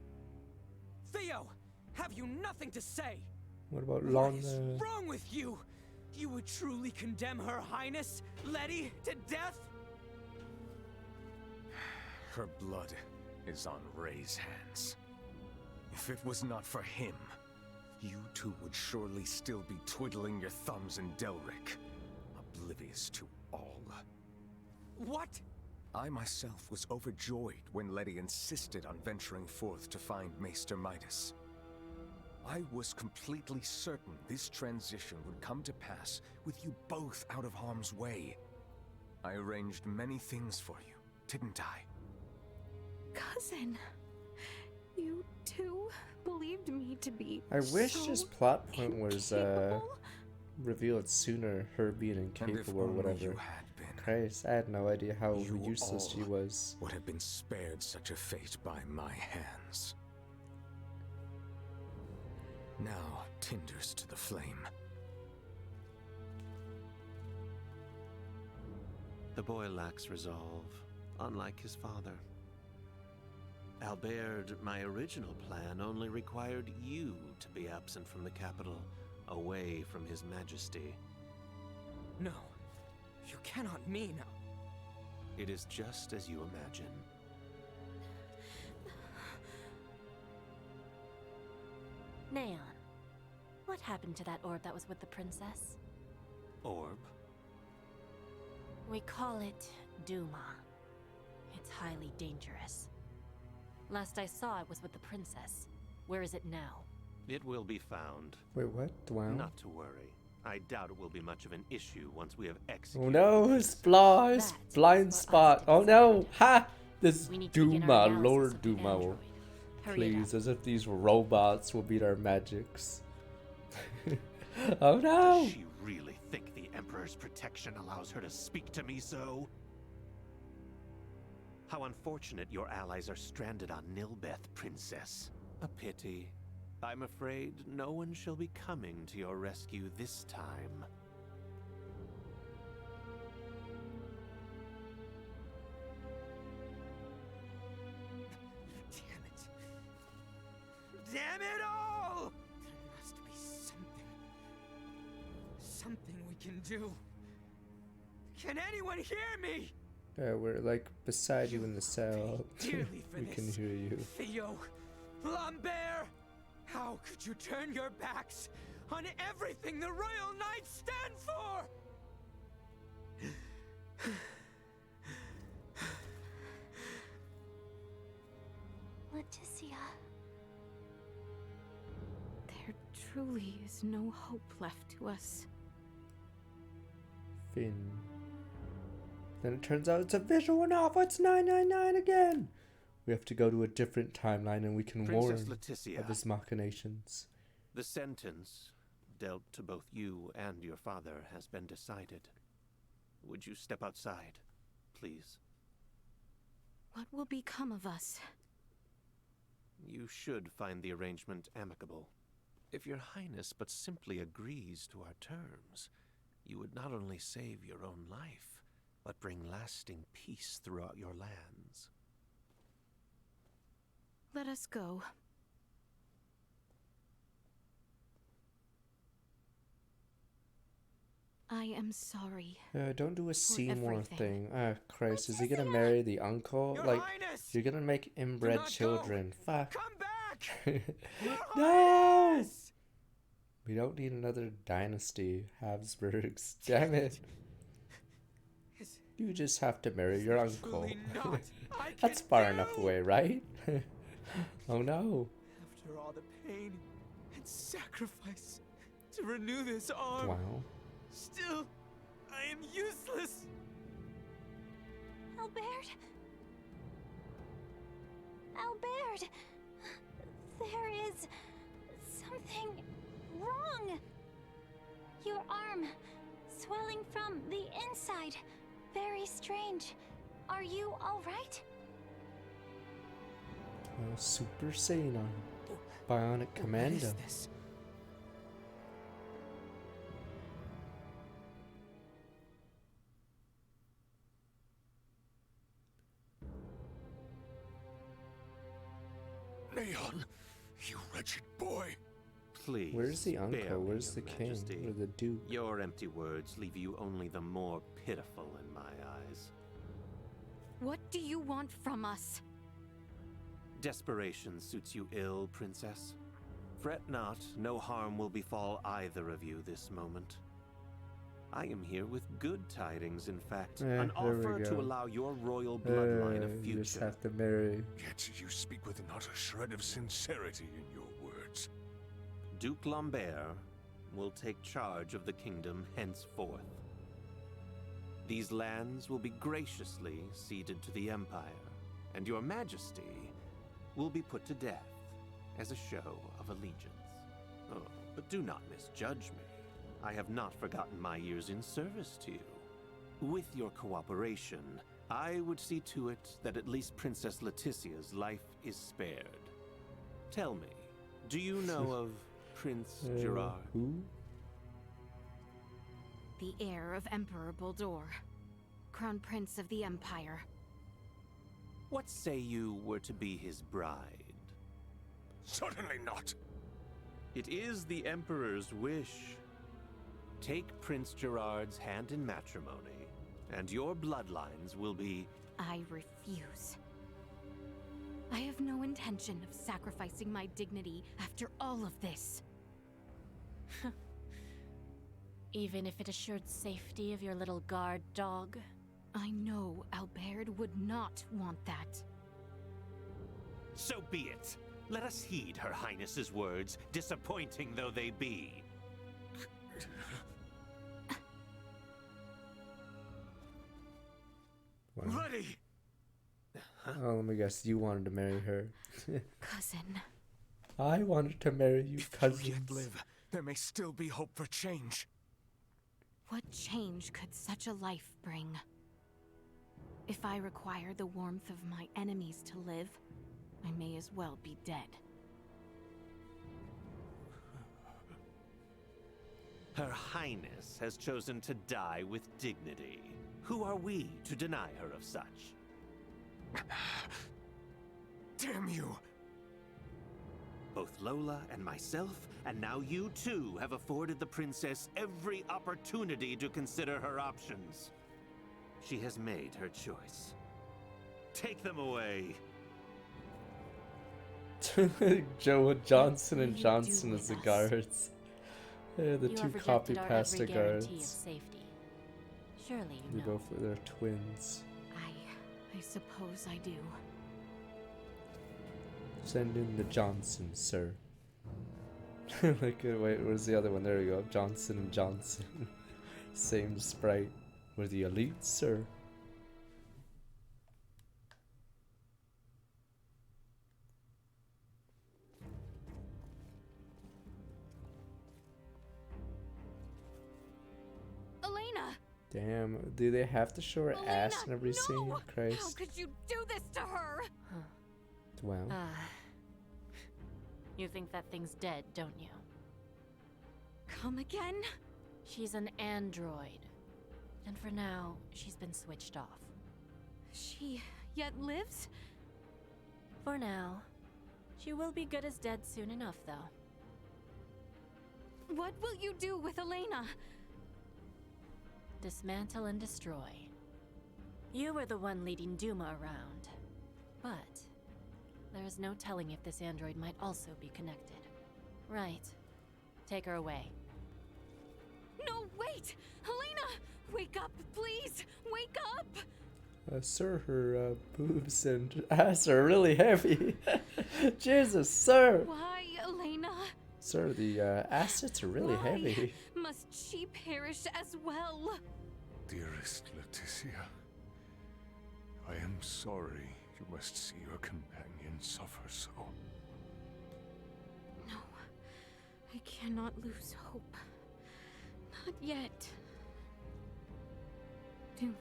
Theo, have you nothing to say? What about What is wrong with you? You would truly condemn Her Highness, Letty, to death? Her blood is on Ray's hands. If it was not for him, you two would surely still be twiddling your thumbs in Delric, oblivious to all. What? I myself was overjoyed when Letty insisted on venturing forth to find Maester Midas. I was completely certain this transition would come to pass with you both out of harm's way. I arranged many things for you, didn't I? Cousin, you too believed me to be I wish so this plot point was incapable? revealed sooner, her being incapable or whatever. Christ, I had no idea how useless she was. Would have been spared such a fate by my hands. Now, tinders to the flame. The boy lacks resolve, unlike his father. Albert, my original plan only required you to be absent from the capital, away from His Majesty. No, you cannot mean... It is just as you imagine. Neon, what happened to that orb that was with the princess? Orb? We call it Duma. It's highly dangerous. Last I saw it was with the princess. Where is it now? It will be found. Wait, what? Wow. Not to worry. I doubt it will be much of an issue once we have Oh executed. no, Splash! Blind spot. Oh no! Ha! This Duma, Lord Duma. Will, please, as if these robots will beat our magics. Oh no! Does she really think the Emperor's protection allows her to speak to me so? How unfortunate your allies are stranded on Nilbeth, Princess. A pity. I'm afraid no one shall be coming to your rescue this time. Damn it. Damn it all! There must be something. Something we can do. Can anyone hear me? We're like beside you in the cell. Dearly for We can this. hear you. Theo, Lambert, how could you turn your backs on everything the Royal Knights stand for? Leticia. There truly is no hope left to us. Finn. Then it turns out it's a visual novel. It's 999 again. We have to go to a different timeline and we can Princess warn Leticia. of his machinations. The sentence dealt to both you and your father has been decided. Would you step outside, please? What will become of us? You should find the arrangement amicable. If your Highness but simply agrees to our terms, you would not only save your own life, but bring lasting peace throughout your lands. Let us go. I am sorry. Don't do a Seymour everything. thing. Ah, Christ. Is he gonna marry the uncle? Your Like, Highness! you're gonna make inbred not children. Fuck. Come back! No! We don't need another dynasty, Habsburgs. Damn it. You just have to marry your uncle. Truly not. I That's can far do. enough away, right? Oh no. After all the pain and sacrifice to renew this arm, Wow. still, I am useless. Albert? Albert! There is something wrong. Your arm swelling from the inside. Very strange. Are you all right? Super Saiyan arm. Bionic Commando. What is this? Neon, you wretched boy. Please. Where's the spare uncle? me, Where's the Your king? Majesty. Or the duke? Your empty words leave you only the more pitiful in my eyes. What do you want from us? Desperation suits you ill, Princess. Fret not, no harm will befall either of you this moment. I am here with good tidings, in fact. An there we offer to go. allow your royal bloodline a You just future. have to marry. Yet you speak with not a shred of sincerity in your words. Duke Lambert will take charge of the kingdom henceforth. These lands will be graciously ceded to the Empire, and your Majesty will be put to death as a show of allegiance. Oh, but do not misjudge me. I have not forgotten my years in service to you. With your cooperation, I would see to it that at least Princess Leticia's life is spared. Tell me, do you know of Prince Gerard? Who? The heir of Emperor Baldur, Crown Prince of the Empire. What say you were to be his bride? Certainly not. It is the Emperor's wish. Take Prince Gerard's hand in matrimony, and your bloodlines will be... I refuse. I have no intention of sacrificing my dignity after all of this. Even if it assured safety of your little guard dog? I know Albert would not want that. So be it. Let us heed Her Highness's words, disappointing though they be. Wow. Ready! Oh, let me guess, you wanted to marry her. Cousin. I wanted to marry you, cousins. If you yet live, there may still be hope for change. What change could such a life bring? If I require the warmth of my enemies to live, I may as well be dead. Her Highness has chosen to die with dignity. Who are we to deny her of such? Damn you! Both Lola and myself, and now you too, have afforded the princess every opportunity to consider her options. She has made her choice. Take them away. Joe Johnson and Johnson as the guards. Yeah, the two copy pasta guards. Surely you They know. they're twins. I suppose I do. Send in the Johnson, sir. Like, wait, where's the other one? There we go. Johnson and Johnson. Same sprite. We're the elite, sir. Elena! Damn, do they have to show her ass in every scene? How Christ. could you do this to her? Wow. You think that thing's dead, don't you? Come again? She's an android. And for now, she's been switched off. She yet lives? For now. She will be good as dead soon enough, though. What will you do with Elena? Dismantle and destroy. You were the one leading Duma around. But there is no telling if this android might also be connected. Right. Take her away. No, wait! Elena! Wake up, please! Wake up! Sir, her boobs and ass are really heavy. Jesus, sir! Why, Elena? Sir, the assets are really heavy. Must she perish as well? Dearest Leticia, I am sorry you must see your companion suffer so. No, I cannot lose hope. Not yet. Duma.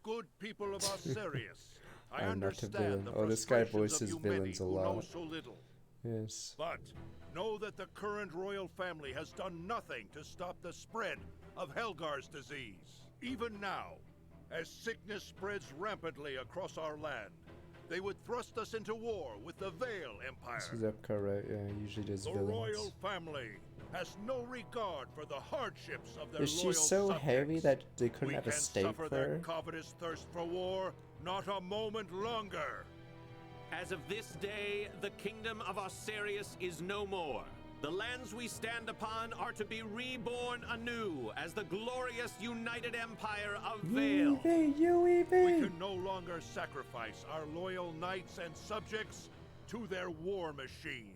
Good people of Osirius, I I'm not a understand villain. the Oh, this guy frustrations voices of you many villains a who know lot. so little. Yes. But know that the current royal family has done nothing to stop the spread of Helgar's disease. Even now, as sickness spreads rampantly across our land, they would thrust us into war with the Vale Empire. This is Epcot, right? Yeah, usually does The villains. royal family has no regard for the hardships of their Is she loyal so subjects. heavy that they couldn't We have a can stake suffer for their her? covetous thirst for war, not a moment longer. As of this day, the kingdom of Osirius is no more. The lands we stand upon are to be reborn anew as the glorious united empire of Vale. We can no longer sacrifice our loyal knights and subjects to their war machine.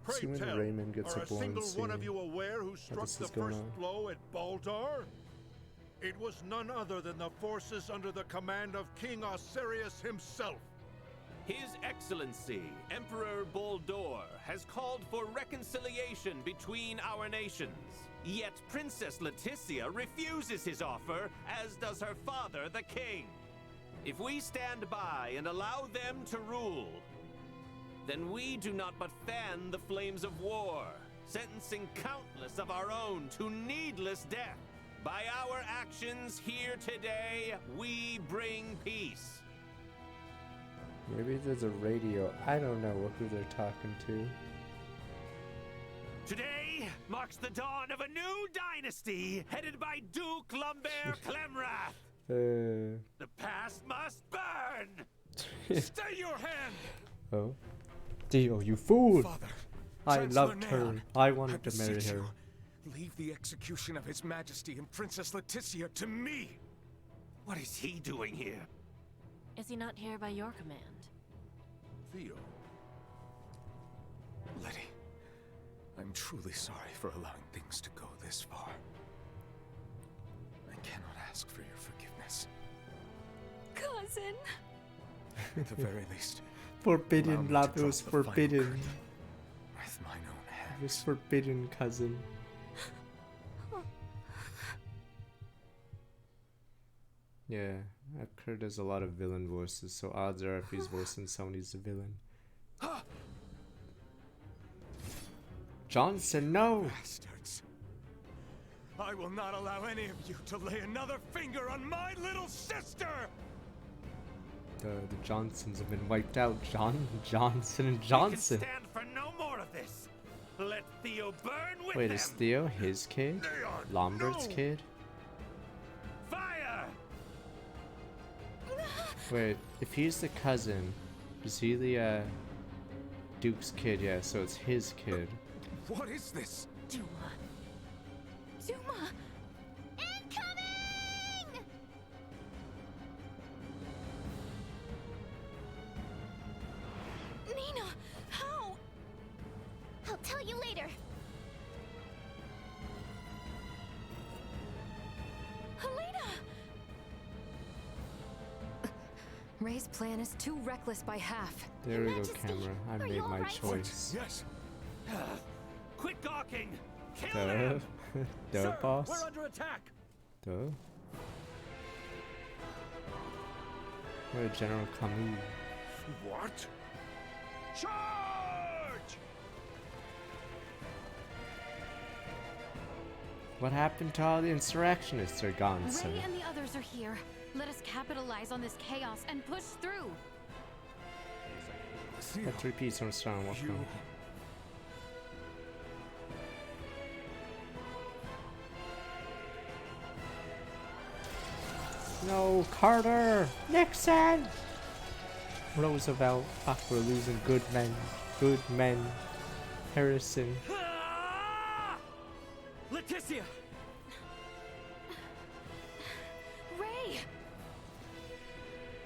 Pray See when tell, Raymond gets are a a single born one of scene you aware who struck this the is going first on. blow at Baldar? It was none other than the forces under the command of King Osirius himself. His Excellency, Emperor Baldor, has called for reconciliation between our nations. Yet Princess Leticia refuses his offer, as does her father, the king. If we stand by and allow them to rule, then we do not but fan the flames of war, sentencing countless of our own to needless death. By our actions here today, we bring peace. Maybe there's a radio. I don't know who they're talking to. Today marks the dawn of a new dynasty headed by Duke Lambert Clemrath. The past must burn. Stay your hand. Oh. Dio, you fool! Father, I Chancellor loved her. Neon, I wanted to marry beseech her. you, leave the execution of His Majesty and Princess Leticia to me. What is he doing here? Is he not here by your command? Theo. Letty, I'm truly sorry for allowing things to go this far. I cannot ask for your forgiveness. Cousin. At the very least, Forbidden, allow me love. to It was drop the final forbidden. curtain with mine own hands. It was forbidden, cousin. Yeah, I've heard there's a lot of villain voices, so odds are if he's voicing someone, he's the villain. Johnson, no! Bastards. I will not allow any of you to lay another finger on my little sister! The Johnsons have been wiped out. Johnson and Johnson. We can stand for no more of this. Let Theo burn with Wait, them. is Theo his kid? Lambert's kid? Fire! Wait, if he's the cousin, is he the Duke's kid? Yeah, so it's his kid. What is this? Duma. Incoming! Nina, how? I'll tell you later. Helena! Ray's plan is too reckless by half. There we go, camera. I made my choice. Yes. Quit gawking. Kill Duh. them. Duh, Sir, boss. we're under attack. Duh. We're General Camus. What? Charge! What happened to all the insurrectionists? They're gone, sir. Ray and the others are here. Let us capitalize on this chaos and push through. Got 3 pieces on strong. Welcome. No, Carter! Nixon! Roosevelt. Fuck, we're losing good men. Good men. Harrison. Leticia! Ray!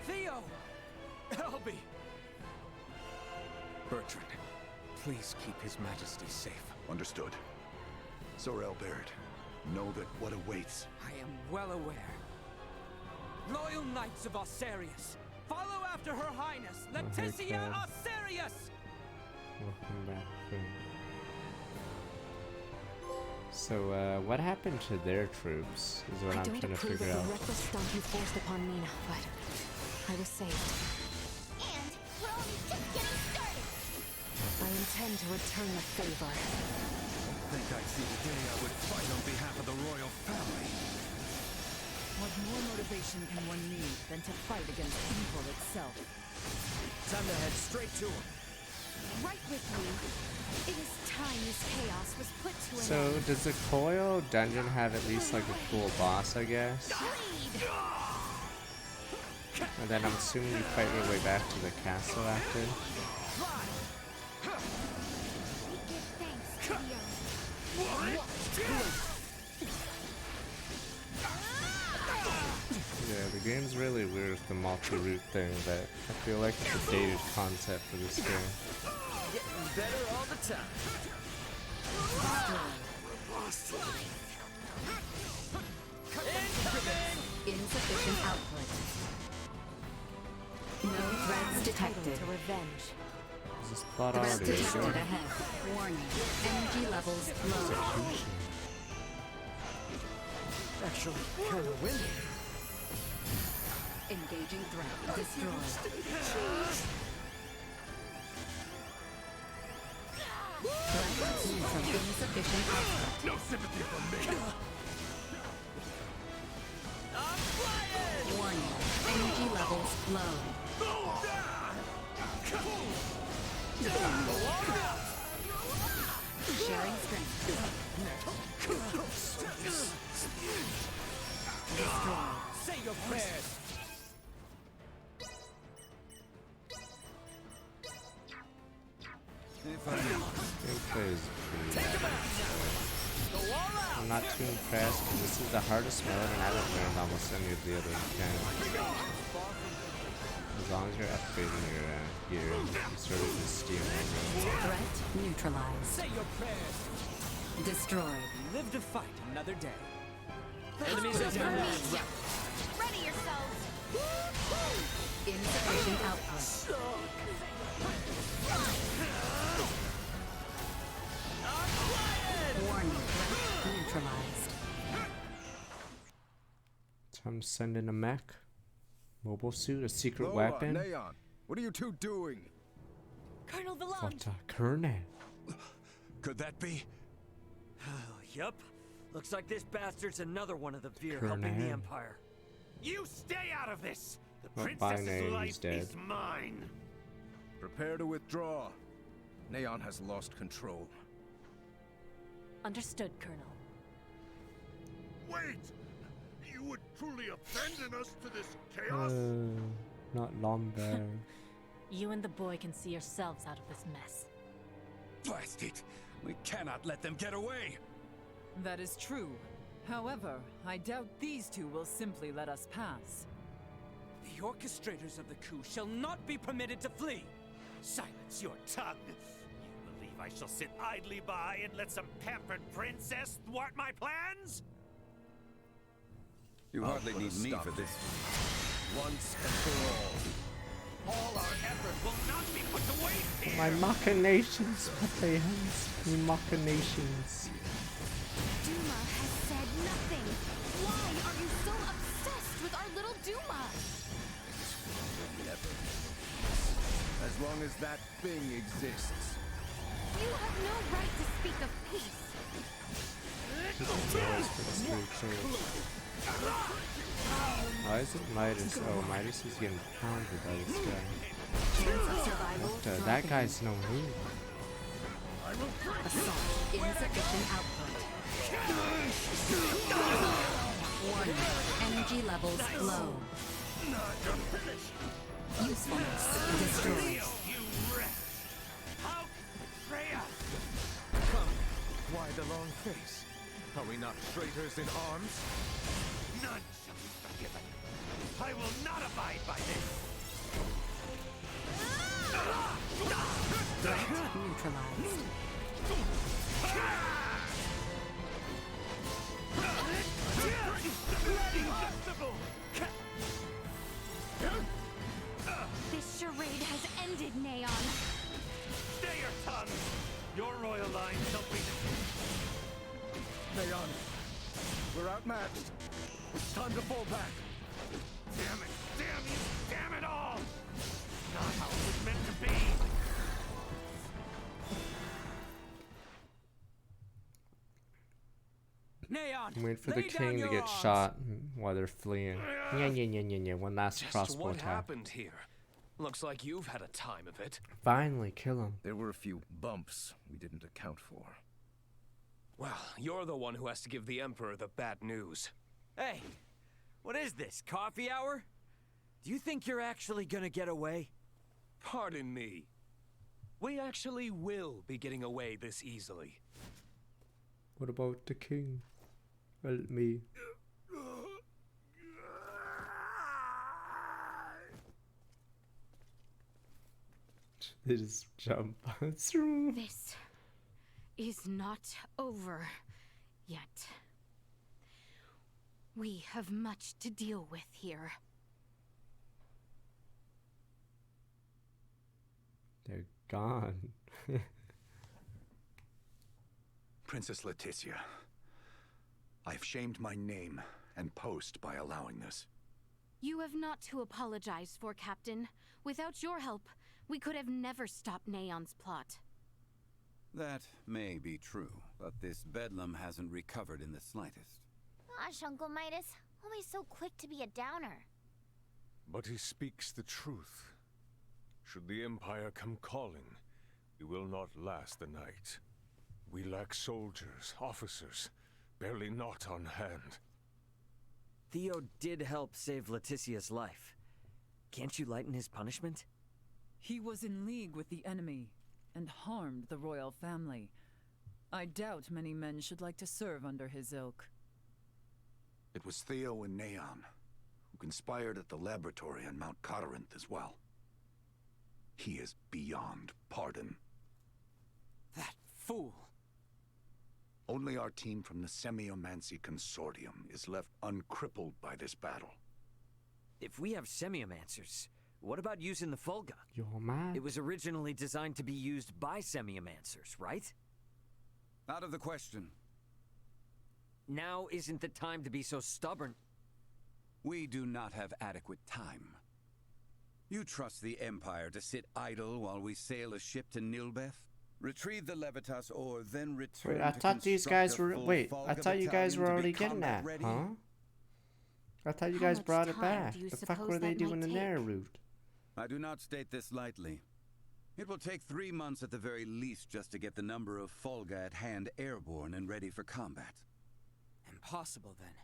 Theo! Elby! Bertrand, please keep His Majesty safe. Understood. Sorel Baird, know that what awaits. I am well aware. Loyal Knights of Osirius, follow after Her Highness, Leticia Osirius! Welcome back, friend. So, what happened to their troops is what I'm trying to figure out. I don't approve of the reckless stunt you forced upon Nina, but I was saved. And we're only just getting started. I intend to return the favor. I think I'd see the day I would fight on behalf of the royal family. What more motivation can one need than to fight against evil itself? Time to head straight to him. Right with you. It is time this chaos was put to an So, end. does the Koyo dungeon have at least like a cool boss, I guess? And then I'm assuming you fight your way back to the castle after. Yeah, the game's really weird with the multi-route thing, but I feel like it's a dated concept for this game. Getting better all the time. Insufficient output. No threats detected. To revenge. Is this plot Threat already detected over? ahead. Warning. Energy levels low. Actually, kind of windy. Engaging threat. Destroyed. Threat from insufficient output. No sympathy from me. Warning. Energy levels low. Sharing strength. Destroyed. Say your prayers. Gameplay is pretty I'm not too impressed because this is the hardest mode and I haven't learned almost any of the other mechanics. As long as you're upgrading your gear, you sort of just steamroll. Threat neutralized. Say your prayers. Destroyed. Live to fight another day. Enemies are down. Ready yourselves. Insufficient output. Warning. Threat neutralized. Time to send in a mech. Mobile suit, a secret Lola, weapon. Neon, what are you two doing? Colonel Villan. What a Colonel. Could that be? Yup. Looks like this bastard's another one of the Veer helping the Colonel. Empire. You stay out of this! The Not by princess's name, life he's dead. is mine! Prepare to withdraw. Neon has lost control. Understood, Colonel. Wait! You would truly abandon us to this chaos? Not Lambert. You and the boy can see yourselves out of this mess. Blast it! We cannot let them get away! That is true. However, I doubt these two will simply let us pass. The orchestrators of the coup shall not be permitted to flee. Silence your tongue! You believe I shall sit idly by and let some pampered princess thwart my plans? You hardly need me for this. Once and for all. All our effort will not be put to waste here! My machinations, Patreons. My machinations. Duma has said nothing. Why are you so obsessed with our little Duma? Never. As long as that thing exists. You have no right to speak of peace. Why is it Midas? Oh, Midas is getting pounded by this guy. What, that guy's no move. Assault. Insufficient output. Warning. Energy levels low. Usefulness destroyed. Come, why the long face? Are we not traitors in arms? None shall be forgiven. I will not abide by this. Threat neutralized. This charade has ended, Neon. Stay your tongue! Your royal line shall be... Neon, we're outmatched. It's time to fall back. Damn it! Damn you! Damn it all! Not how it was meant to be! Neon, Wait for the lay down king to your get arms. shot while they're fleeing. Yeah. One last Just crossbow what attack. happened here? Looks like you've had a time of it. Finally, kill him. There were a few bumps we didn't account for. Well, you're the one who has to give the Emperor the bad news. Hey, what is this, coffee hour? Do you think you're actually gonna get away? Pardon me. We actually will be getting away this easily. What about the king? Help me. They just jump through. This is not over yet. We have much to deal with here. They're gone. Princess Leticia, I've shamed my name and post by allowing this. You have not to apologize for, Captain. Without your help, we could have never stopped Neon's plot. That may be true, but this bedlam hasn't recovered in the slightest. Gosh, Uncle Midas, always so quick to be a downer. But he speaks the truth. Should the Empire come calling, we will not last the night. We lack soldiers, officers, barely not on hand. Theo did help save Leticia's life. Can't you lighten his punishment? He was in league with the enemy and harmed the royal family. I doubt many men should like to serve under his ilk. It was Theo and Neon, who conspired at the laboratory on Mount Corinth as well. He is beyond pardon. That fool! Only our team from the Semiomancy Consortium is left uncrippled by this battle. If we have semiomancers, what about using the Fulga? You're mad. It was originally designed to be used by semiomancers, right? Out of the question. Now isn't the time to be so stubborn. We do not have adequate time. You trust the Empire to sit idle while we sail a ship to Nilbeth? Retrieve the Levitas ore, then return. Wait, I thought these guys were. Wait, I thought you guys were already getting that, huh? I thought you guys brought it back. The fuck were they doing in their route? I do not state this lightly. It will take 3 months at the very least just to get the number of Fulga at hand airborne and ready for combat. Impossible, then.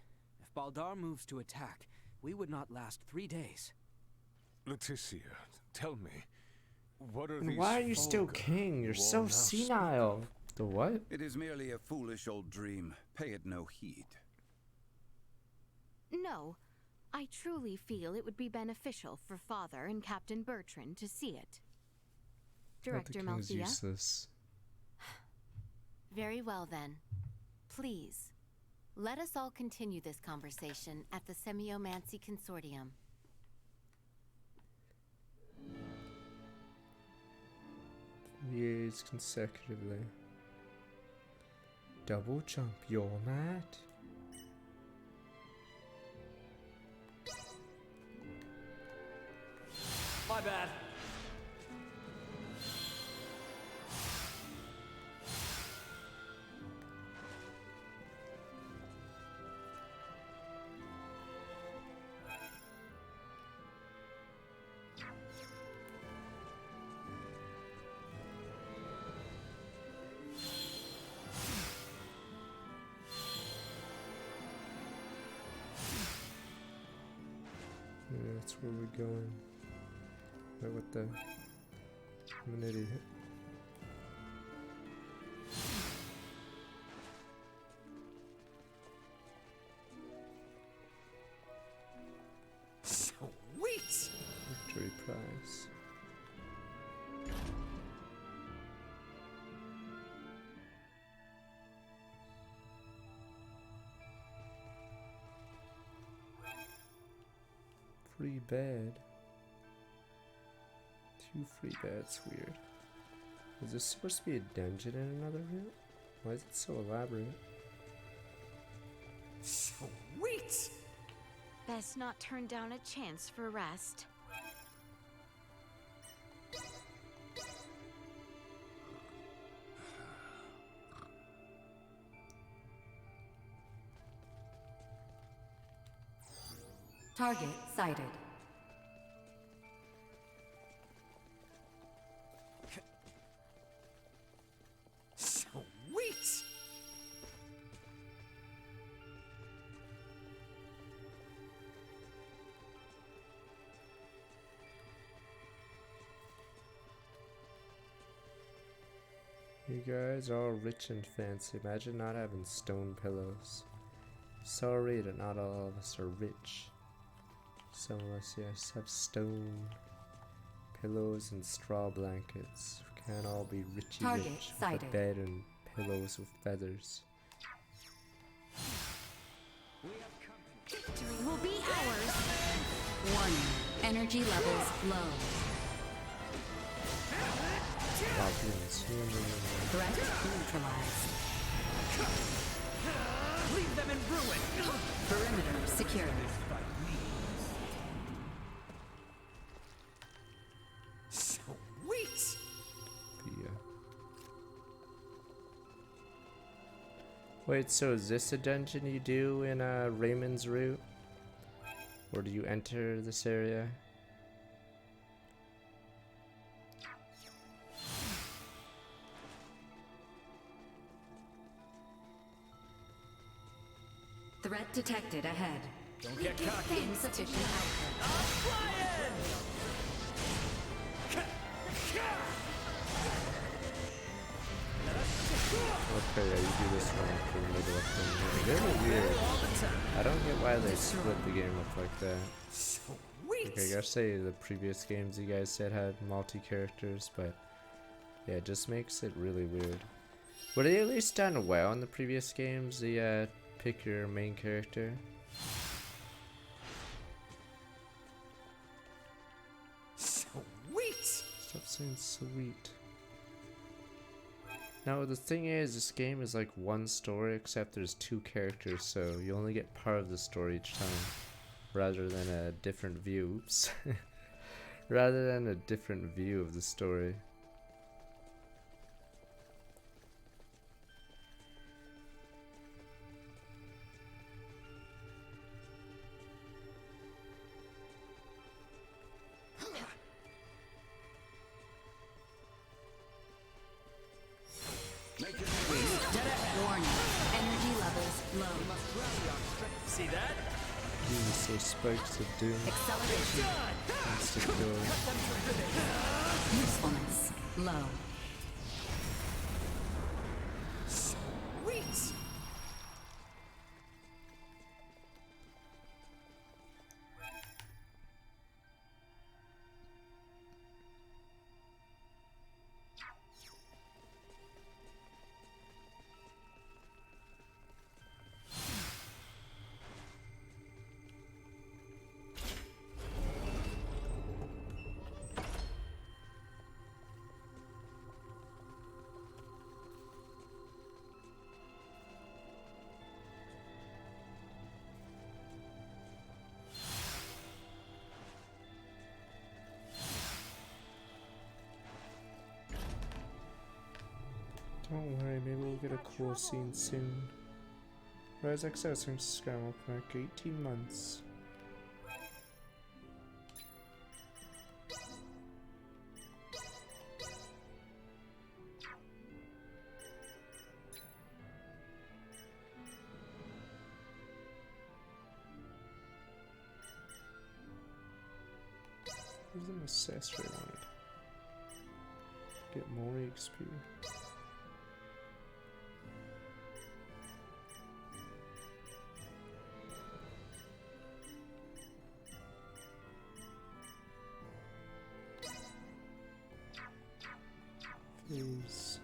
If Baldar moves to attack, we would not last 3 days. Leticia, tell me, what are And these why are you still Fulga king? You're you so all now senile. The what? It is merely a foolish old dream. Pay it no heed. No, I truly feel it would be beneficial for Father and Captain Bertrand to see it. Director Malthea? Useless. Very well then. Please, let us all continue this conversation at the Semiomancy Consortium. Years consecutively. Double jump, you're mad. My bad. Yeah, that's where we're going. Wait, what the? I'm an idiot. Sweet! Victory prize. Free bed. 2 free beds, weird. Is this supposed to be a dungeon in another room? Why is it so elaborate? Sweet! Best not turn down a chance for rest. Target sighted. Sweet! Here You guys are all rich and fancy. Imagine not having stone pillows. Sorry that not all of us are rich. Some of us, yes, have stone pillows and straw blankets. We can't all be richy Target rich with sighted. a bed and pillows with feathers. Victory will be ours. Warning. Energy levels low. Goblins. Threat neutralized. Leave them in ruin! Perimeter secure. Sweet! Wait, so is this a dungeon you do in Raymond's Route? Or do you enter this area? Threat detected ahead. Don't get cocky. Insufficient output. Okay, yeah, you do this one after the middle of thing. Really weird. I don't get why they split the game up like that. Okay, I gotta say the previous games you guys said had multi-characters, but yeah, it just makes it really weird. Were they at least done well in the previous games? The pick your main character. Sweet! Stop saying sweet. Now the thing is, this game is like one story, except there's two characters, so you only get part of the story each time, rather than a different view. Oops. Rather than a different view of the story. Warning. Energy levels low. See that? So spikes of doom. Acceleration. Insecure. Usefulness low. Sweet! Don't worry, maybe we'll get a cool scene soon. Rise Access and Scramble Pack, 18 months. Where's an accessory I wanted? Get more XP. Please.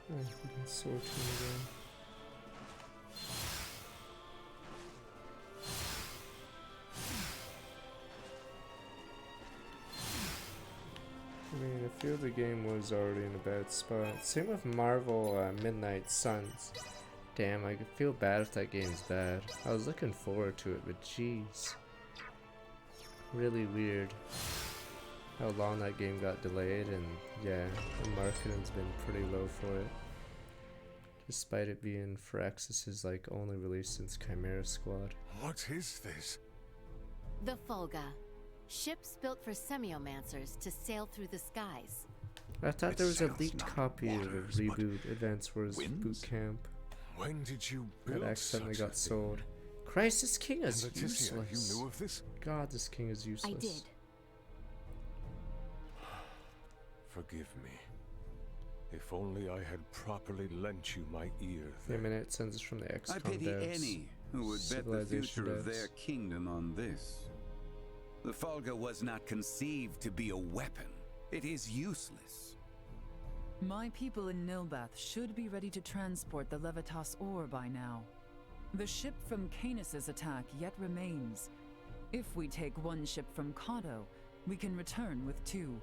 Oh, we can sort him again. I mean, I feel the game was already in a bad spot. Same with Marvel Midnight Suns. Damn, I feel bad if that game's bad. I was looking forward to it, but jeez. Really weird how long that game got delayed, and yeah, the marketing's been pretty low for it. Despite it being Firaxis's like only release since Chimera Squad. What is this? The Fulga. Ships built for semiomancers to sail through the skies. I thought there was a leaked copy of a reboot Advance Wars Boot Camp. When did you build that accidentally got such sold? Christ, this king is Leticia, useless. you knew of this? God, this king is useless. I did. Forgive me. If only I had properly lent you my ear Wait a minute, it sends us from the XCOM I pity devs. any who would bet the future of their kingdom on this. The Fulga was not conceived to be a weapon. It is useless. My people in Nilbath should be ready to transport the Levitas ore by now. The ship from Canis's attack yet remains. If we take one ship from Kato, we can return with 2.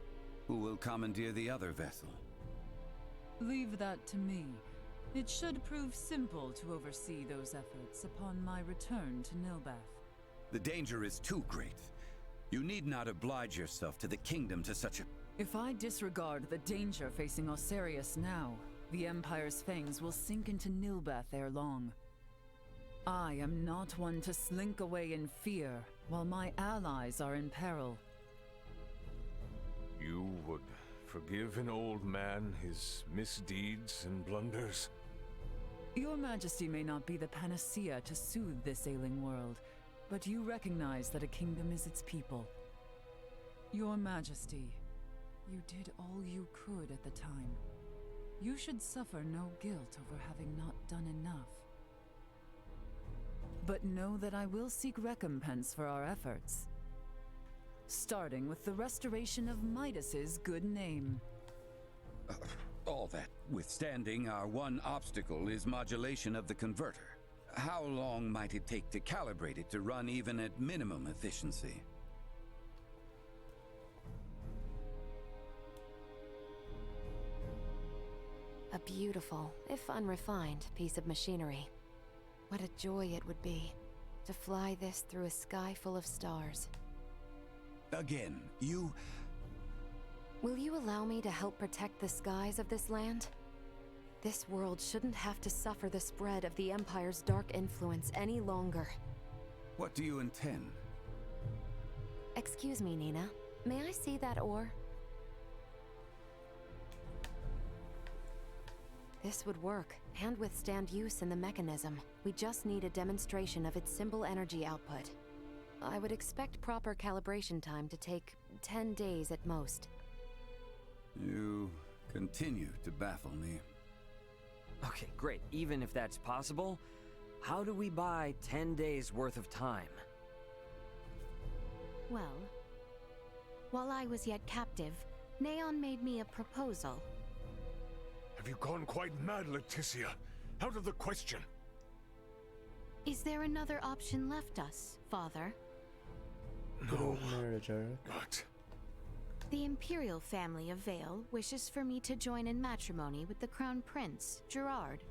Who will commandeer the other vessel? Leave that to me. It should prove simple to oversee those efforts upon my return to Nilbath. The danger is too great. You need not oblige yourself to the kingdom to such a... If I disregard the danger facing Osirius now, the Empire's fangs will sink into Nilbath ere long. I am not one to slink away in fear, while my allies are in peril. You would forgive an old man his misdeeds and blunders? Your Majesty may not be the panacea to soothe this ailing world, but you recognize that a kingdom is its people. Your Majesty, you did all you could at the time. You should suffer no guilt over having not done enough. But know that I will seek recompense for our efforts. Starting with the restoration of Midas's good name. All that withstanding, our one obstacle is modulation of the converter. How long might it take to calibrate it to run even at minimum efficiency? A beautiful, if unrefined, piece of machinery. What a joy it would be to fly this through a sky full of stars. Again, you... Will you allow me to help protect the skies of this land? This world shouldn't have to suffer the spread of the Empire's dark influence any longer. What do you intend? Excuse me, Nina. May I see that ore? This would work, and withstand use in the mechanism. We just need a demonstration of its symbol energy output. I would expect proper calibration time to take 10 days at most. You continue to baffle me. Okay, great. Even if that's possible, how do we buy 10 days worth of time? Well, while I was yet captive, Neon made me a proposal. Have you gone quite mad, Leticia? Out of the question. Is there another option left us, Father? No. But... The Imperial family of Vale wishes for me to join in matrimony with the Crown Prince, Gerard.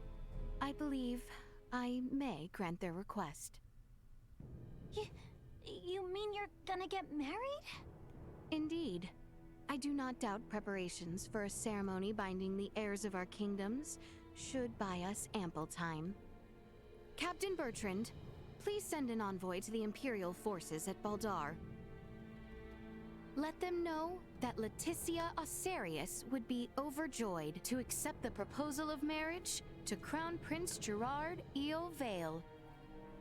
I believe I may grant their request. You mean you're gonna get married? Indeed. I do not doubt preparations for a ceremony binding the heirs of our kingdoms should buy us ample time. Captain Bertrand, please send an envoy to the Imperial forces at Baldar. Let them know that Leticia Osirius would be overjoyed to accept the proposal of marriage to Crown Prince Gerard Eo Vale.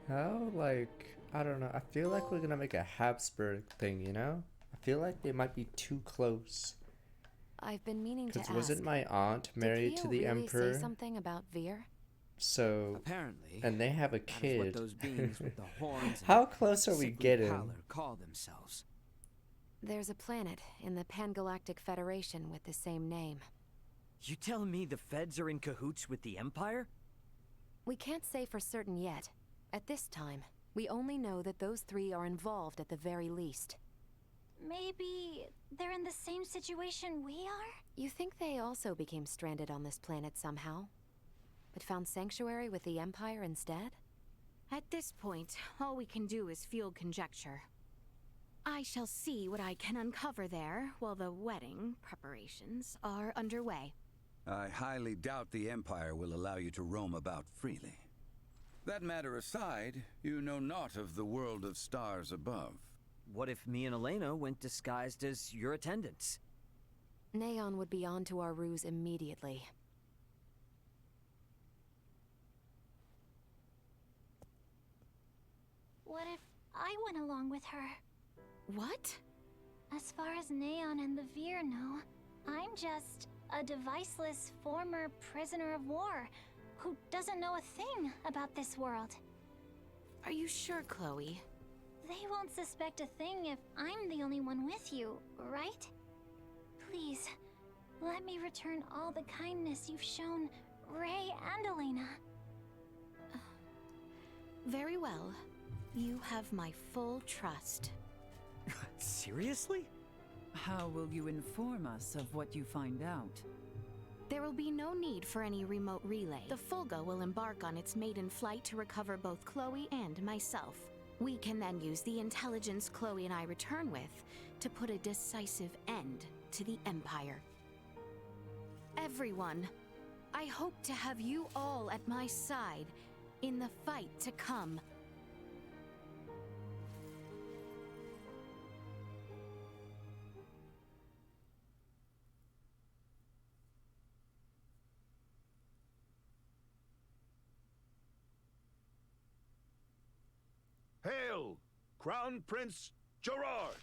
How, like, I don't know. I feel like we're gonna make a Habsburg thing, you know? I feel like they might be too close. I've been meaning to ask. Because wasn't my aunt married to the really Emperor? Say something about Veer? So apparently, and they have a that kid. is what those beings with the horns How and close are we sickly getting? pallor call themselves. There's a planet in the Pangalactic Federation with the same name. You telling me the Feds are in cahoots with the Empire? We can't say for certain yet. At this time, we only know that those 3 are involved at the very least. Maybe they're in the same situation we are? You think they also became stranded on this planet somehow? but found sanctuary with the Empire instead? At this point, all we can do is field conjecture. I shall see what I can uncover there while the wedding preparations are underway. I highly doubt the Empire will allow you to roam about freely. That matter aside, you know naught of the world of stars above. What if me and Elena went disguised as your attendants? Neon would be on to our ruse immediately. What if I went along with her? What? As far as Neon and the Veer know, I'm just a deviceless former prisoner of war who doesn't know a thing about this world. Are you sure, Chloe? They won't suspect a thing if I'm the only one with you, right? Please, let me return all the kindness you've shown Ray and Elena. Very well. You have my full trust. Seriously? How will you inform us of what you find out? There will be no need for any remote relay. The Fulga will embark on its maiden flight to recover both Chloe and myself. We can then use the intelligence Chloe and I return with to put a decisive end to the Empire. Everyone, I hope to have you all at my side in the fight to come. Hail, Crown Prince Gerard!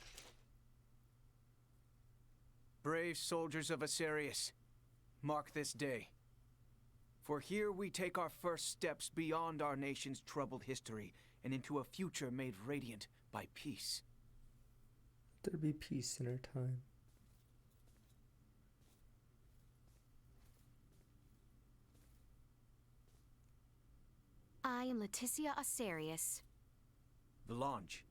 Brave soldiers of Asarius, mark this day. For here we take our first steps beyond our nation's troubled history and into a future made radiant by peace. There be peace in our time. I am Leticia Asarius. The launch.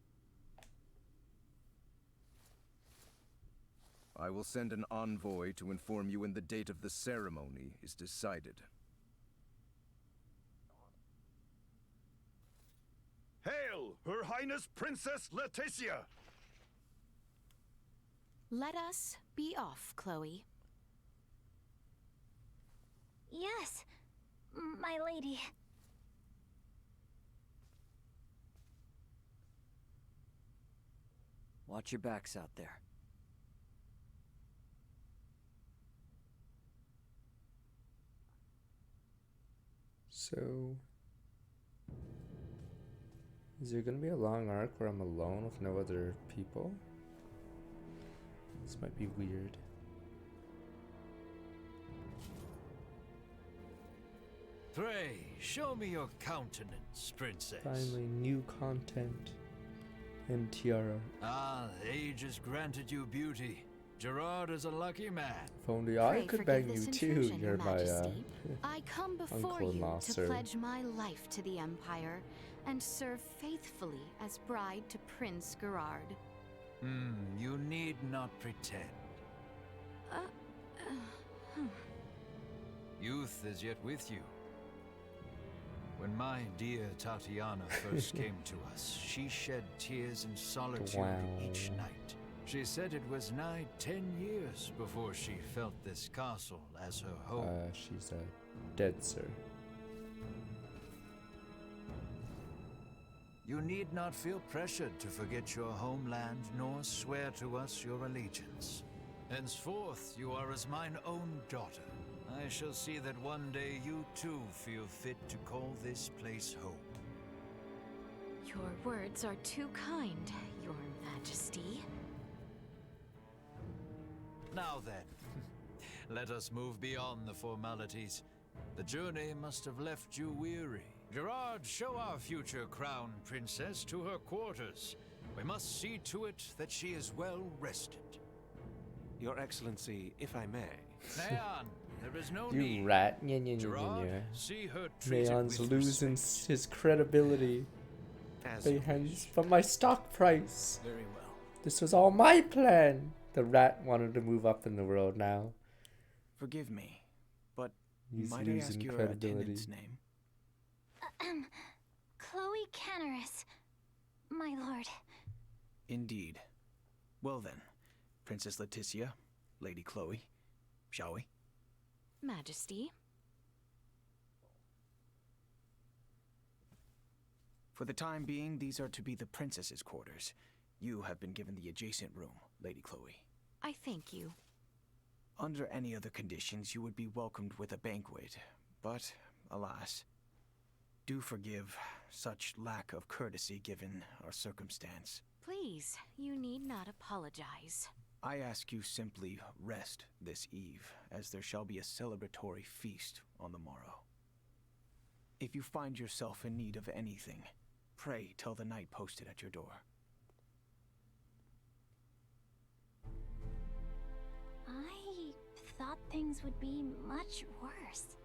I will send an envoy to inform you when the date of the ceremony is decided. Hail, Her Highness Princess Leticia! Let us be off, Chloe. Yes, my lady. Watch your backs out there. So, is there gonna be a long arc where I'm alone with no other people? This might be weird. Pray, show me your countenance, princess. Finally, new content. And Tiara. Ah, age has granted you beauty. Gerard is a lucky man. If only I could bang you too. You're my I come before Uncle you Nasser. to pledge my life to the Empire and serve faithfully as bride to Prince Gerard. You need not pretend. Youth is yet with you. When my dear Tatiana first came to us, she shed tears in solitude each night. She said it was nigh 10 years before she felt this castle as her home. She's dead, sir. You need not feel pressured to forget your homeland, nor swear to us your allegiance. Henceforth, you are as mine own daughter. I shall see that one day you too feel fit to call this place home. Your words are too kind, Your Majesty. Now then, let us move beyond the formalities. The journey must have left you weary. Gerard, show our future crown princess to her quarters. We must see to it that she is well rested. Your Excellency, if I may. Neon, there is no You need. rat. Gerard, see her treated Neon's with losing respect. his credibility. But my stock price. Very well. This was all my plan. The rat wanted to move up in the world now. Forgive me, but He's Might I losing ask your credibility. attendant's name? Chloe Canaris, my lord. Indeed. Well then, Princess Leticia, Lady Chloe, shall we? Majesty. For the time being, these are to be the princess's quarters. You have been given the adjacent room, Lady Chloe. I thank you. Under any other conditions, you would be welcomed with a banquet. But, alas, do forgive such lack of courtesy given our circumstance. Please, you need not apologize. I ask you simply rest this eve, as there shall be a celebratory feast on the morrow. If you find yourself in need of anything, pray tell the knight posted at your door. I thought things would be much worse.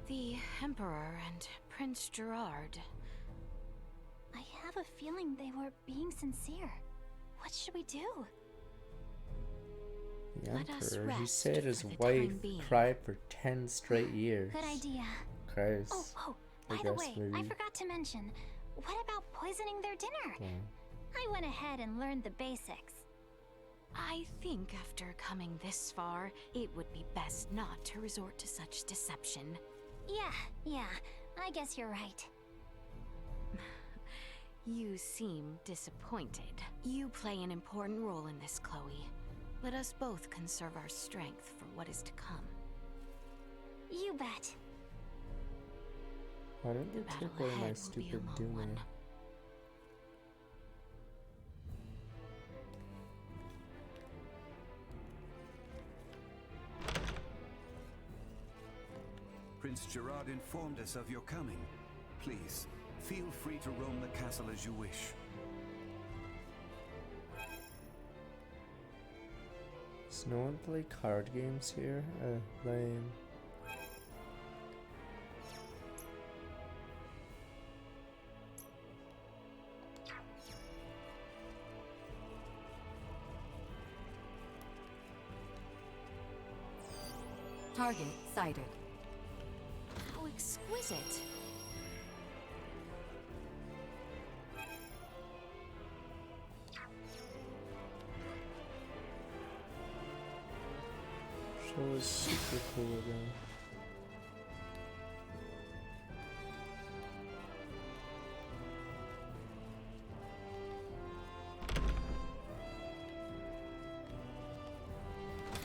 The Emperor and Prince Gerard. I have a feeling they were being sincere. What should we do? The Let us Emperor, he rest said his for the wife time being. cried for 10 straight years. Good idea. Christ. Oh, I by the guess way, maybe. I forgot to mention, what about poisoning their dinner? Yeah. I went ahead and learned the basics. I think after coming this far, it would be best not to resort to such deception. Yeah, I guess you're right. You seem disappointed. You play an important role in this, Chloe. Let us both conserve our strength for what is to come. You bet. Why don't they battle take away my ahead will be a stupid long Duma? one. Prince Gerard informed us of your coming. Please, feel free to roam the castle as you wish. Does no one play card games here? Lame. Target sighted. How exquisite. Show is super cool again.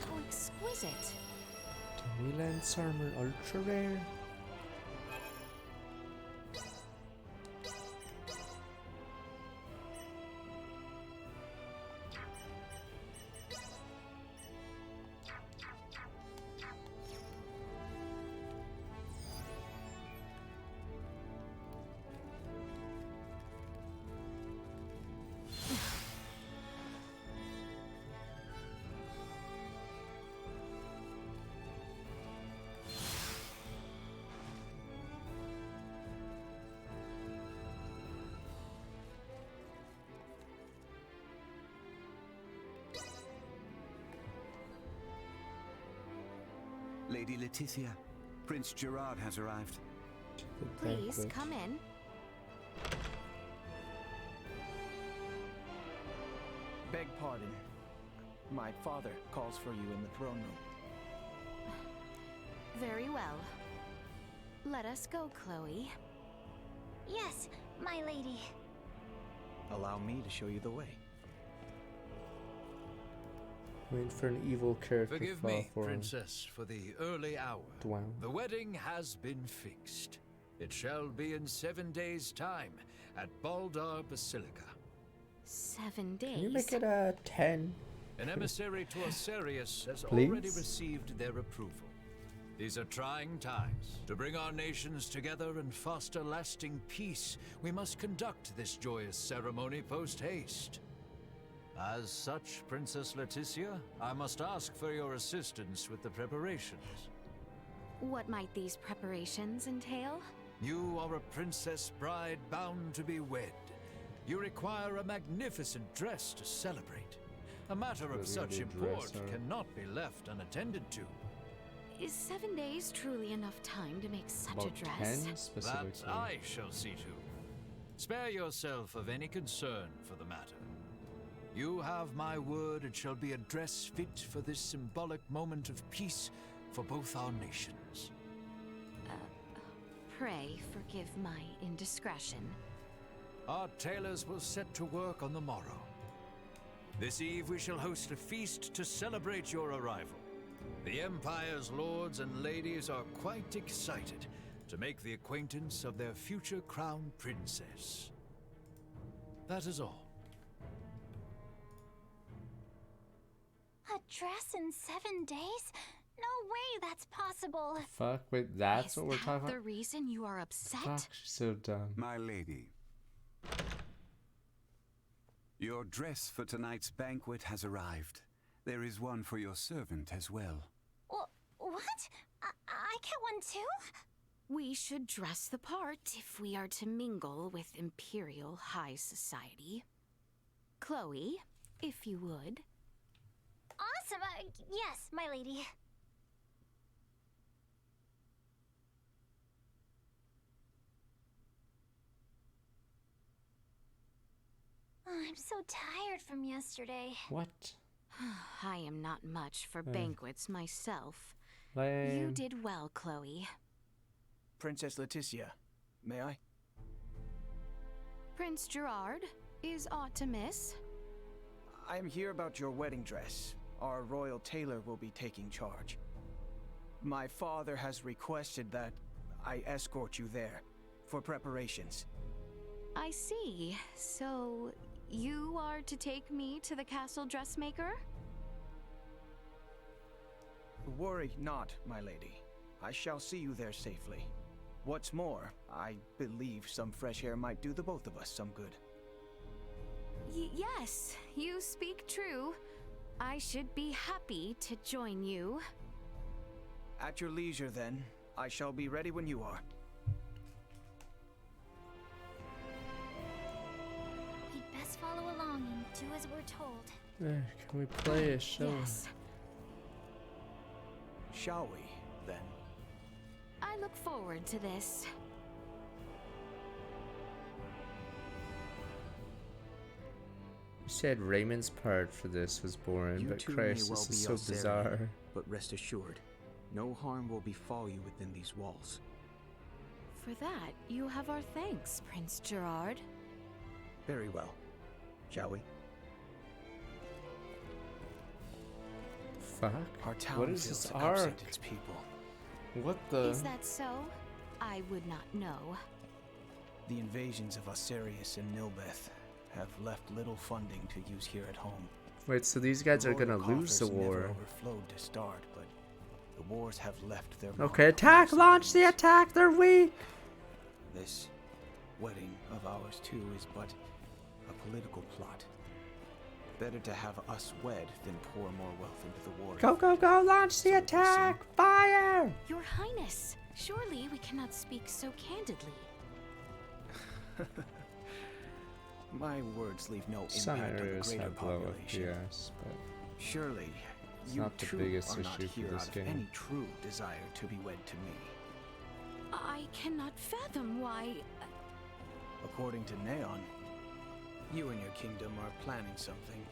How exquisite. Lance armor ultra rare. Lady Leticia, Prince Gerard has arrived. Please come in. Beg pardon. My father calls for you in the throne room. Very well. Let us go, Chloe. Yes, my lady. Allow me to show you the way. Waiting for an evil character to Forgive fall me, for him. Princess, for the early hour. Wow. The wedding has been fixed. It shall be in 7 days' time at Baldar Basilica. 7 days? Can you make it 10? An emissary to Osirius has Please? already received their approval. These are trying times. To bring our nations together and foster lasting peace, we must conduct this joyous ceremony post-haste. As such, Princess Leticia, I must ask for your assistance with the preparations. What might these preparations entail? You are a princess bride bound to be wed. You require a magnificent dress to celebrate. A matter of Really such good dress, import huh? cannot be left unattended to. Is 7 days truly enough time to make such About a dress? 10 specifically. That I shall see to. Spare yourself of any concern for the matter. You have my word it shall be a dress fit for this symbolic moment of peace for both our nations. Pray forgive my indiscretion. Our tailors will set to work on the morrow. This eve we shall host a feast to celebrate your arrival. The Empire's lords and ladies are quite excited to make the acquaintance of their future crown princess. That is all. A dress in 7 days? No way that's possible. Fuck, wait, that's what we're talking Is that the about? reason you are upset? Fuck, she's so dumb. My lady. Your dress for tonight's banquet has arrived. There is one for your servant as well. What? I get one too? We should dress the part if we are to mingle with Imperial High Society. Chloe, if you would. Awesome. Yes, my lady. Oh, I'm so tired from yesterday. What? I am not much for banquets myself. Lame. You did well, Chloe. Princess Leticia, may I? Prince Gerard, is aught to miss? I am here about your wedding dress. Our royal tailor will be taking charge. My father has requested that I escort you there for preparations. I see. So, you are to take me to the castle dressmaker? Worry not, my lady. I shall see you there safely. What's more, I believe some fresh air might do the both of us some good. Yes, you speak true. I should be happy to join you. At your leisure, then. I shall be ready when you are. We'd best follow along and do as we're told. Can we play a show? Yes. Shall we, then? I look forward to this. You said Raymond's part for this was boring, You but two Christ, may well this is be so Elsarian, bizarre. but rest assured, no harm will befall you within these walls. For that, you have our thanks, Prince Gerard. Very well. Shall we? Fuck. Our town What is feels this to arc? absent its people. What the? Is that so? I would not know. The invasions of Osirius and Nilbeth have left little funding to use here at home. Wait, so these guys The are gonna royal lose the coffers never war? overflowed to start, but the wars have left their Okay, mark attack! on Launch the attack! They're weak! This wedding of ours too is but a political plot. Better to have us wed than pour more wealth into the war. Go, go, go! Launch the attack! Fire! Your Highness, surely we cannot speak so candidly. My words leave no Some impact on the areas greater have low population. FPS, but Surely, it's you not the too biggest are not issue for here this out game. of any true desire to be wed to me. I cannot fathom why. According to Neon, you and your kingdom are planning something,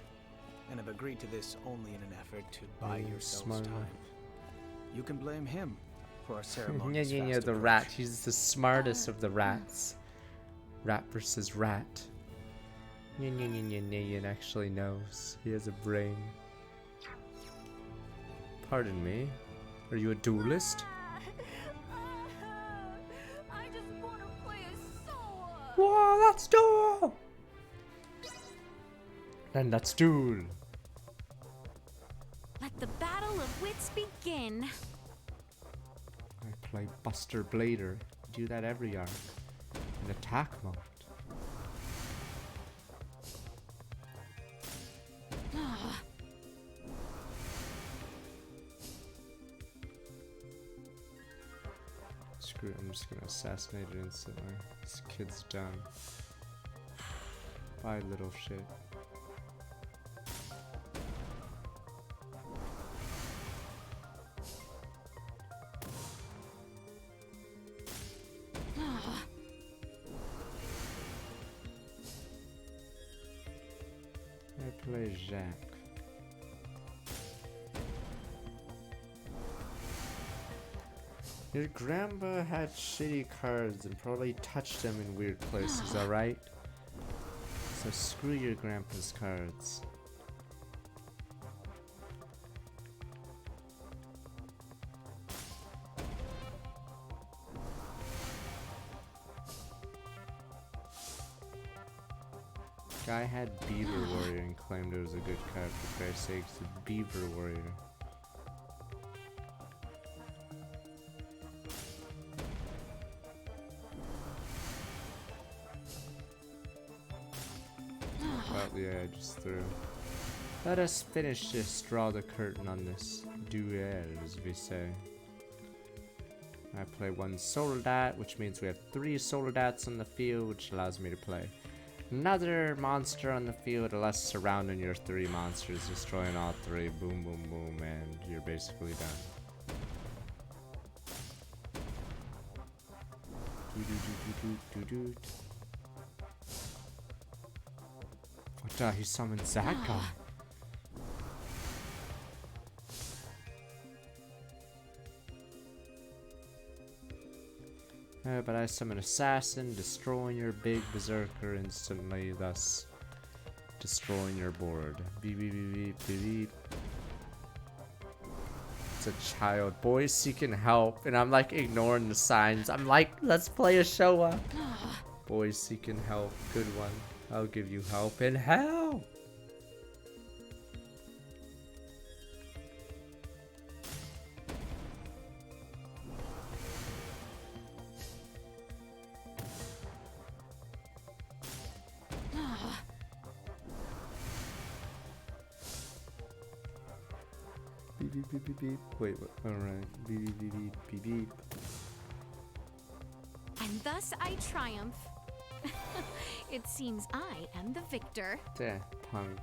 and have agreed to this only in an effort to buy yourselves smart. time. You can blame him for our Yeah, ceremony. yeah, the rat. He's the smartest of the rats. Rat versus rat. It actually knows. He has a brain. Pardon me. Are you a duelist? I just want to play a sword. Whoa, let's duel! Then let's duel. Let the battle of wits begin. I play Buster Blader. Do that every arc. In attack mode. Ah. Screw it, I'm just gonna assassinate it instantly. This kid's done. Bye, little shit. Play Jack. Your grandpa had shitty cards and probably touched them in weird places, alright? So screw your grandpa's cards. Guy had Beaver Warrior and claimed it was a good card. For Christ's sakes, the Beaver Warrior. About the edge through. Let us finish this. Draw the curtain on this duel, as we say. I play one solar dot, which means we have 3 solar dots on the field, which allows me to play another monster on the field, unless surrounding your 3 monsters, destroying all 3, boom, boom, boom, and you're basically done. What the? He summoned that guy. But I summon Assassin, destroying your big Berserker instantly, thus destroying your board. Beep, beep, beep, beep, beep, beep. It's a child. Boy seeking help, and I'm like ignoring the signs. I'm like, let's play a Showa. Boy seeking help. Good one. I'll give you help and help. Beep, beep, beep, beep, beep. Wait, what? Alright. Beep, beep, beep, beep, beep, beep. And thus I triumph. It seems I am the victor. There, punk.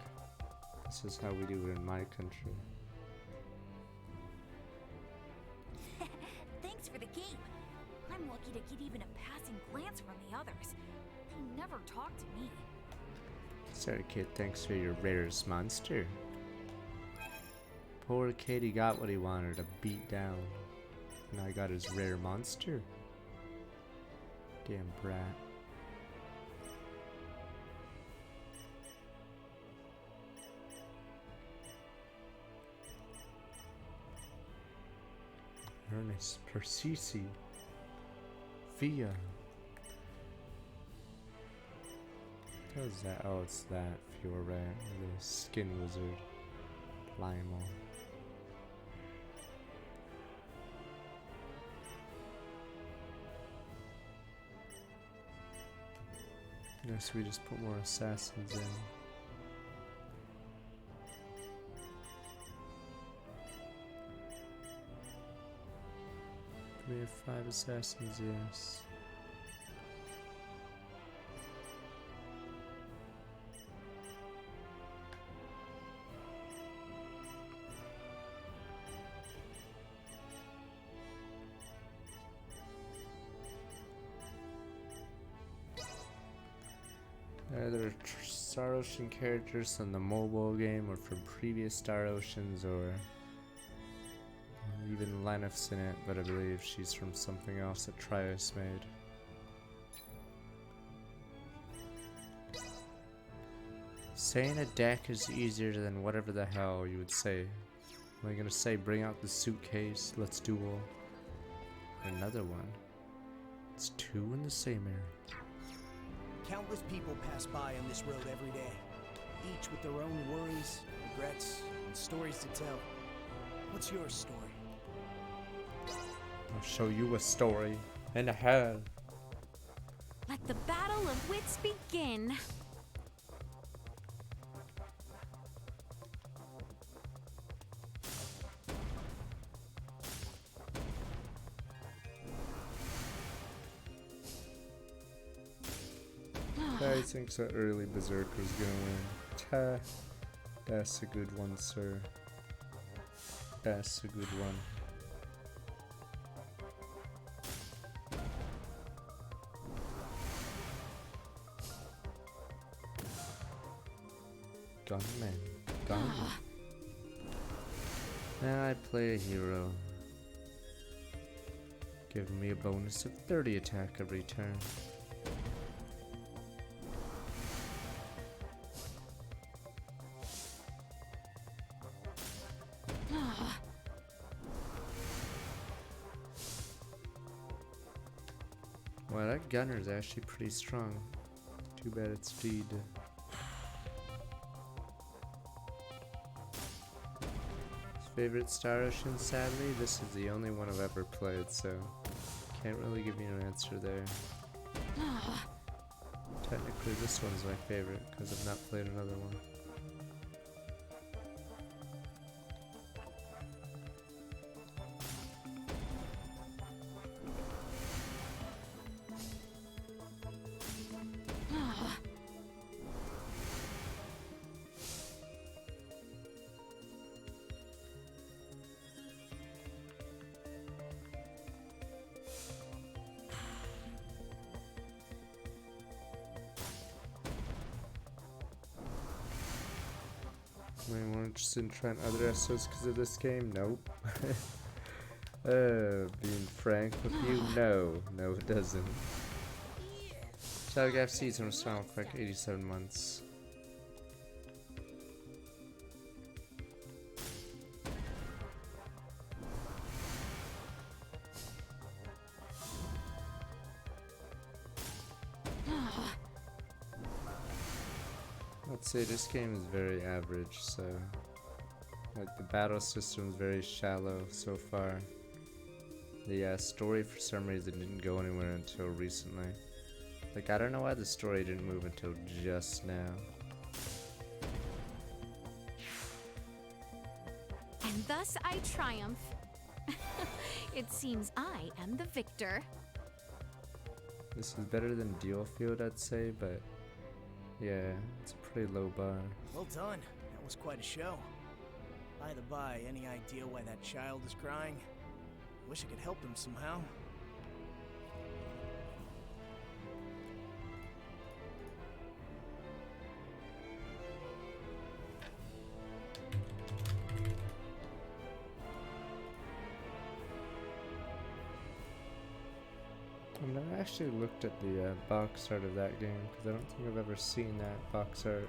This is how we do it in my country. Thanks for the game. I'm lucky to get even a passing glance from the others. They never talk to me. Sorry, kid. Thanks for your rarest monster. Poor Katie got what he wanted, a beat down. Now I got his rare monster. Damn brat. Ernest, Persisi, Via. What is that? Oh, it's that Fiora, the skin wizard. Limo. Guess we just put more assassins in. Do we have 5 assassins? Yes. Either Star Ocean characters from the mobile game or from previous Star Oceans, or even Lennox in it, but I believe she's from something else that Trios made. Saying a deck is easier than whatever the hell you would say. Am I gonna say bring out the suitcase, let's duel? Another one. It's 2 in the same area. Countless people pass by on this road every day, each with their own worries, regrets, and stories to tell. What's your story? I'll show you a story in hell. Let the battle of wits begin. I think so early Berserker's gonna win. Ta. That's a good one, sir. That's a good one. gunman. Gun. Now I play a hero. Giving me a bonus of 30 attack every turn. Wow, that gunner is actually pretty strong. Too bad it's speed. Favorite Star Ocean, sadly, this is the only one I've ever played, so can't really give you an answer there. Technically, this one's my favorite because I've not played another one. Am I more interested in trying other SOs because of this game? Nope. Being frank with you, no. No, it doesn't. Telegraph season was found for like 87 months. I'd say this game is very average, so like the battle system is very shallow so far. The story for some reason didn't go anywhere until recently. Like I don't know why the story didn't move until just now. And thus I triumph. It seems I am the victor. This is better than Deal Field, I'd say, but yeah, it's a pretty low bar. Well done. That was quite a show. By the by, any idea why that child is crying? Wish I could help him somehow. I've never actually looked at the box art of that game because I don't think I've ever seen that box art,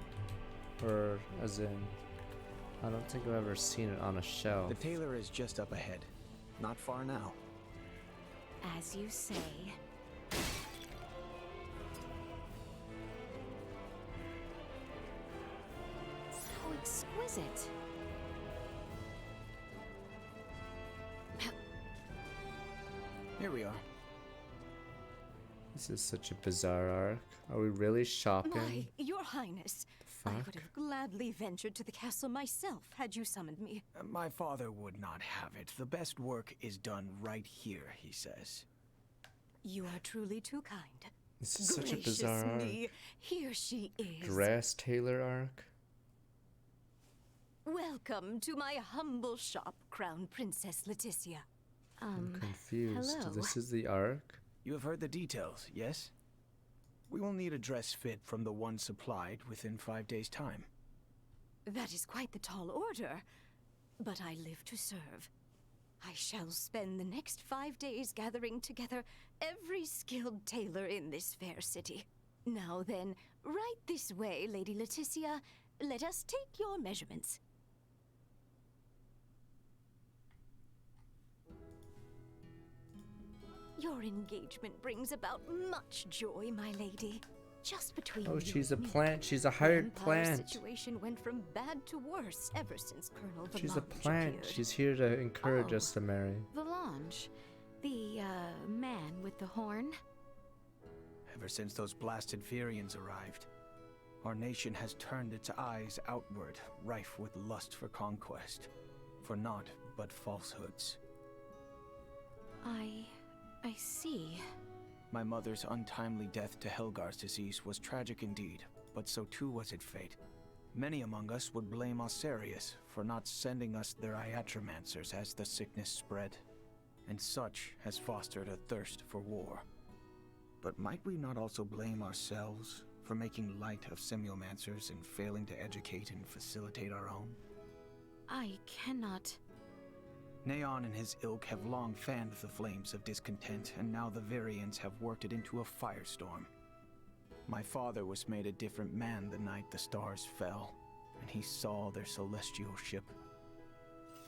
or as in, I don't think I've ever seen it on a shelf. The tailor is just up ahead. Not far now. As you say. So exquisite. Here we are. This is such a bizarre arc. Are we really shopping? My, Your Highness, The I fuck? would have gladly ventured to the castle myself had you summoned me. My father would not have it. The best work is done right here, he says. You are truly too kind. This is such a Gracious bizarre arc. me, here she is. Grass Taylor arc? Welcome to my humble shop, Crown Princess Leticia. I'm confused. hello. This is the arc? You have heard the details, yes? We will need a dress fit from the one supplied within 5 days' time. That is quite the tall order, but I live to serve. I shall spend the next 5 days gathering together every skilled tailor in this fair city. Now then, right this way, Lady Leticia. Let us take your measurements. Your engagement brings about much joy, my lady. Just between Oh, you she's a and me, plant. She's a hired Empire's plant. situation went from bad to worse ever since Colonel She's a Valanche plant. appeared. She's here to encourage us to marry. Valanche, the man with the horn. Ever since those blasted Firians arrived, our nation has turned its eyes outward, rife with lust for conquest. For naught but falsehoods. I see. My mother's untimely death to Helgar's disease was tragic indeed, but so too was its fate. Many among us would blame Osarius for not sending us their iatromancers as the sickness spread, and such has fostered a thirst for war. But might we not also blame ourselves for making light of simulmancers and failing to educate and facilitate our own? I cannot. Neon and his ilk have long fanned the flames of discontent, and now the variants have worked it into a firestorm. My father was made a different man the night the stars fell, and he saw their celestial ship.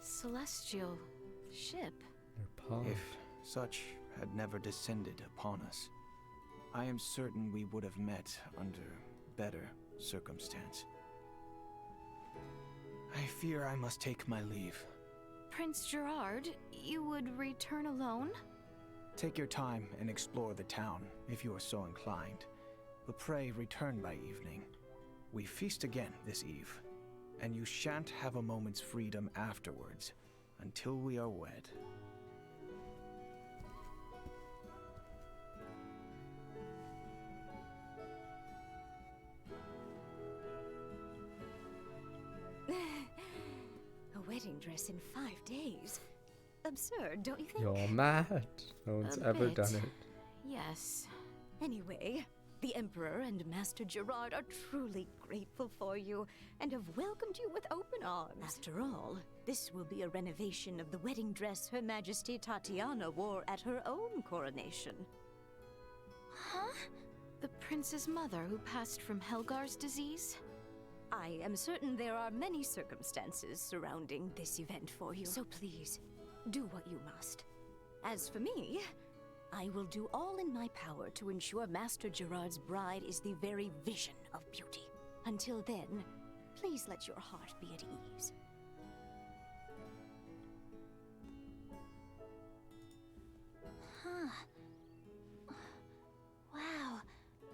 Celestial ship? If such had never descended upon us, I am certain we would have met under better circumstance. I fear I must take my leave. Prince Gerard, you would return alone? Take your time and explore the town, if you are so inclined. But pray return by evening. We feast again this eve, and you shan't have a moment's freedom afterwards, until we are wed. A wedding dress in 5 days? Absurd, don't you think? You're mad. No one's ever done it. Yes. Anyway, the Emperor and Master Gerard are truly grateful for you and have welcomed you with open arms. After all, this will be a renovation of the wedding dress Her Majesty Tatiana wore at her own coronation. Huh? The prince's mother who passed from Helgar's disease? I am certain there are many circumstances surrounding this event for you. So please, do what you must. As for me, I will do all in my power to ensure Master Gerard's bride is the very vision of beauty. Until then, please let your heart be at ease. Huh. Wow.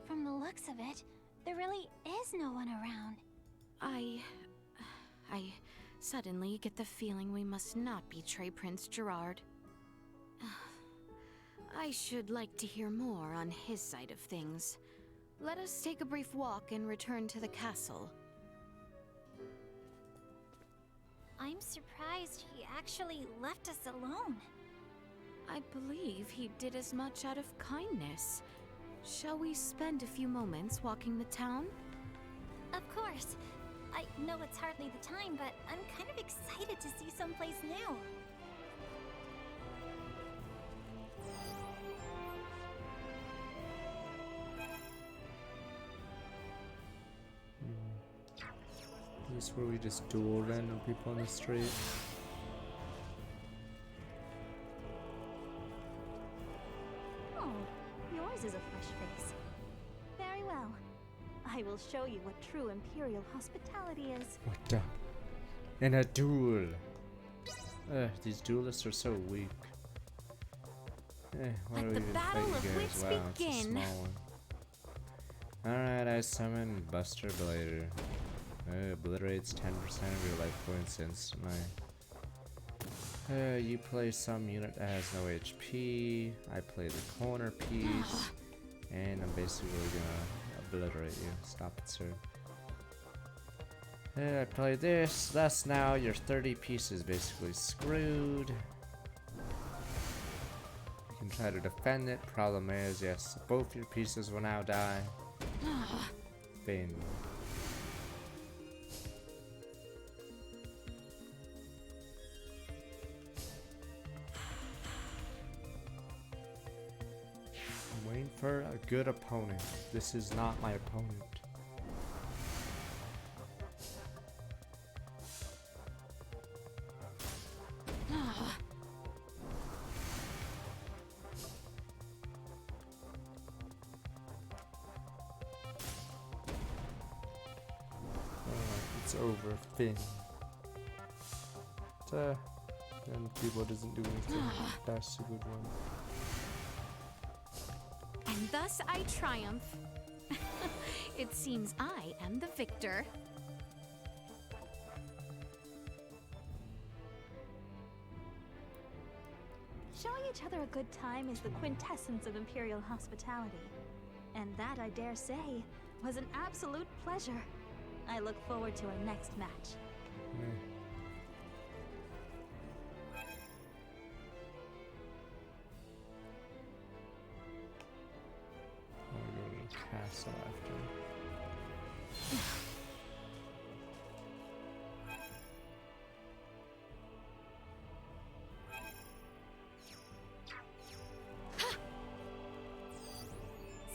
From the looks of it, there really is no one around. I suddenly get the feeling we must not betray Prince Gerard. I should like to hear more on his side of things. Let us take a brief walk and return to the castle. I'm surprised he actually left us alone. I believe he did as much out of kindness. Shall we spend a few moments walking the town? Of course. I know it's hardly the time, but I'm kind of excited to see someplace new. Is this where we just duel random people on the street? Oh, yours is a fresh face. Very well. I will show you what true Imperial hospitality is. What the? In a duel. These duelists are so weak. Why do we even fight you guys? Wow, it's a small one. Alright, I summon Buster Blader. Obliterates 10% of your life points instantly. You play some unit that has no HP. I play the corner piece. And I'm basically gonna obliterate you. Stop it, sir. I play this. Thus now your 30 pieces basically screwed. You can try to defend it. Problem is, yes, both your pieces will now die. Fin. I'm waiting for a good opponent. This is not my opponent. It's over, Finn. And people doesn't do anything. That's a good one. And thus I triumph. It seems I am the victor. Showing each other a good time is the quintessence of Imperial hospitality. And that, I dare say, was an absolute pleasure. I look forward to our next match. I'll go to the castle after.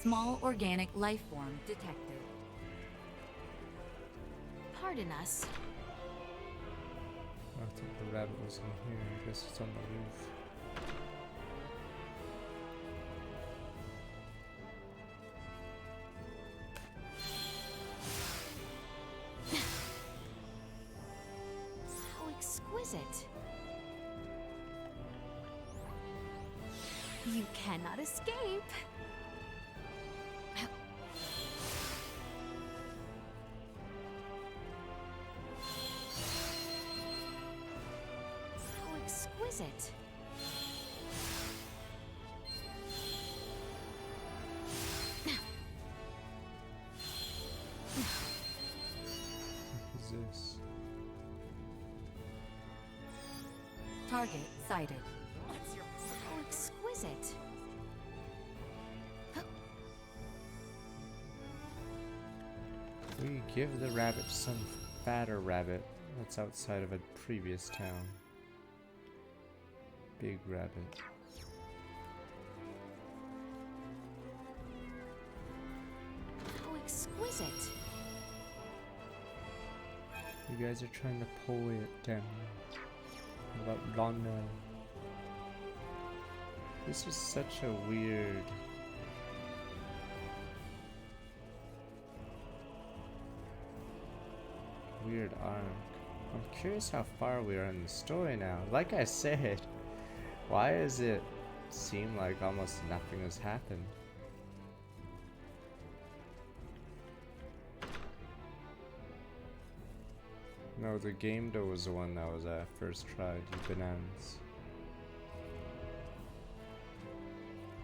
Small organic life form detected. Pardon us. I think the rabbit was in here. I guess it's on the roof. How exquisite. You cannot escape. How exquisite. What is this? Target sighted. How exquisite. We give the rabbit to some fatter rabbit that's outside of a previous town. Big rabbit. How exquisite. You guys are trying to pull it down. About Lana. This is such a weird. Weird arc. I'm curious how far we are in the story now. Like I said, why does it seem like almost nothing has happened? No, the game though was the one that was first tried, you bananas.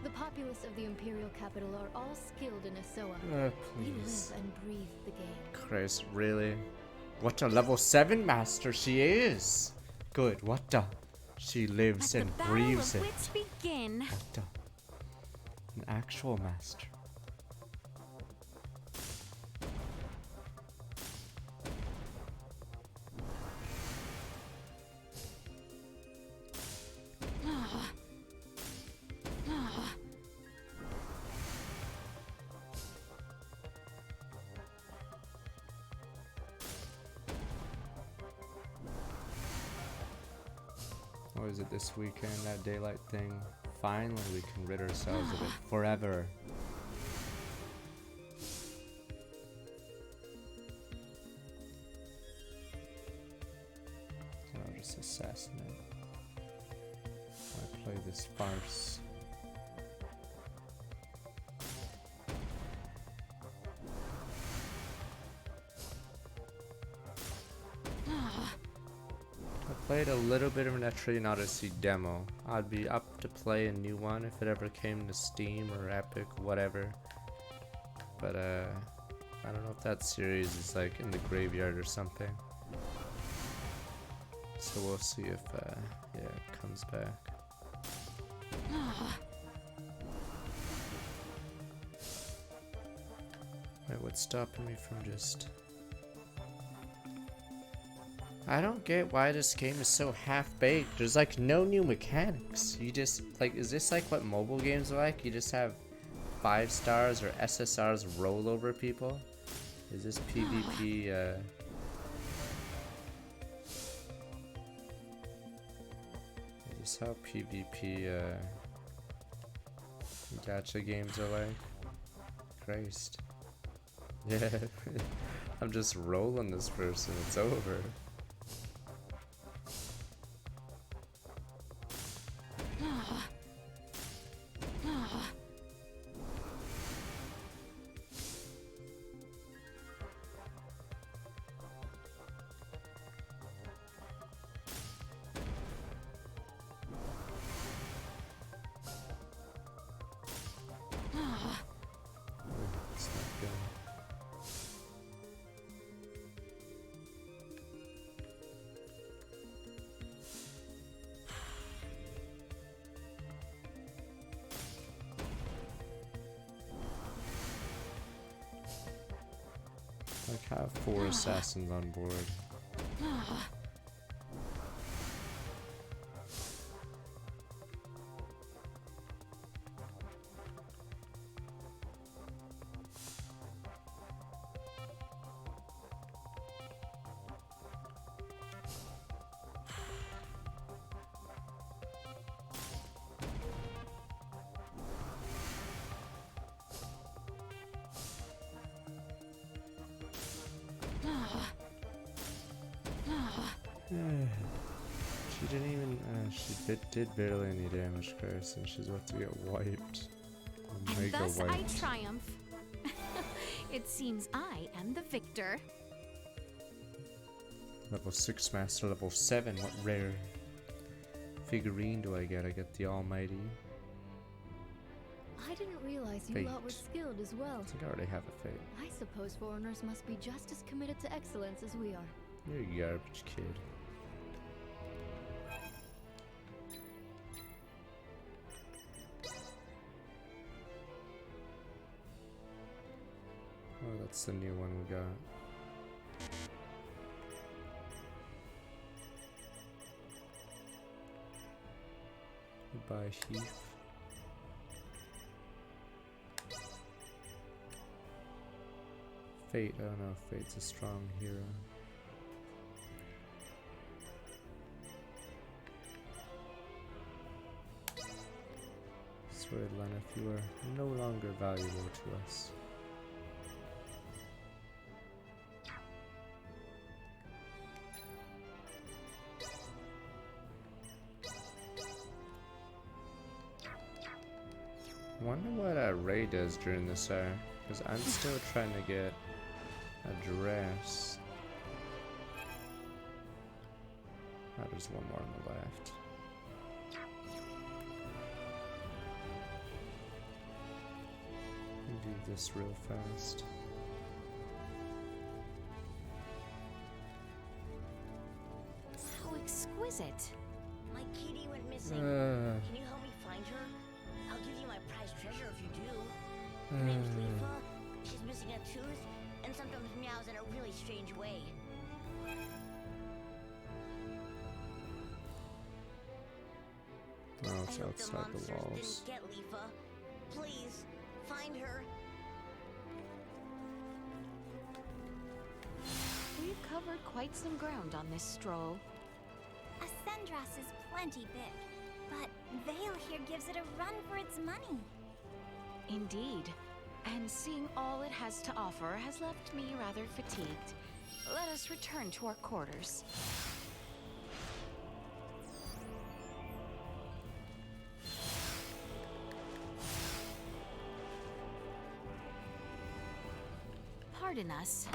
The populace of the Imperial capital are all skilled in Asoa. We Please. live and breathe the game. Christ, really? What a level 7 master she is! Good, what the? She lives and breathes it. Wits begin. What the? An actual master. Or is it this weekend, that daylight thing? Finally we can rid ourselves of it forever. So I'll just assassinate. I play this farce. Played a little bit of an Etrian Odyssey demo. I'd be up to play a new one if it ever came to Steam or Epic, whatever. But I don't know if that series is like in the graveyard or something. So we'll see if yeah, it comes back. Wait, what's stopping me from just... I don't get why this game is so half-baked. There's like no new mechanics. You just, like, is this like what mobile games are like? You just have 5 stars or SSRs roll over people? Is this PvP, Is this how PvP, gacha games are like? Christ. Yeah. I'm just rolling this person, it's over. It's not good. have 4 assassins on board. She didn't even, she did barely any damage, Chris, and she's about to get wiped. And Mega thus wiped. I triumph. It seems I am the victor. Level 6 master, level 7. What rare figurine do I get? I get the almighty. I didn't realize you Fate. lot were skilled as well. I think I already have a fate. I suppose foreigners must be just as committed to excellence as we are. You're a garbage kid. Oh, that's the new one we got. Goodbye, Heath. Fate, I don't know if Fate's a strong hero. Sorry, Leneth, you are no longer valuable to us. I wonder what Ray does during this hour, because I'm still trying to get a dress. Oh, there's one more on the left. Do this real fast. How exquisite. My kitty went missing. Can you help me find her? I'll give you my prized treasure if you do. Her name's Leafa. She's missing a tooth and sometimes meows in a really strange way. Oh, it's I hope outside the the monsters walls. didn't get Leafa. Please, find her. We've covered quite some ground on this stroll. Ascendras is plenty big, but Vale here gives it a run for its money. Indeed. And seeing all it has to offer has left me rather fatigued. Let us return to our quarters. Pardon us.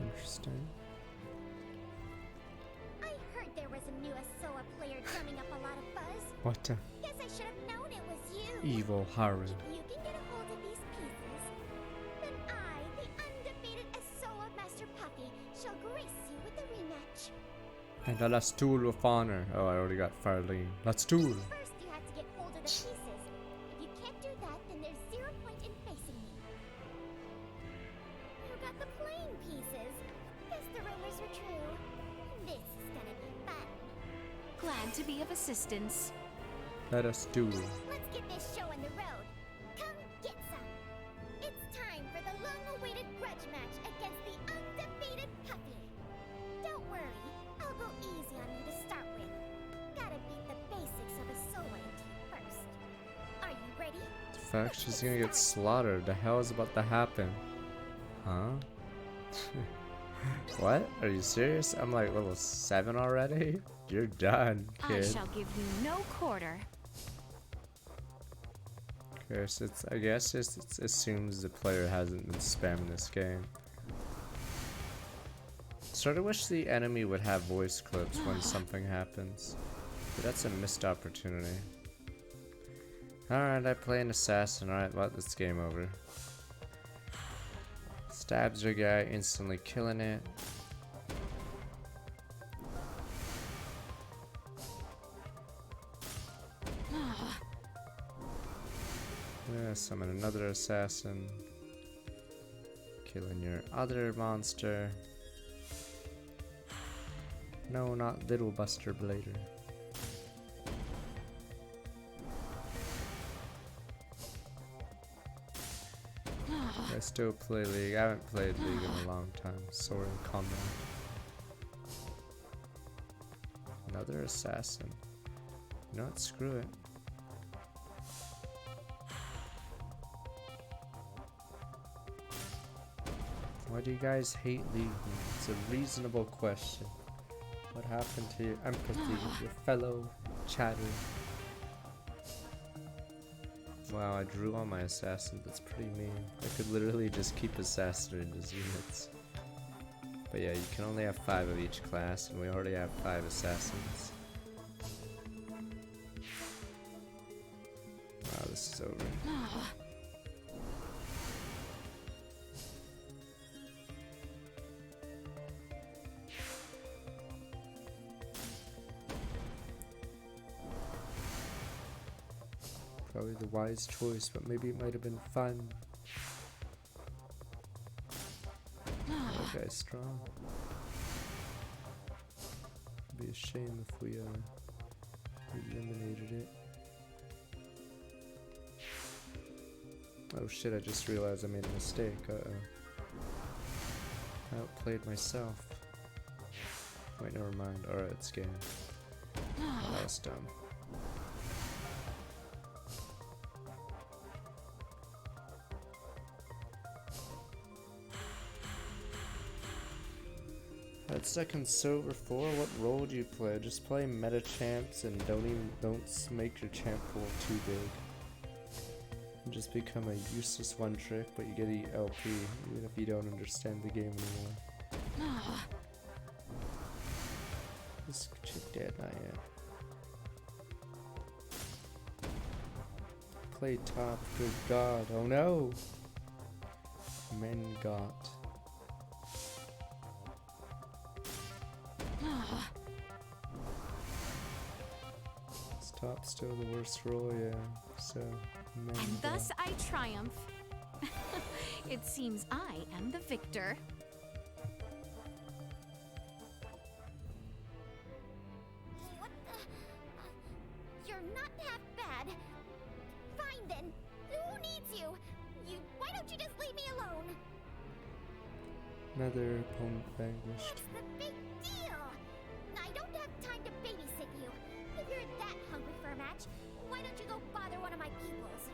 Interesting. I heard there was a new Asoa player drumming up a lot of buzz. What the Guess I should have known it was you. evil Haru? If you can get a hold of these pieces, then I, the undefeated Asoa Master Puffy, shall grace you with a rematch. And the last tool with honor. Oh, I already got Farlene. Let's duel. First, you have to get hold of the pieces. If you can't do that, then there's 0 point in facing me. You got the plain pieces. Guess the rumors were true. This is gonna be fun. Glad to be of assistance. Let us duel. Let's get this show on the road. Come get some. It's time for the long-awaited grudge match against the undefeated Puffy. Don't worry, I'll go easy on you to start with. Gotta beat the basics of Asoa into you first. Are you ready? The fact she's gonna get slaughtered. The hell is about to happen? Huh? What? Are you serious? I'm like level 7 already? You're done, I kid. shall give you no quarter. I guess it assumes the player hasn't been spamming this game. Sort of wish the enemy would have voice clips when something happens. But that's a missed opportunity. Alright, I play an assassin. Alright, well, this game over. Stabs your guy, instantly killing it. summon another assassin. Killing your other monster. No, not Little Buster Blader. I still play League. I haven't played League in a long time. Sword and Combat. Another assassin. You know what? Screw it. Why do you guys hate League? It's a reasonable question. What happened to your empathy, your fellow chatter? Wow, I drew all my assassins. That's pretty mean. I could literally just keep assassinating his units. But yeah, you can only have 5 of each class, and we already have 5 assassins. Wow, this is over. Probably the wise choice, but maybe it might have been fun. That guy's strong. It'd be a shame if we eliminated it. Oh shit, I just realized I made a mistake. Uh-oh. I outplayed myself. Wait, never mind. Alright, it's game. Oh, that was dumb. That second Silver 4, what role do you play? Just play meta champs and don't make your champ pool too big. And just become a useless one trick, but you get LP, even if you don't understand the game anymore. This chick dead, not yet. Play top, good god, oh no! Men got. Is top still the worst role? Yeah, so men And thus I triumph. It seems I am the victor. What the? You're not half bad. Fine then. Who needs you? Why don't you just leave me alone? Another opponent vanquished. What's the big deal? I don't have time to babysit you. If you're that hungry for a match, why don't you go bother one of my pupils?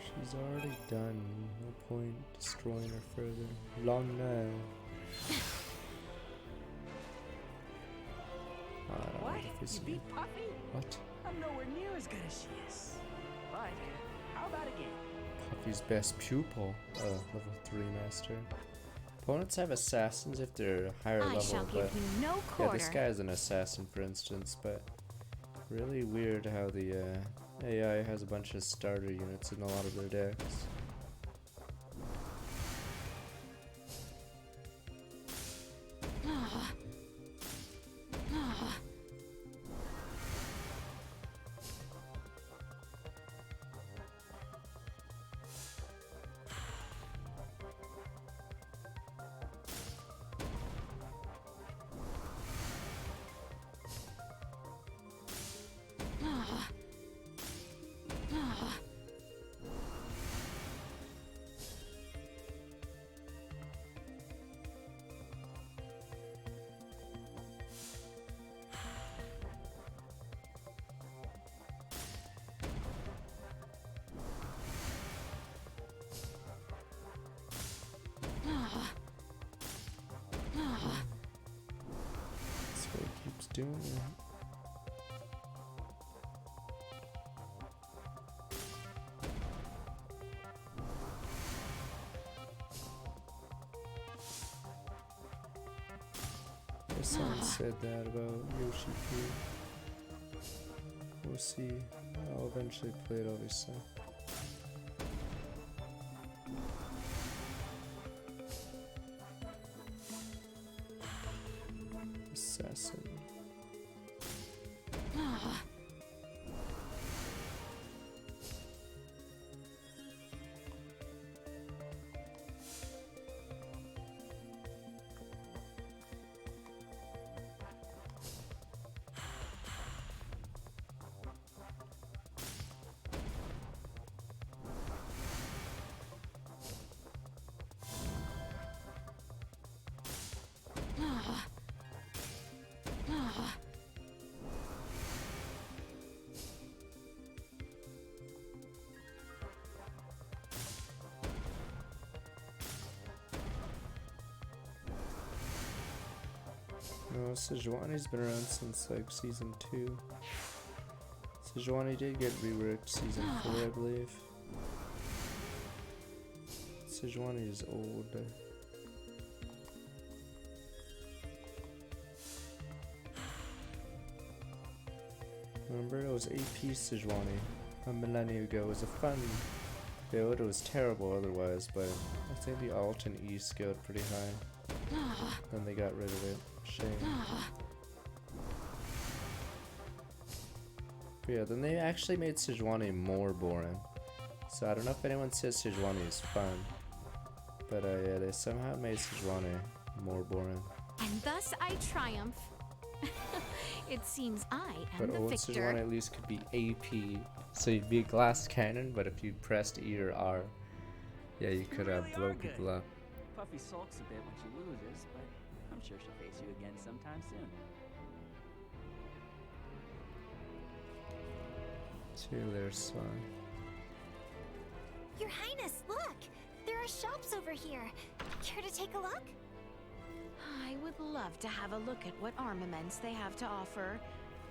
She's already done. No point destroying her further. Long now. What? You beat Puffy? What? I'm nowhere near as good as she is. But how about again? Puffy's best pupil. Level 3 master. Opponents have assassins if they're higher level, shall but give you no yeah, this quarter. guy is an assassin, for instance. But really weird how the AI has a bunch of starter units in a lot of their decks. That's what he keeps doing. Someone said that about Yoshi P. We'll see. I'll eventually play it, obviously. Assassin. No, Sejuani's been around since like season 2. Sejuani did get reworked season 4, I believe. Sejuani is old. Remember, it was AP Sejuani a millennia ago. It was a fun build. It was terrible otherwise, but I think the alt and E scaled pretty high. Then they got rid of it. Shame. But yeah, then they actually made Sejuani more boring. So I don't know if anyone says Sejuani is fun, but yeah, they somehow made Sejuani more boring. And thus I triumph. It seems I am But the old victor. Sejuani at least could be AP, so you'd be a glass cannon. But if you pressed E or R, yeah, you could blow people up. Puffy sulks a bit when she loses, but I'm sure she'll face you again sometime soon. Taylor Swan. Your Highness, look! There are shops over here. Care to take a look? I would love to have a look at what armaments they have to offer,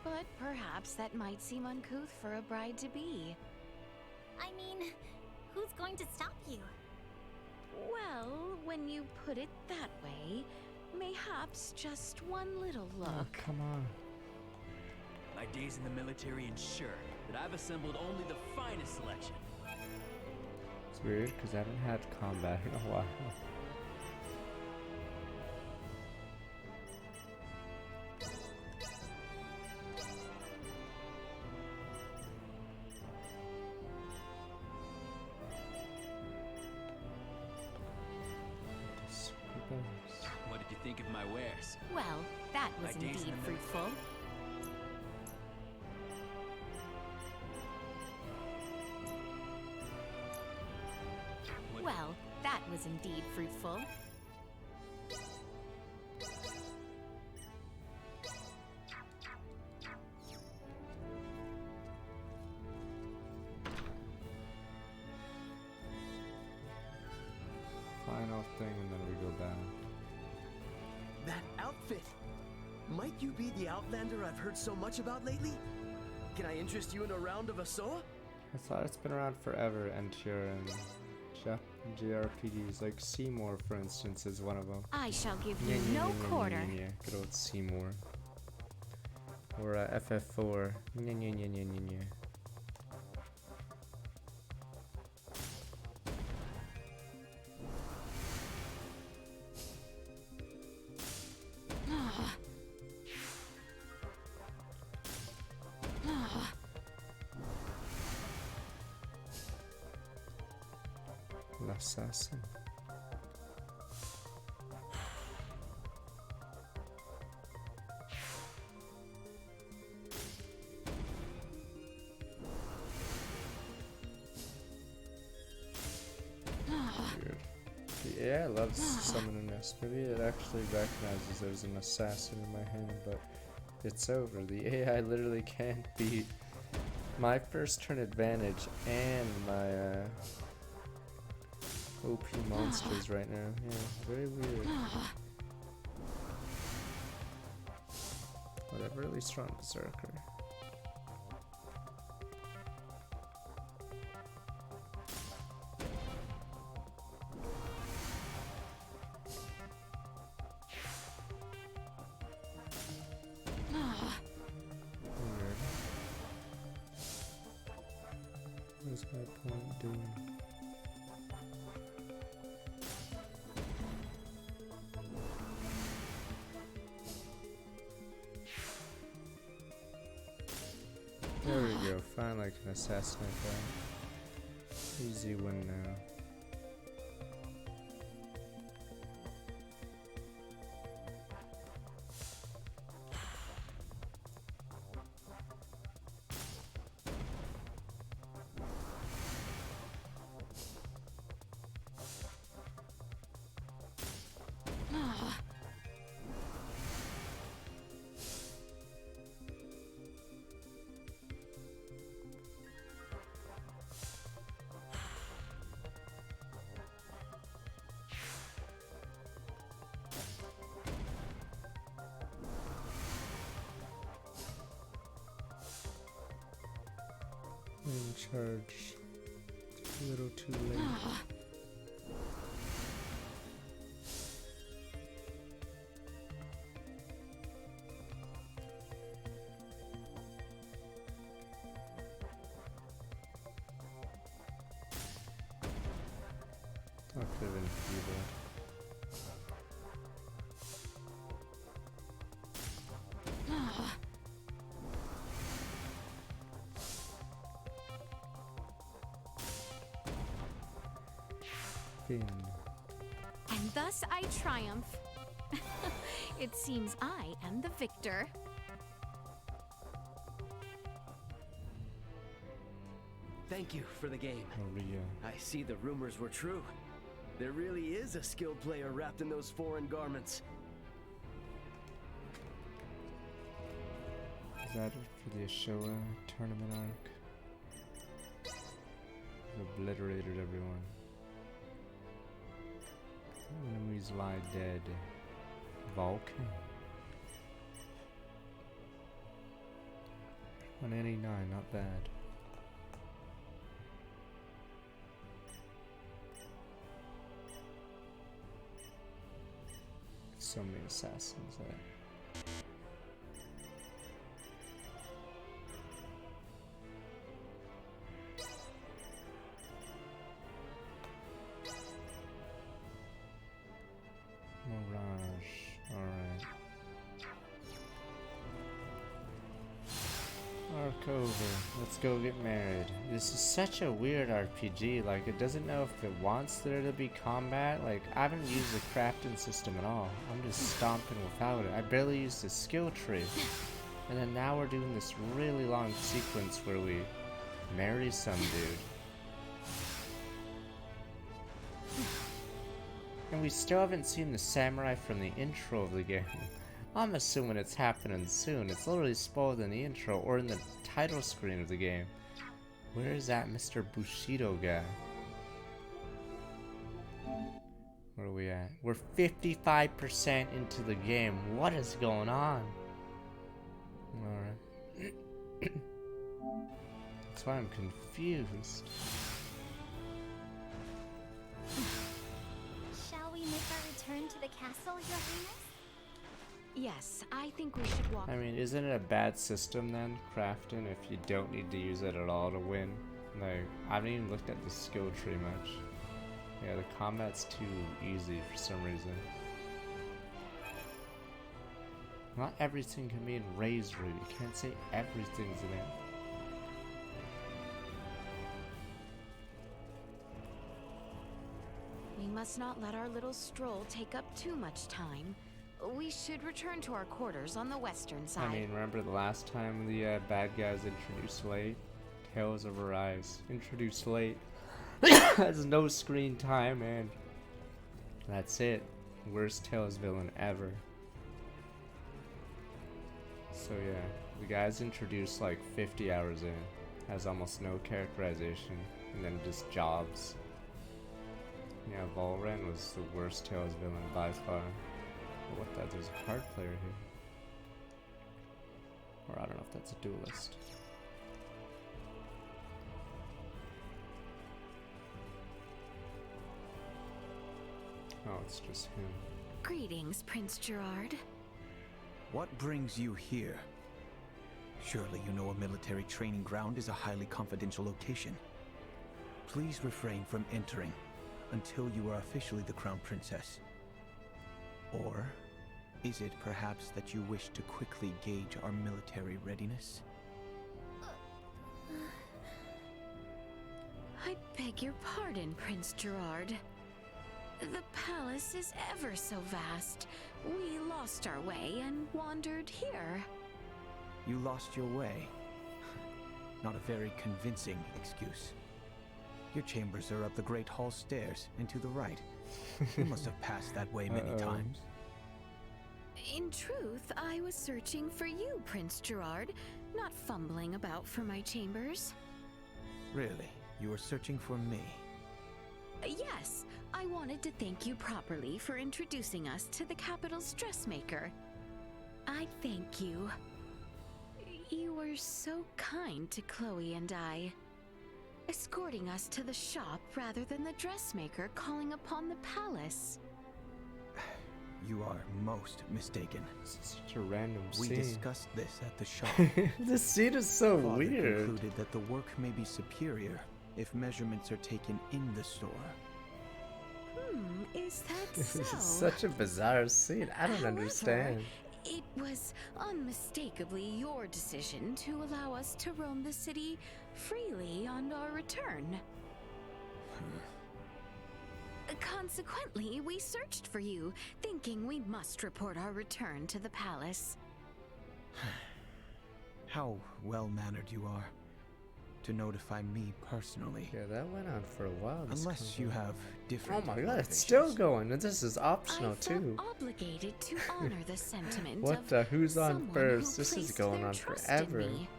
but perhaps that might seem uncouth for a bride-to-be. I mean, who's going to stop you? Well, when you put it that way, mayhaps just one little look. Oh, come on. My days in the military ensure that I've assembled only the finest selection. It's weird because I haven't had combat in a while. What did you think of my wares? Well, that was My days in indeed the fruitful. Well, that was indeed fruitful. Final thing, and then we go back. That outfit! Might you be the Outlander I've heard so much about lately? Can I interest you in a round of Asoa? I thought it's been around forever, and here in JRPGs, like Seymour, for instance, is one of them. I shall give you no quarter. Yeah, good old Seymour. Or FF4. Assassin. Weird. The AI loves summoning this. Maybe it actually recognizes there's an assassin in my hand, but it's over. The AI literally can't beat my first turn advantage and my OP monsters right now. Yeah, very weird. Whatever, really strong berserker. Weird. What's my point doing? There we go. Finally, I can assassinate that. Easy win now. In charge. A little too late. That could have been feeble. And thus I triumph. It seems I am the victor. Thank you for the game. Maria. I see the rumors were true. There really is a skilled player wrapped in those foreign garments. Is that it for the Ashoa tournament arc? Obliterated everyone. Enemies lie dead. Vulcan. 189, not bad. So many assassins there. Mirage, alright. Arc over. Let's go get married. This is such a weird RPG, like it doesn't know if it wants there to be combat. Like I haven't used the crafting system at all. I'm just stomping without it. I barely used the skill tree. And then now we're doing this really long sequence where we marry some dude. And we still haven't seen the samurai from the intro of the game. I'm assuming it's happening soon. It's literally spoiled in the intro or in the title screen of the game. Where is that Mr. Bushido guy? Where are we at? We're 55% into the game. What is going on? Alright. That's why I'm confused. Shall we make our return to the castle, Your Highness? Yes, I think we should walk. I mean, isn't it a bad system then, crafting, if you don't need to use it at all to win? Like, I haven't even looked at the skill tree much. Yeah, the combat's too easy for some reason. Not everything can be in Ray's route. You can't say everything's in it. We must not let our little stroll take up too much time. We should return to our quarters on the western side. I mean, remember the last time the bad guys introduced late? Tales of Arise. Introduced late. Has no screen time, and that's it. Worst Tales villain ever. So yeah, the guy's introduced like 50 hours in. Has almost no characterization, and then just jobs. Yeah, Volren was the worst Tales villain by far. But what that? There's a card player here. Or I don't know if that's a duelist. Oh, it's just him. Greetings, Prince Gerard. What brings you here? Surely you know a military training ground is a highly confidential location. Please refrain from entering until you are officially the Crown Princess. Or is it perhaps that you wish to quickly gauge our military readiness? beg your pardon, Prince Gerard. The palace is ever so vast. We lost our way and wandered here. You lost your way? Not a very convincing excuse. Your chambers are up the Great Hall stairs and to the right. You must have passed that way many times. In truth, I was searching for you, Prince Gerard, not fumbling about for my chambers. Really? You were searching for me? Yes, I wanted to thank you properly for introducing us to the capital's dressmaker. I thank you. You were so kind to Chloe and I, escorting us to the shop rather than the dressmaker calling upon the palace. You are most mistaken. Such a random We scene. discussed this at the shop. This scene is so Father weird. concluded that the work may be superior if measurements are taken in the store. Is that so? This is such a bizarre scene. I don't However, understand. It was unmistakably your decision to allow us to roam the city freely on our return. Consequently, we searched for you, thinking we must report our return to the palace. How well-mannered you are. To notify me personally. Yeah, that went on for a while. this Unless you convo. have different Oh my god, it's motivations. still going, and this is optional I felt too. obligated to honor the sentiment What of the? Who's on someone first? who This is placed going their on trust forever. in me.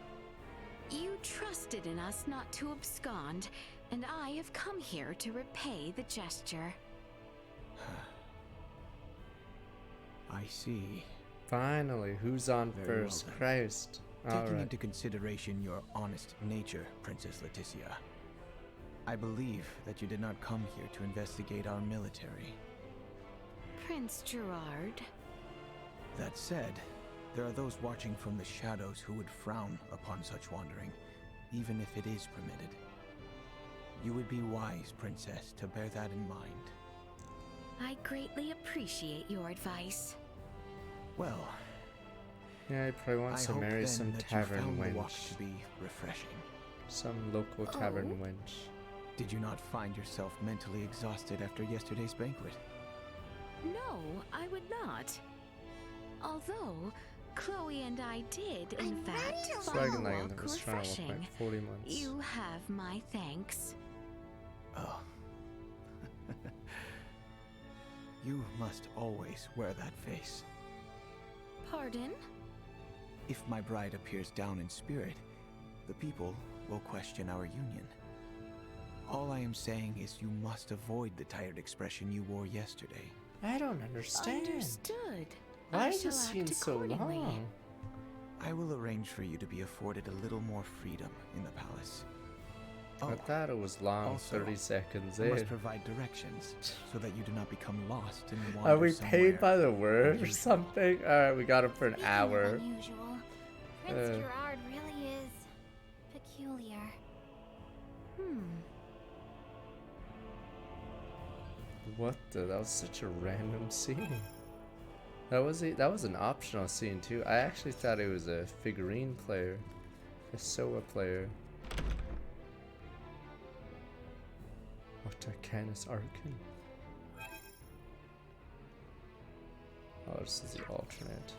You trusted in us not to abscond, and I have come here to repay the gesture. I see. Finally, who's on Very well first? then. Christ. Taking Alright. into consideration your honest nature, Princess Leticia, I believe that you did not come here to investigate our military. Prince Gerard. That said, there are those watching from the shadows who would frown upon such wandering, even if it is permitted. You would be wise, Princess, to bear that in mind. I greatly appreciate your advice. Well, Yeah, he probably wants I to hope marry then some that you tavern found the walk wench. to be refreshing. Some local tavern Oh. wench. Did you not find yourself mentally exhausted after yesterday's banquet? No, I would not. Although, Chloe and I did, in fact, find the Swaggin' like walk was trying to look refreshing. like 40 months. You have my thanks. Oh. You must always wear that face. Pardon? If my bride appears down in spirit, the people will question our union. All I am saying is you must avoid the tired expression you wore yesterday. I don't understand. Understood. Why I is shall this act scene so accordingly. long? I will arrange for you to be afforded a little more freedom in the palace. I thought it was long, also, 30 seconds I in. must provide directions so that you do not become lost and Are wander we somewhere. paid by the word or something? Alright, we got him for an hour. Unusual. Prince Gerard really is peculiar. What the? That was such a random scene. That was an optional scene too. I actually thought it was a figurine player, a Soa player. What a Canis Arcan. Oh, this is the alternate.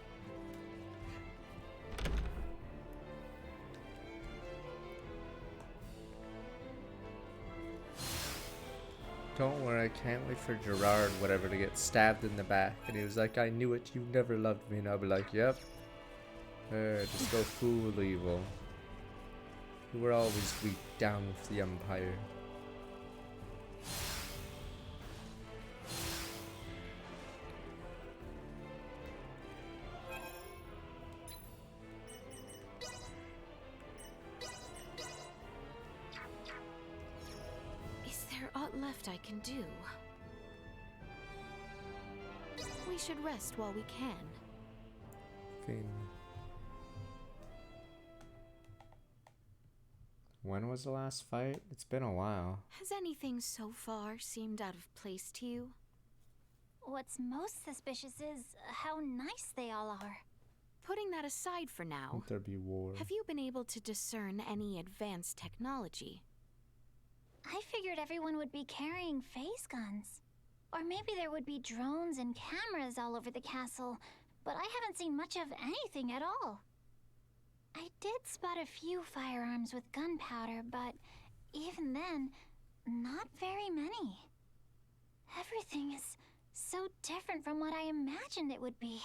Don't worry, I can't wait for Gerard, whatever, to get stabbed in the back. And he was like, I knew it, you never loved me. And I'll be like, yep. Just go full evil. You were always weak, down with the Empire. Is there aught left I can do? We should rest while we can. Fin. When was the last fight? It's been a while. Has anything so far seemed out of place to you? What's most suspicious is how nice they all are. Putting that aside for now, Let there be war. have you been able to discern any advanced technology? I figured everyone would be carrying phase guns. Or maybe there would be drones and cameras all over the castle, but I haven't seen much of anything at all. I did spot a few firearms with gunpowder, but even then, not very many. Everything is so different from what I imagined it would be.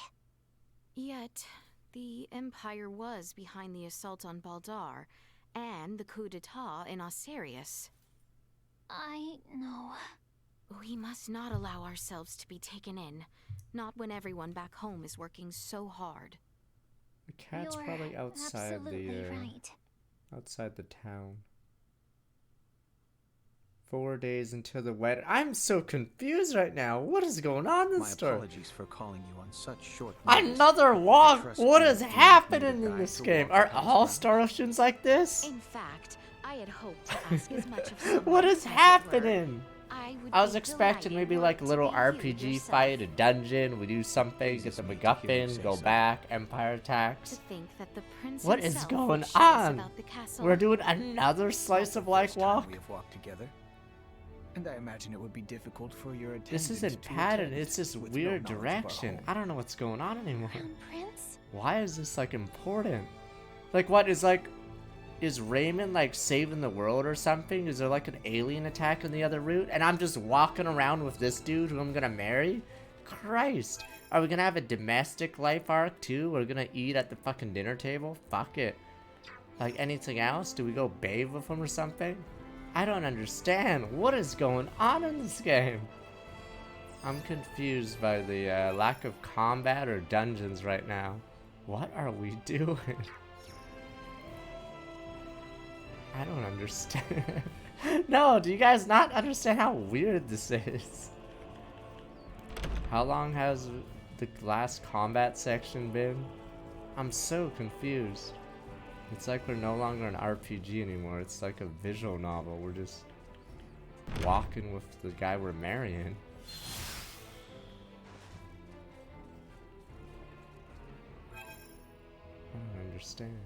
Yet, the Empire was behind the assault on Baldar and the coup d'etat in Osirius. I know. We must not allow ourselves to be taken in, not when everyone back home is working so hard. The cat's You're probably outside absolutely right. outside the town. 4 days until the wedding. I'm so confused right now. What is going on in this story? My apologies for calling you on such short notice. Another walk. What is happening in this game? Are all Star Oceans like this? In fact, I had hoped to ask as much of someone What is as it were. happening? I was expecting maybe like a little RPG fight, a dungeon, we do something, get the MacGuffin, go back, Empire attacks. What is going on? We're doing another slice of life walk? We have walked together. And I imagine it would be difficult for your attendants. This isn't pattern, it's this weird direction. I don't know what's going on anymore. Prince? Why is this like important? Like what is like, is Raymond like saving the world or something? Is there like an alien attack on the other route? And I'm just walking around with this dude who I'm gonna marry? Christ. Are we gonna have a domestic life arc too? We're gonna eat at the fucking dinner table? Fuck it. Like anything else? Do we go bathe with him or something? I don't understand. What is going on in this game? I'm confused by the lack of combat or dungeons right now. What are we doing? I don't understand. No, do you guys not understand how weird this is? How long has the last combat section been? I'm so confused. It's like we're no longer an RPG anymore. It's like a visual novel. We're just walking with the guy we're marrying. I don't understand.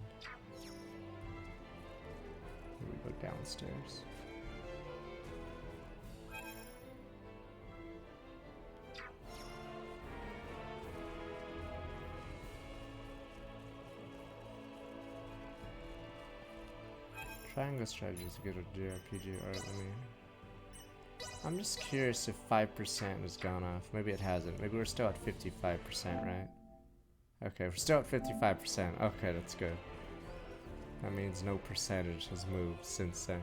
Here we go downstairs. Triangle strategies to get a JRPG. Alright, I'm just curious if 5% has gone off. Maybe it hasn't. Maybe we're still at 55%, right? Okay, we're still at 55%. Okay, that's good. That means no percentage has moved since then.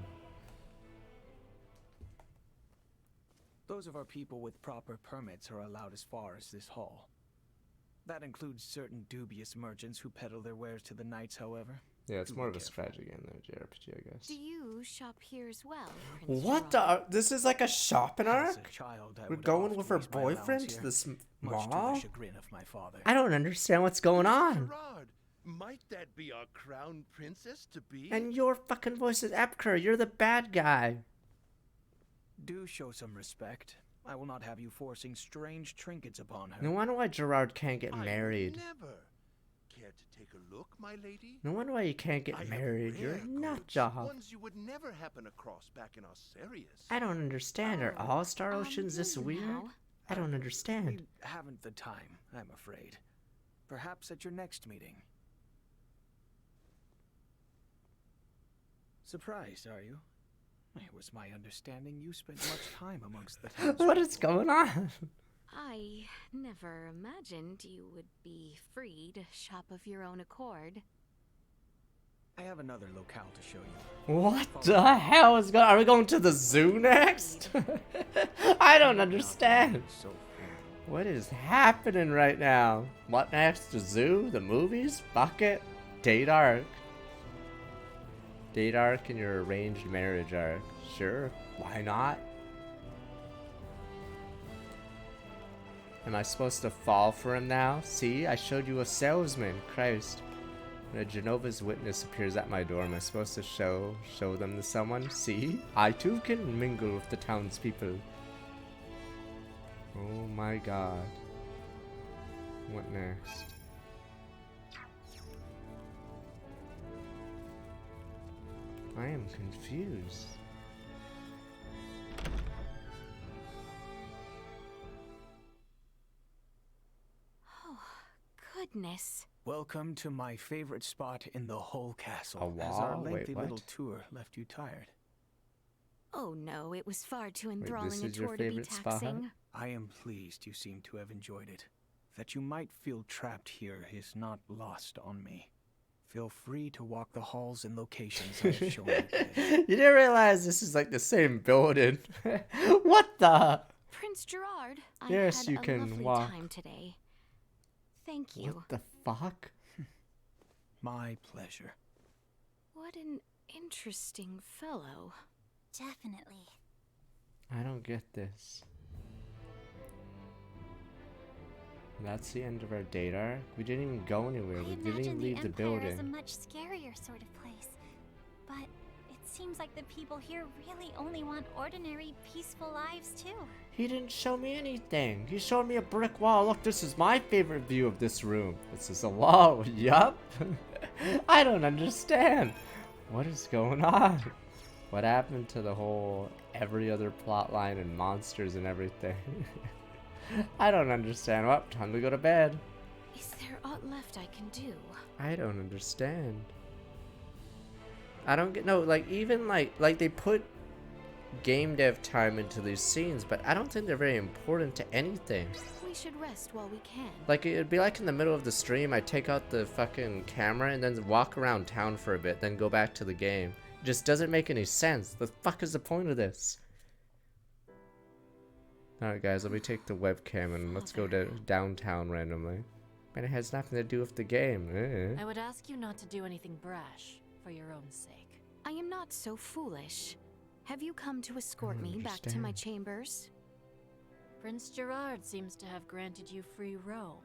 Those of our people with proper permits are allowed as far as this hall. That includes certain dubious merchants who peddle their wares to the knights, however. Yeah, it's more of a strategy game than a JRPG, I guess. Do you shop here as well, Prince What the? This is like a shopping arc? We're going with her boyfriend to this mall? I don't understand what's going on. Gerard, might that be our crown princess to be? And your fucking voice is Epker. You're the bad guy. Do show some respect. I will not have you forcing strange trinkets upon her. No wonder why Gerard can't get married. Never. Care to take a look, my lady? No wonder why you can't get married. You're a nut job. Ones you would never happen across back in Osirius. I don't understand. Are all Star Oceans this weird? I don't understand. We haven't the time, I'm afraid. Perhaps at your next meeting. Surprised, are you? It was my understanding you spent much time amongst the townspeople. What is going on? I never imagined you would be free to shop of your own accord. I have another locale to show you. What the hell is going on? Are we going to the zoo next? I don't understand. What is happening right now? What next? The zoo? The movies? Bucket? Date arc? Date arc and your arranged marriage arc. Sure, why not? Am I supposed to fall for him now? See, I showed you a salesman. Christ. When a Jehovah's Witness appears at my door, am I supposed to show them to someone? See, I too can mingle with the townspeople. Oh my god. What next? I am confused. goodness. Welcome to my favorite spot in the whole castle. A As our wall? lengthy Wait, little what? tour left you tired. Oh no, it was far too this enthralling a is your tour to be favorite spot? taxing. I am pleased you seem to have enjoyed it. That you might feel trapped here is not lost on me. Feel free to walk the halls and locations I have shown you today. You didn't realize this is like the same building. What the? Prince Gerard, Yes, I you had can a lovely walk. time today. Thank you. What the fuck? My pleasure. What an interesting fellow. Definitely. I don't get this. That's the end of our date arc? We didn't even go anywhere. I We didn't imagine even the leave the Empire building. is a much scarier sort of place. But it seems like the people here really only want ordinary, peaceful lives too. He didn't show me anything. He showed me a brick wall. Look, this is my favorite view of this room. This is a wall. Yup. I don't understand. What is going on? What happened to the whole every other plot line and monsters and everything? I don't understand. Well, time to go to bed. Is there aught left I can do? I don't understand. I don't get no, like even like they put game dev time into these scenes, but I don't think they're very important to anything. We should rest while we can. Like it'd be like in the middle of the stream, I take out the fucking camera and then walk around town for a bit, then go back to the game. It just doesn't make any sense. The fuck is the point of this? Alright guys, let me take the webcam and let's go to downtown randomly. And it has nothing to do with the game. I would ask you not to do anything brash, for your own sake. I am not so foolish. Have you come to escort me back to my chambers? Prince Gerard seems to have granted you free roam.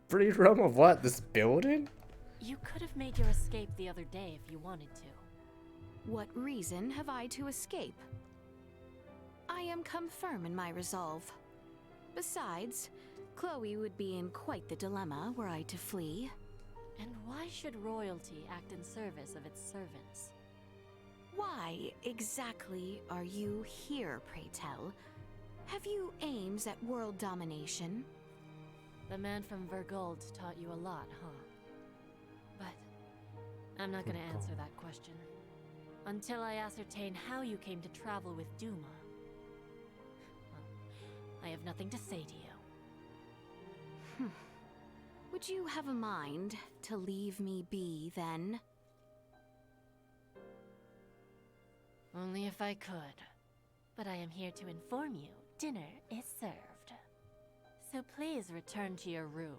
Free roam of what? This building? You could have made your escape the other day if you wanted to. What reason have I to escape? I am come firm in my resolve. Besides, Chloe would be in quite the dilemma were I to flee. And why should royalty act in service of its servants? Why exactly are you here, pray tell? Have you aims at world domination? The man from Vergold taught you a lot, huh? But I'm not gonna answer that question. Until I ascertain how you came to travel with Duma. Well, I have nothing to say to you. Would you have a mind to leave me be, then? Only if I could. But I am here to inform you, dinner is served. So please return to your room.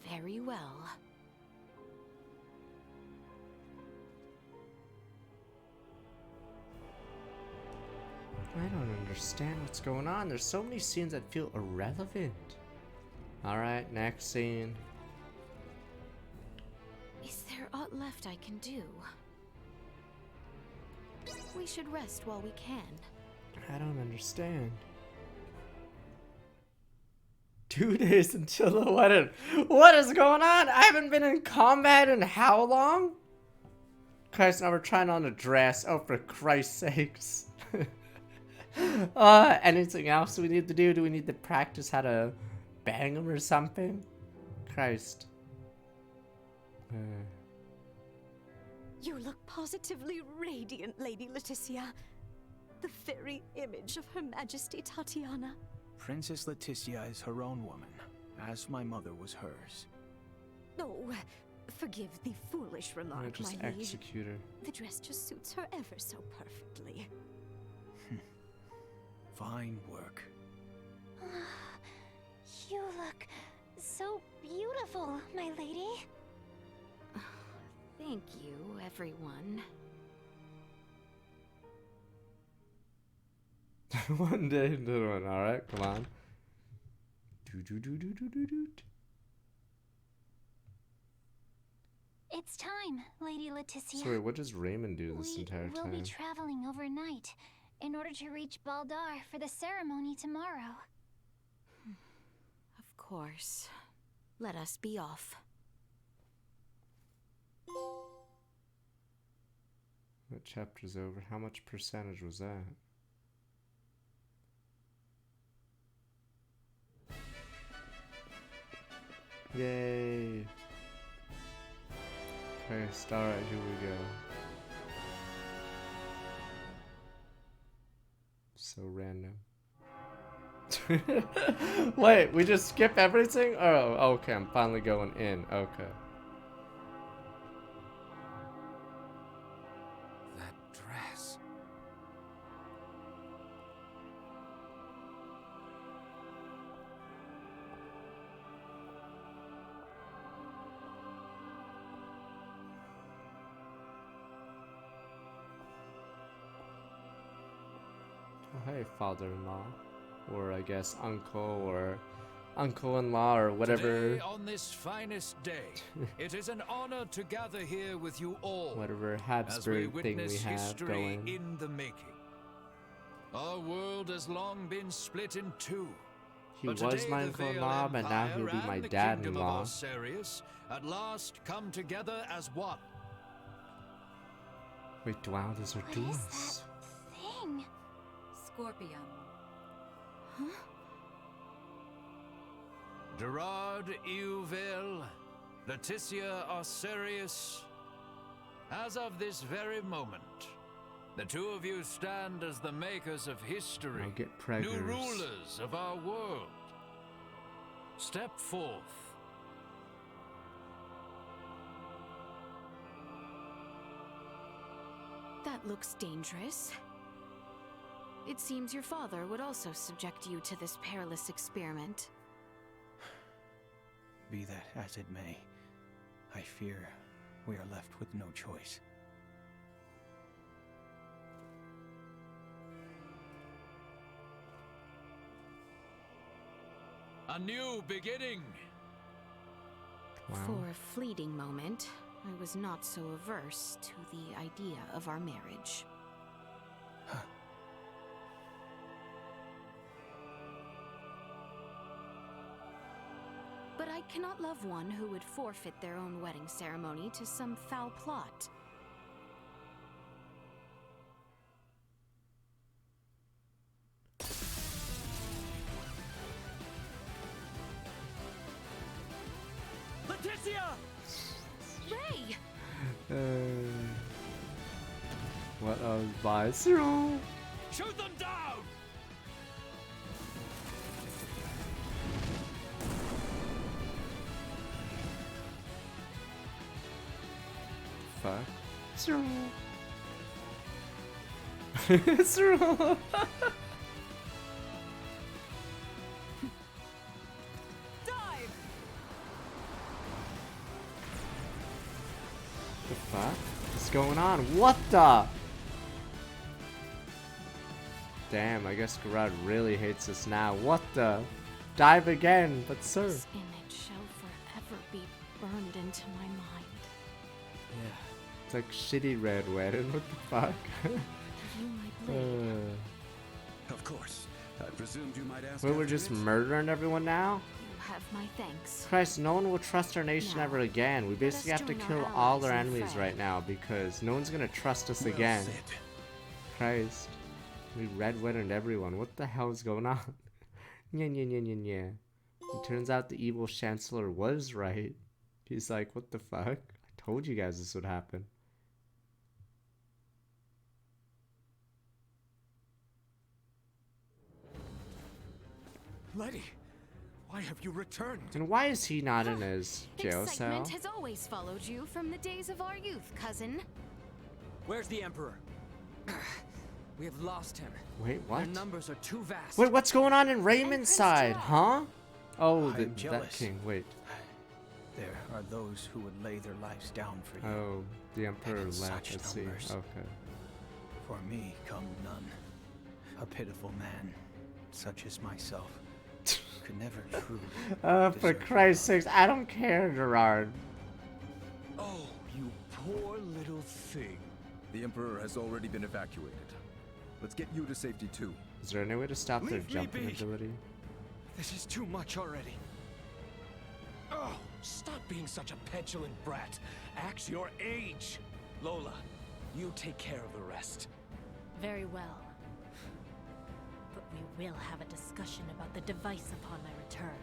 Very well. I don't understand what's going on. There's so many scenes that feel irrelevant. Alright, next scene. Is there aught left I can do? We should rest while we can. I don't understand. 2 days until the wedding. What is going on? I haven't been in combat in how long? Christ, now we're trying on a dress. Oh, for Christ's sakes. Anything else we need to do? Do we need to practice how to bang him or something? Christ. You look positively radiant, Lady Leticia. The very image of Her Majesty Tatiana. Princess Leticia is her own woman, as my mother was hers. Oh, forgive the foolish remark, just my liege. execute her. The dress just suits her ever so perfectly. Fine work. You look so beautiful, my lady. Thank you, everyone. One day into one. Alright, come on. Do. It's time, Lady Leticia. Sorry, what does Raymond do this entire We'll time? be traveling overnight in order to reach Baldar for the ceremony tomorrow. Of course. Let us be off. That chapter's over. How much percentage was that? Yay. Okay, alright, here we go. So random. Wait, we just skip everything? Oh, okay, I'm finally going in. Okay. That dress. Oh, hey, father-in-law. Or I guess uncle or uncle-in-law or whatever. Today, on this finest day, it is an honor to gather here with you all. Whatever as we Habsburg thing we witness have history going. in the making. Our world has long been split in two. He But was today my the uncle-in-law, Vale but now he'll be Empire my and the dad-in-law. Kingdom of Osiris at last come together as one. Wait, wow, those are duels. Thing. Scorpion. Huh? Gerard Euville, Leticia Osiris. As of this very moment, the two of you stand as the makers of history, I'll get new preggers. rulers of our world. Step forth. That looks dangerous. It seems your father would also subject you to this perilous experiment. Be that as it may, I fear we are left with no choice. A new beginning. Wow. For a fleeting moment, I was not so averse to the idea of our marriage. But I cannot love one who would forfeit their own wedding ceremony to some foul plot. Leticia! Ray! What a viceroy! Shoot them down! Fuck. Cyril. Dive! The fuck? What's going on? What the? Damn, I guess Gerard really hates us now. What the? Dive again, but sir. This image shall forever be burned into my mind. Yeah. It's like shitty red wedding. What the fuck? You my blade. Of course. I presumed you might ask. Wait, we're after just it. murdering everyone now? You have my thanks. Christ, no one will trust our nation Now, ever again. We let basically us have to join kill our all our allies in enemies fray. right now because no one's gonna trust us Well again. said. Christ. We red wedded everyone. What the hell is going on? Nya. It turns out the evil chancellor was right. He's like, what the fuck? I told you guys this would happen. Letty, why have you returned? And why is he not in his jail cell? Excitement has always followed you from the days of our youth, cousin. Where's the Emperor? We have lost him. Wait, what? Their numbers are too vast. Wait, what's going on in Raymond's side, huh? Oh, I'm that jealous. king. Wait. There are those who would lay their lives down for you. Oh, the Emperor And in left. such Let's see. numbers. Okay. For me come none. A pitiful man, such as myself, could never truly For deserve Christ's sakes, I don't care, Gerard. Oh, you poor little thing. The Emperor has already been evacuated. Let's get you to safety too. Is there any way to stop their Leave me jumping be. ability? This is too much already. Oh, stop being such a petulant brat. Act your age. Lola, you take care of the rest. Very well. But we will have a discussion about the device upon my return.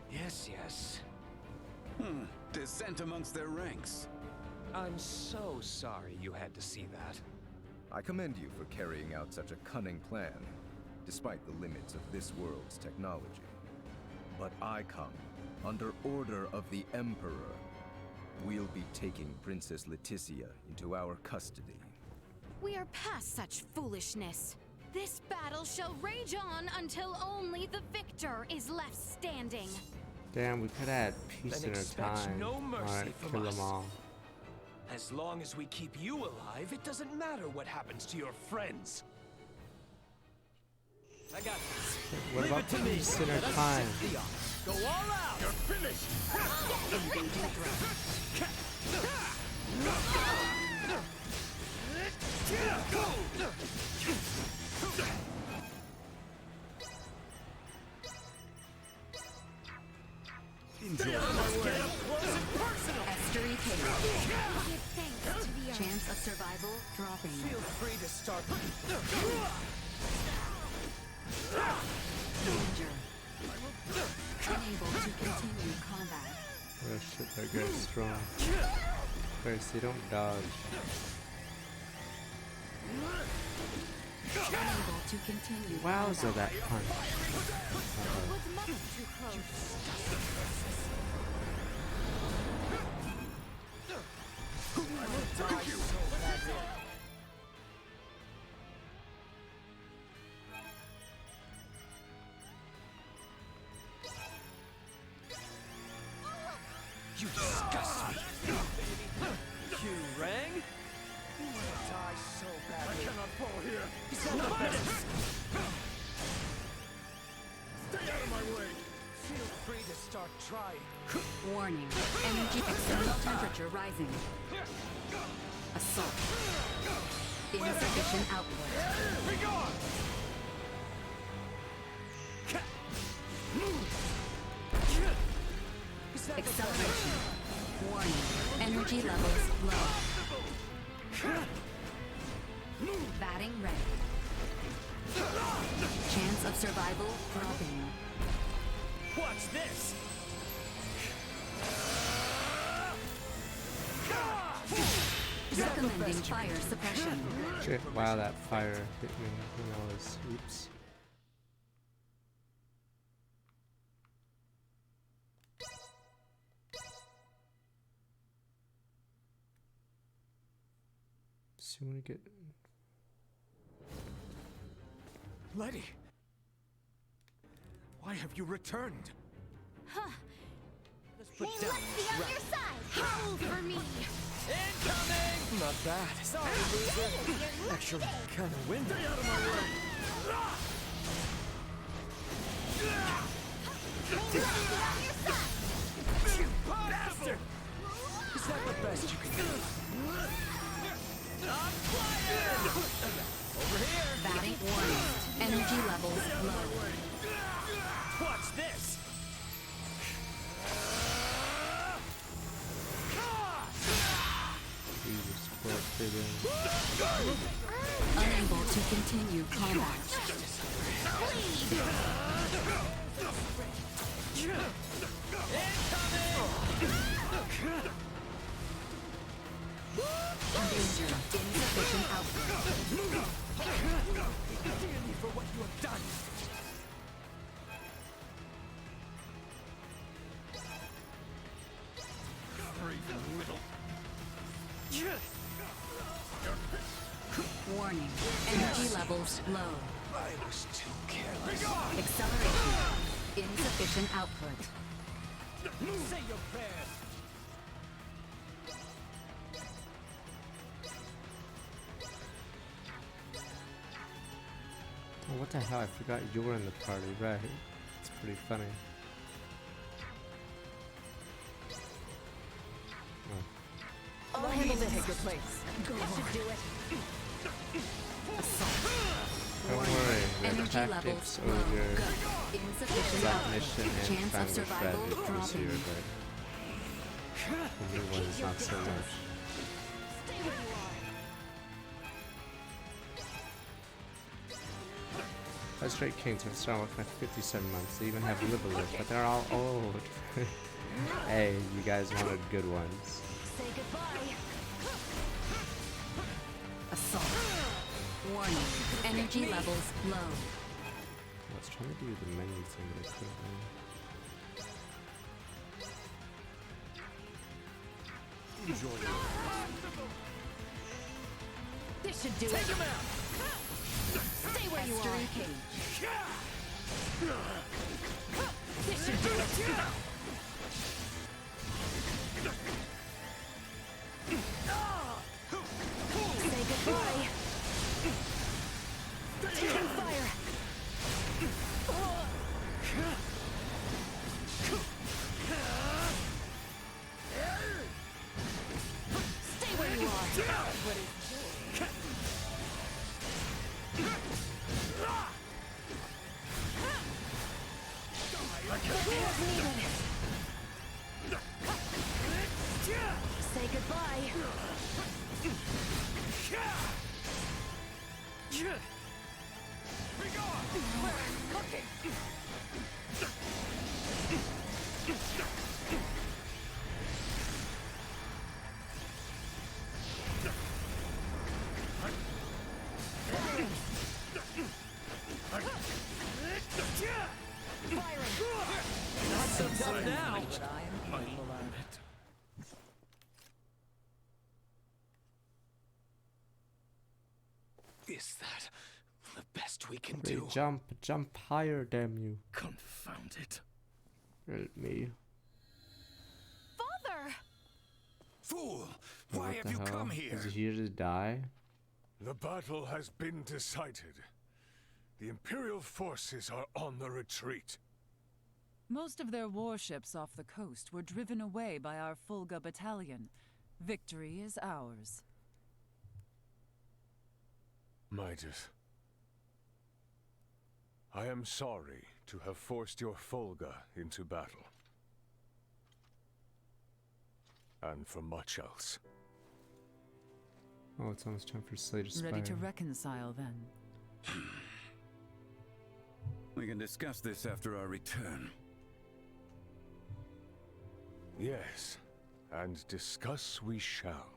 Yes. Dissent amongst their ranks. I'm so sorry you had to see that. I commend you for carrying out such a cunning plan, despite the limits of this world's technology. But I come under order of the Emperor. We'll be taking Princess Leticia into our custody. We are past such foolishness. This battle shall rage on until only the victor is left standing. Damn, we could add peace in our time. No mercy Alright, from kill us. them all. As long as we keep you alive, it doesn't matter what happens to your friends. I got this. What Leave about it to me. peace in our Let us time? set the odds. Go all out. You're finished. Engaging Enjoy. Estuary Taylor. Chance of survival dropping. Feel free to start. Danger. Unable to continue combat. Oh shit, that guy's strong. First, they don't dodge. Unable to continue Wowza, that punch. You disgust me. Q rang? You want to die so badly. I cannot fall here. Is that the best? Stay out of my way. Feel free to start trying. Warning. Energy external temperature rising. Assault. Insufficient output. Be gone! Acceleration. Warning. Energy levels low. Batting ready. Chance of survival dropping. Watch this. Recommending fire suppression. Shit, wow, that fire hit me when I was. Oops. So you want to get. Letty. Why have you returned? Huh. Let's put May down luck be this on rat. your side! Howl for me! Incoming! Not bad. Sorry, loser. Actually, kind of windy. Stay out of my way. May luck be on your side! Bastard! Is that the best you can do? I'm flying! Over here! Batting warning. Energy levels low. Watch this! Jesus, what did Unable to continue combat. Danger. Insufficient output. Dear me for what you have done! Warning. Energy levels low. I was too careless. Acceleration. Insufficient output. Say your prayers! Oh, what the hell? I forgot you were in the party, right? It's pretty funny. Oh. I'll handle this. Take your place. Go That should do it. Don't worry, we have Energy tactics, levels low. ogre, Insufficient output. cognition, and Chance of family survival strategy this dropping. year, but the new one is not so much. Stay where you are. Our straight kings have started working at 57 months. They even have live, but they're all old. Hey, you guys wanted good ones. Say goodbye. Assault. Warning. Energy levels low. I was trying to do the menu thing, but I couldn't. Enjoy your This should do it. Take him out. Stay where you are. This should do it. Say goodbye. Taking fire. Stay where you are. Say goodbye. Not so tough now. Is that the best we can Wait, do? jump higher, damn you. Confound it. Help me. Father! Fool! Oh, Why what have the you hell? come here? Is he here to die? The battle has been decided. The Imperial forces are on the retreat. Most of their warships off the coast were driven away by our Fulga battalion. Victory is ours. Midas, I am sorry to have forced your Fulga into battle. And for much else. Oh, it's almost time for Slay to Spire. Ready to reconcile then. We can discuss this after our return. Yes, and discuss we shall.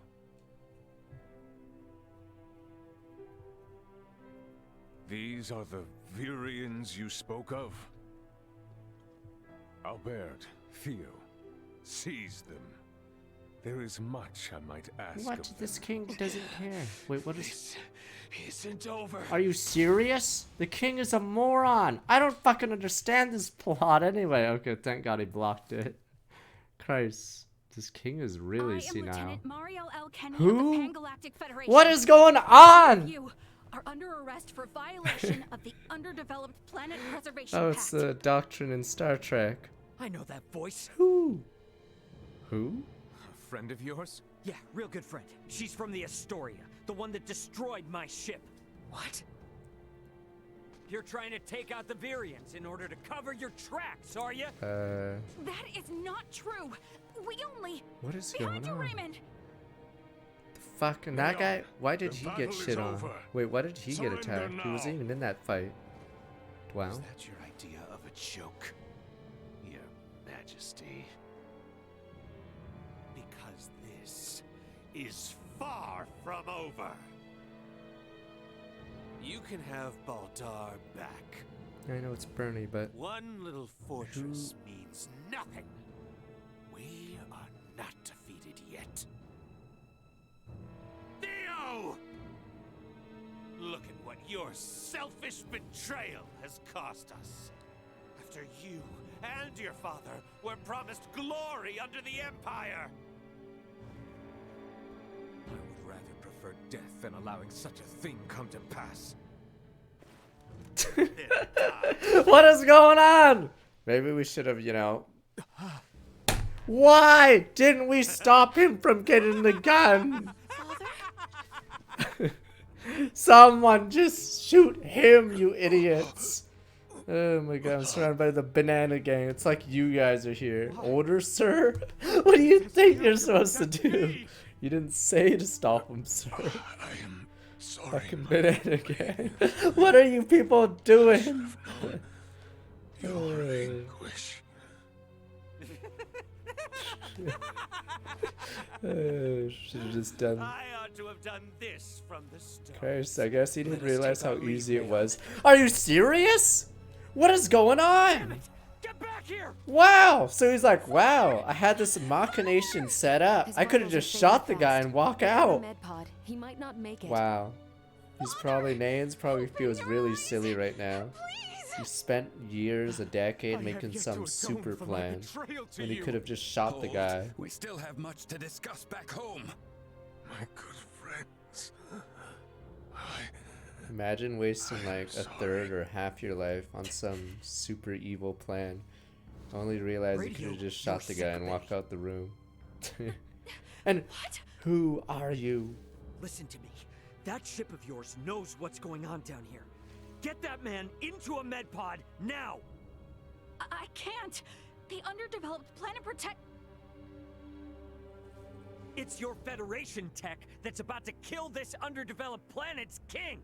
These are the Virians you spoke of? Albert, Theo, seize them. There is much I might ask What? of This them. king doesn't care. Wait, what is... This isn't over. Are you serious? The king is a moron. I don't fucking understand this plot anyway. Okay, thank God he blocked it. Christ. This king is really senile. Lieutenant Mario L. Kennedy Who? of the Pan-Galactic Federation. What is going on? You are under arrest for violation of the Underdeveloped Planet Preservation Oh, Pact. it's the doctrine in Star Trek. I know that voice. Who? Who? A friend of yours? Yeah, real good friend. She's from the Astoria, the one that destroyed my ship. What? You're trying to take out the Virians in order to cover your tracks, are you? That is not true. We only... What is Behind going you, on? Raymond. Fuck, and that guy, why did the he get battle is shit on? over. Wait, why did he Surrender get attacked? He wasn't now. even in that fight. Wow. Is that your idea of a joke, Your Majesty? Because this is far from over. You can have Baldar back. I know it's Bernie, but One little fortress means nothing. We are not defeated yet. Theo! Look at what your selfish betrayal has cost us. After you and your father were promised glory under the Empire. I would rather prefer death than allowing such a thing come to pass. what is going on? Maybe we should have, you know. Why didn't we stop him from getting the gun? Someone just shoot him, you idiots. Oh my god, I'm surrounded by the banana gang. It's like you guys are here. Order, sir? What do you think you're supposed to do? You didn't say to stop him, sir. I am sorry. Fucking banana gang. What are you people doing? Your anguish. Should have just done. I ought to have done this from the start. Christ, I guess he didn't realize how easy it was. Are you serious? What is going on? Get back here! Wow! So he's like, wow, I had this machination set up. I could have just shot the guy and walk out. He might not make it. Wow. He's probably, Nayan's probably feels really silly right now. He spent years, a decade, making some super plan when he could have just shot the guy. We still have much to discuss back home. My good friends. Imagine wasting like a third or half your life on some super evil plan. Only to realize you could have just shot the guy and walked out the room. And who are you? Listen to me. That ship of yours knows what's going on down here. Get that man into a med pod now! I can't. The underdeveloped planet protect. It's your Federation tech that's about to kill this underdeveloped planet's king!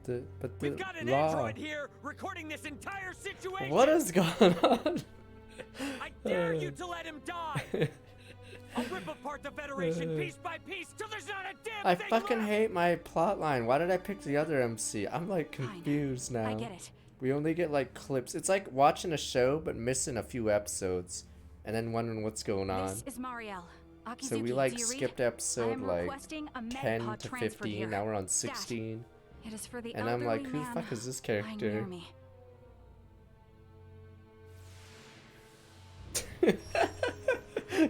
But the We've got an law. android here recording this entire situation! What is going on? I dare you to let him die! I'll rip apart the Federation piece by piece till there's not a damn I thing fucking left! hate my plotline. Why did I pick the other MC? I'm like confused now. I get it. We only get like clips. It's like watching a show but missing a few episodes and then wondering what's going on. This is Marielle. So we like skipped episode like 10 to 15. Now we're on 16. It is for the and I'm like, who the man fuck is this lying near character? me.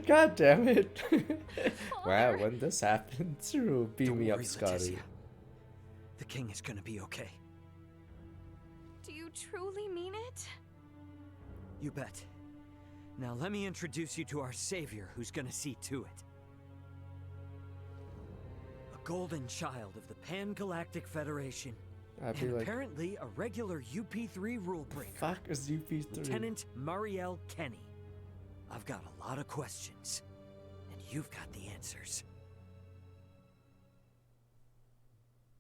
God damn it. Wow, when this happens, beam me up, worry, Scotty. Letizia. The king is gonna be okay. Do you truly mean it? You bet. Now let me introduce you to our savior who's gonna see to it. A golden child of the Pan-Galactic Federation. I'd be and like, apparently a regular UP3 rule breaker. fuck is UP3? Lieutenant Marielle Kenny. I've got a lot of questions, and you've got the answers.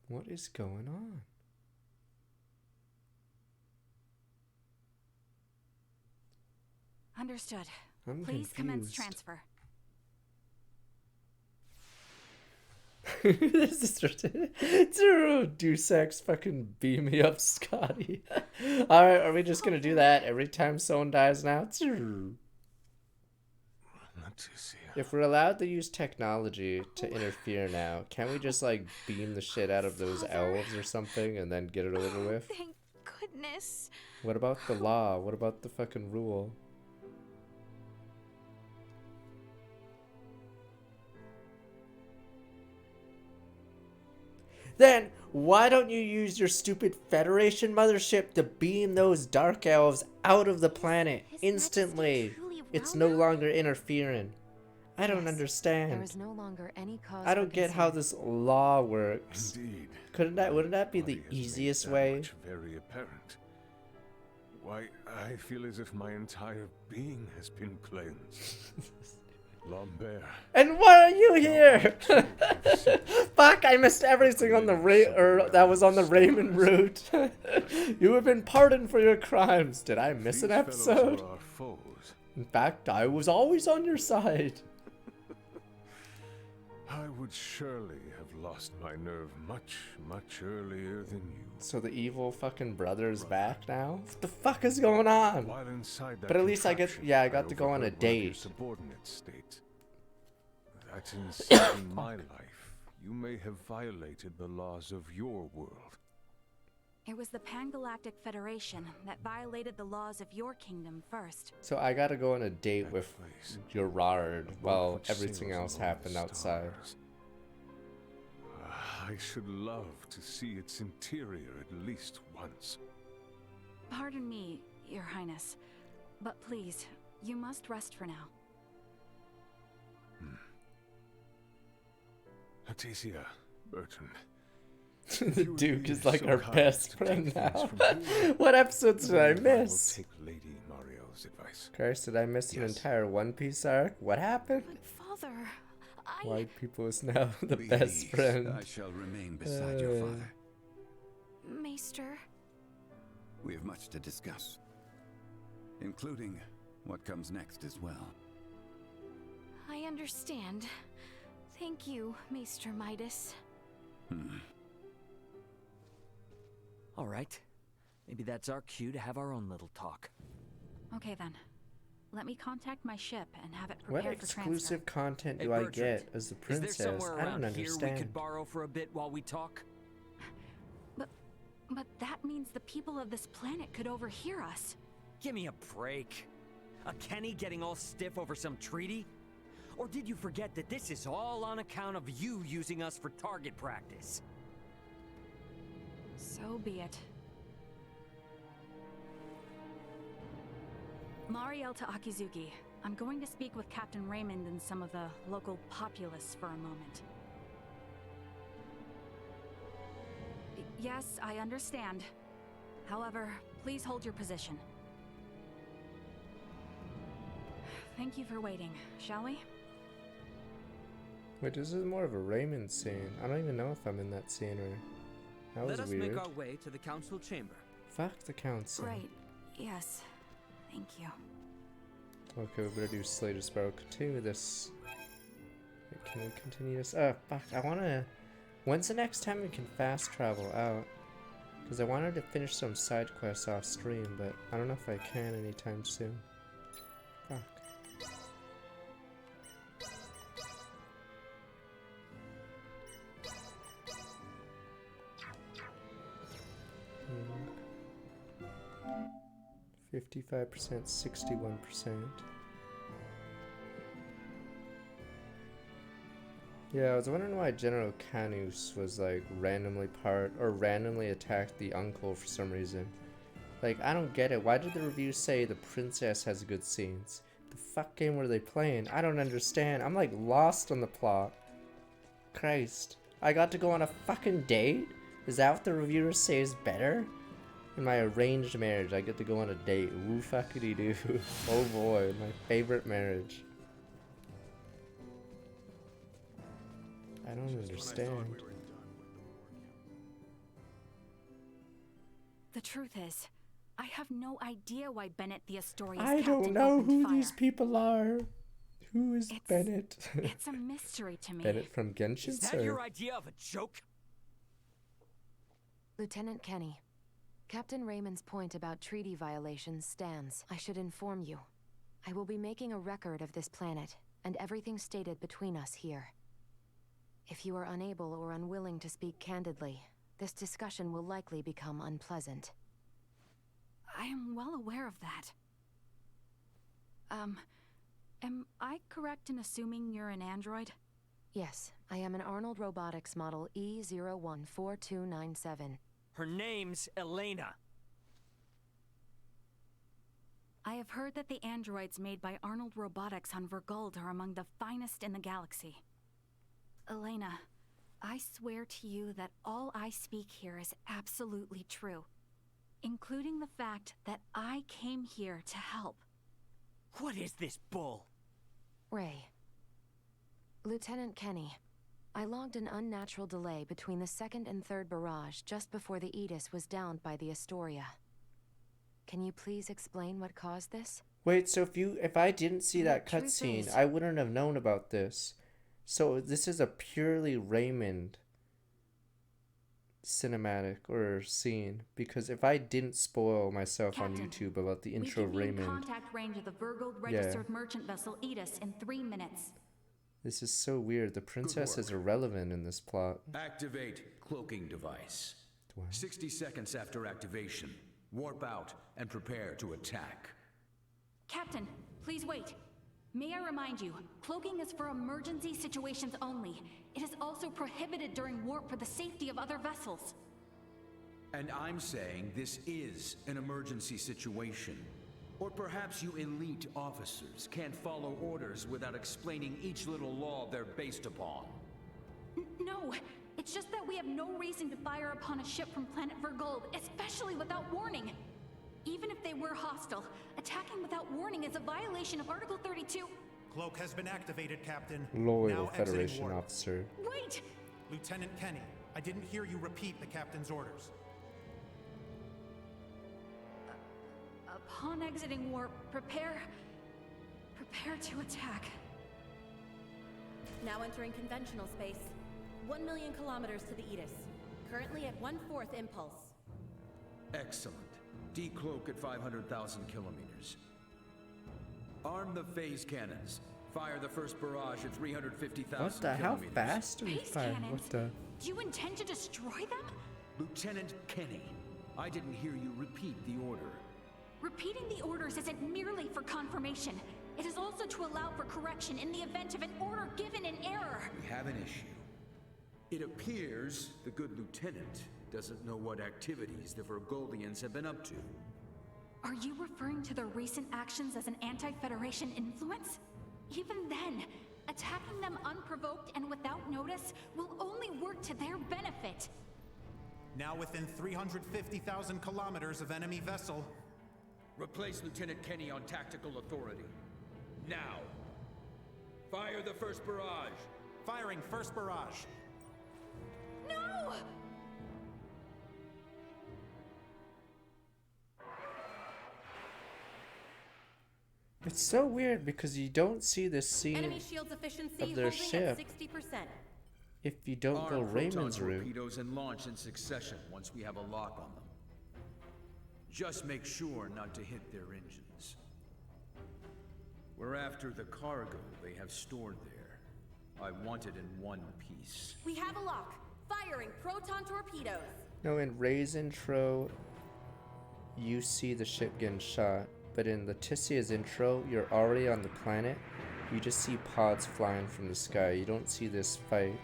What is going on? Understood. I'm Please commence confused. transfer. This is ridiculous. Deus Ex fucking beam me up, Scotty. Alright, are we just gonna do that every time someone dies now? If we're allowed to use technology to interfere now, can't we just like beam the shit out of those elves or something and then get it over with? Thank goodness. What about the law? What about the fucking rule? Then why don't you use your stupid Federation mothership to beam those dark elves out of the planet instantly? It's no longer interfering. I don't understand. There is no longer any cause I don't for get how concern. this law works. Indeed. Wouldn't that be the easiest way? Very apparent. Why, I feel as if my entire being has been cleansed. Lambert. And why are you here? Fuck, I missed everything on the that was on the Raymond route. You have been pardoned for your crimes. Did I miss an episode? Are our foes. In fact, I was always on your side. I would surely have lost my nerve much, much earlier than you. So the evil fucking brother's back now? What the fuck is going on? While inside that But at least I got to go on a overheard one of your date. Subordinate state that in saving my life, you may have violated the laws of your world. It was the Pan-Galactic Federation that violated the laws of your kingdom first. So I gotta go on a date with Gerard while everything else happened outside. I should love to see its interior at least once. Pardon me, Your Highness, but please, you must rest for now. Letizia, Bertrand. The Duke is like our best friend now. What episodes did I miss? Take Lady Marielle's advice. Christ, did I miss an entire One Piece arc? What happened? Father, White people is now the best friend. I shall remain beside your father. Maester. We have much to discuss, including what comes next as well. I understand. Thank you, Maester Midas. All right. Maybe that's our cue to have our own little talk. Okay then. Let me contact my ship and have it What prepared for transfer. exclusive content Hey, do I Bertrand, get as the Is princess? there somewhere I don't around here we understand. could borrow for a bit while we talk? But that means the people of this planet could overhear us. Give me a break. A Kenny getting all stiff over some treaty? Or did you forget that this is all on account of you using us for target practice? So be it. Mariel to Akizuki. I'm going to speak with Captain Raymond and some of the local populace for a moment. Yes, I understand. However, please hold your position. Thank you for waiting, shall we? Wait, this is more of a Raymond scene. I don't even know if I'm in that scene or... That was Let us weird. make our way to the council chamber. Fuck the council. Right. Yes. Thank you. Okay, we better do Slater Sparrow. Continue this. Wait, can we continue this? Oh, fuck. I wanna... When's the next time we can fast travel out? Because I wanted to finish some side quests off stream, but I don't know if I can anytime soon. Fuck. Hmm. 55%, 61%. Yeah, I was wondering why General Canus was like randomly attacked the uncle for some reason. Like, I don't get it. Why did the reviews say the princess has good scenes? The fuck game were they playing? I don't understand. I'm like lost on the plot. Christ. I got to go on a fucking date? Is that what the reviewers say is better? In my arranged marriage, I get to go on a date. Woo fuckity doo. Oh boy, my favorite marriage. I don't understand. The truth is, I have no idea why Bennett the Astoria's I captain don't know opened who fire. these people are. Who is Bennett? It's a mystery to me. Bennett from Genshin, Is that sir? your idea of a joke? Lieutenant Kenny, Captain Raymond's point about treaty violations stands. I should inform you. I will be making a record of this planet, and everything stated between us here. If you are unable or unwilling to speak candidly, this discussion will likely become unpleasant. I am well aware of that. Am I correct in assuming you're an android? Yes, I am an Arnold Robotics model E014297. Her name's Elena. I have heard that the androids made by Arnold Robotics on Vergold are among the finest in the galaxy. Elena, I swear to you that all I speak here is absolutely true, including the fact that I came here to help. What is this bull? Ray. Lieutenant Kenny, I logged an unnatural delay between the second and third barrage just before the Aegis was downed by the Astoria. Can you please explain what caused this? Wait, so if I didn't see that truth cutscene, is- I wouldn't have known about this. So this is a purely Raymond cinematic or scene, because if I didn't spoil myself on Captain, YouTube about the intro we can be in Raymond, contact range of the Vergold Yeah. registered merchant vessel Aegis in 3 minutes. this is so weird. The princess is irrelevant in this plot. Activate cloaking device. What? 60 seconds after activation, warp out and prepare to attack. Captain, please wait. May I remind you, cloaking is for emergency situations only. It is also prohibited during warp for the safety of other vessels. And I'm saying this is an emergency situation. Or perhaps you elite officers can't follow orders without explaining each little law they're based upon. No, it's just that we have no reason to fire upon a ship from planet Vergold, especially without warning. Even if they were hostile, attacking without warning is a violation of Article 32. Cloak has been activated, Captain. Loyal Now exiting Federation warp. officer. Wait! Lieutenant Kenny, I didn't hear you repeat the captain's orders. Upon exiting warp, prepare to attack. Now entering conventional space. 1 million kilometers to the Edis. Currently at 1/4 impulse. Excellent. Decloak at 500,000 kilometers. Arm the phase cannons. Fire the first barrage at 350,000 What the? How kilometers. fast do we Phase fire? cannons? What the? Do you intend to destroy them? Lieutenant Kenny, I didn't hear you repeat the order. Repeating the orders isn't merely for confirmation. It is also to allow for correction in the event of an order given in error. We have an issue. It appears the good lieutenant doesn't know what activities the Vergoldians have been up to. Are you referring to their recent actions as an anti-Federation influence? Even then, attacking them unprovoked and without notice will only work to their benefit. Now within 350,000 kilometers of enemy vessel. Replace Lieutenant Kenny on tactical authority. Now! Fire the first barrage! Firing first barrage. No! It's so weird because you don't see the scene Enemy shield's efficiency of their holding ship at 60%. if you don't go Arm proton Raymond's route. torpedoes and launch in succession once we have a lock on them. Just make sure not to hit their engines. We're after the cargo they have stored there. I want it in one piece. We have a lock. Firing proton torpedoes. No, in Ray's intro, you see the ship getting shot, but in Leticia's intro, you're already on the planet. You just see pods flying from the sky. You don't see this fight,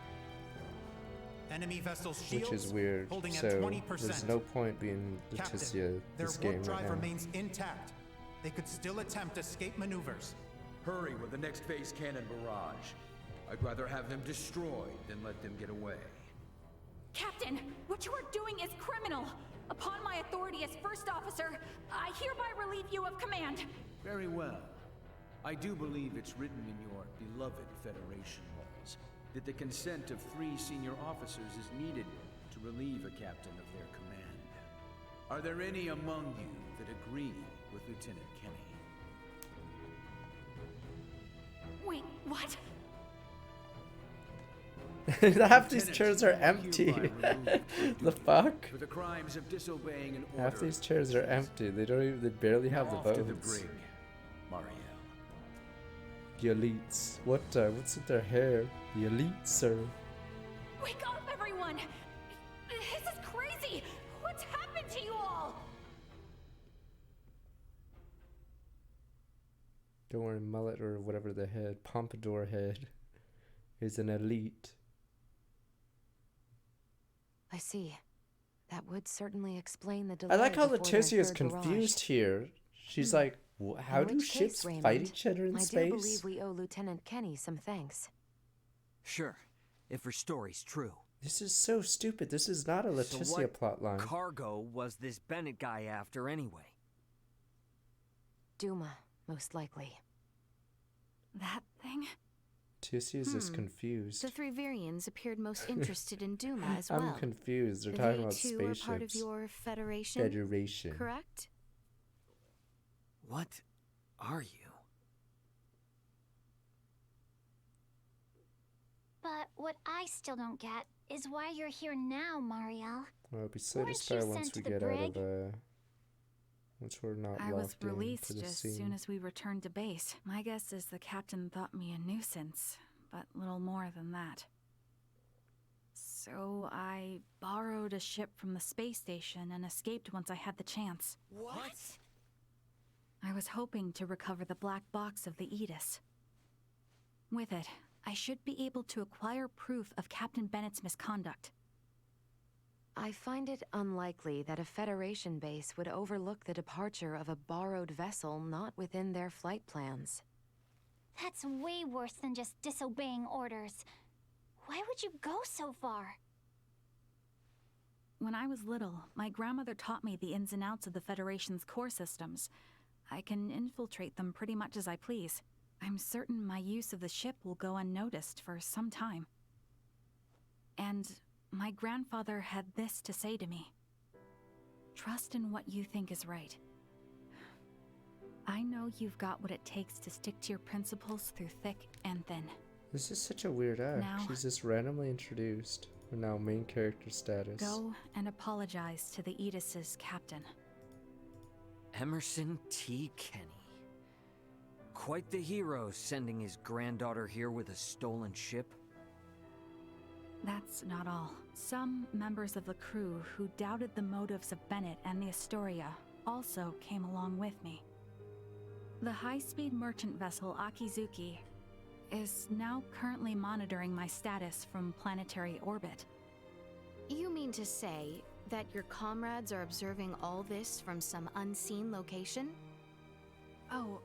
Enemy vessel's shields which is weird. holding So at 20%. there's no point being Leticia Their this game warp drive right now. remains intact. They could still attempt escape maneuvers. Hurry with the next phase cannon barrage. I'd rather have them destroyed than let them get away. Captain, what you are doing is criminal. Upon my authority as first officer, I hereby relieve you of command. Very well. I do believe it's written in your beloved Federation laws that the consent of 3 senior officers is needed to relieve a captain of their command. Are there any among you that agree with Lieutenant Kenny? Wait, what? Half these chairs are empty. The fuck? For the crimes of disobeying an order. Half these chairs are empty. They don't even. They barely have the Off to the votes. brig, Mariel. The elites. What's in their hair? The elites, sir. Wake up, everyone! This is crazy! What's happened to you all? Don't worry, mullet or whatever the head, pompadour head, is an elite. I see. That would certainly explain the delay. I like how before their Leticia is third barrage. confused here. She's like, how In do which ships case, Raymond, fight each other in I space? do believe we owe Lieutenant Kenny some thanks. Sure, if her story's true. This is so stupid. This is not a Leticia So what plotline. cargo was this Bennett guy after anyway? Duma, most likely. That thing? Leticia is confused. The 3 Virians appeared most interested in Duma as well. I'm confused. They're talking about They too are part of spaceships. your Federation? Federation. Correct? What are you? But what I still don't get is why you're here now, Mariel. Well, it'll be so Weren't despair you once sent we to the get out of brig? once we're not I was locked into released the as scene. soon as we returned to base. My guess is the captain thought me a nuisance, but little more than that. So I borrowed a ship from the space station and escaped once I had the chance. What? I was hoping to recover the black box of the Edis. With it, I should be able to acquire proof of Captain Bennett's misconduct. I find it unlikely that a Federation base would overlook the departure of a borrowed vessel not within their flight plans. That's way worse than just disobeying orders. Why would you go so far? When I was little, my grandmother taught me the ins and outs of the Federation's core systems. I can infiltrate them pretty much as I please. I'm certain my use of the ship will go unnoticed for some time. And my grandfather had this to say to me. Trust in what you think is right. know you've got what it takes to stick to your principles through thick and thin. This is such a weird arc. Now, she's just randomly introduced. We're now main character status. Go and apologize to the Edis's captain. Emerson T. Kenny. Quite the hero, sending his granddaughter here with a stolen ship. That's not all. Some members of the crew who doubted the motives of Bennett and the Astoria also came along with me. The high-speed merchant vessel Akizuki is now currently monitoring my status from planetary orbit. You mean to say that your comrades are observing all this from some unseen location? Oh,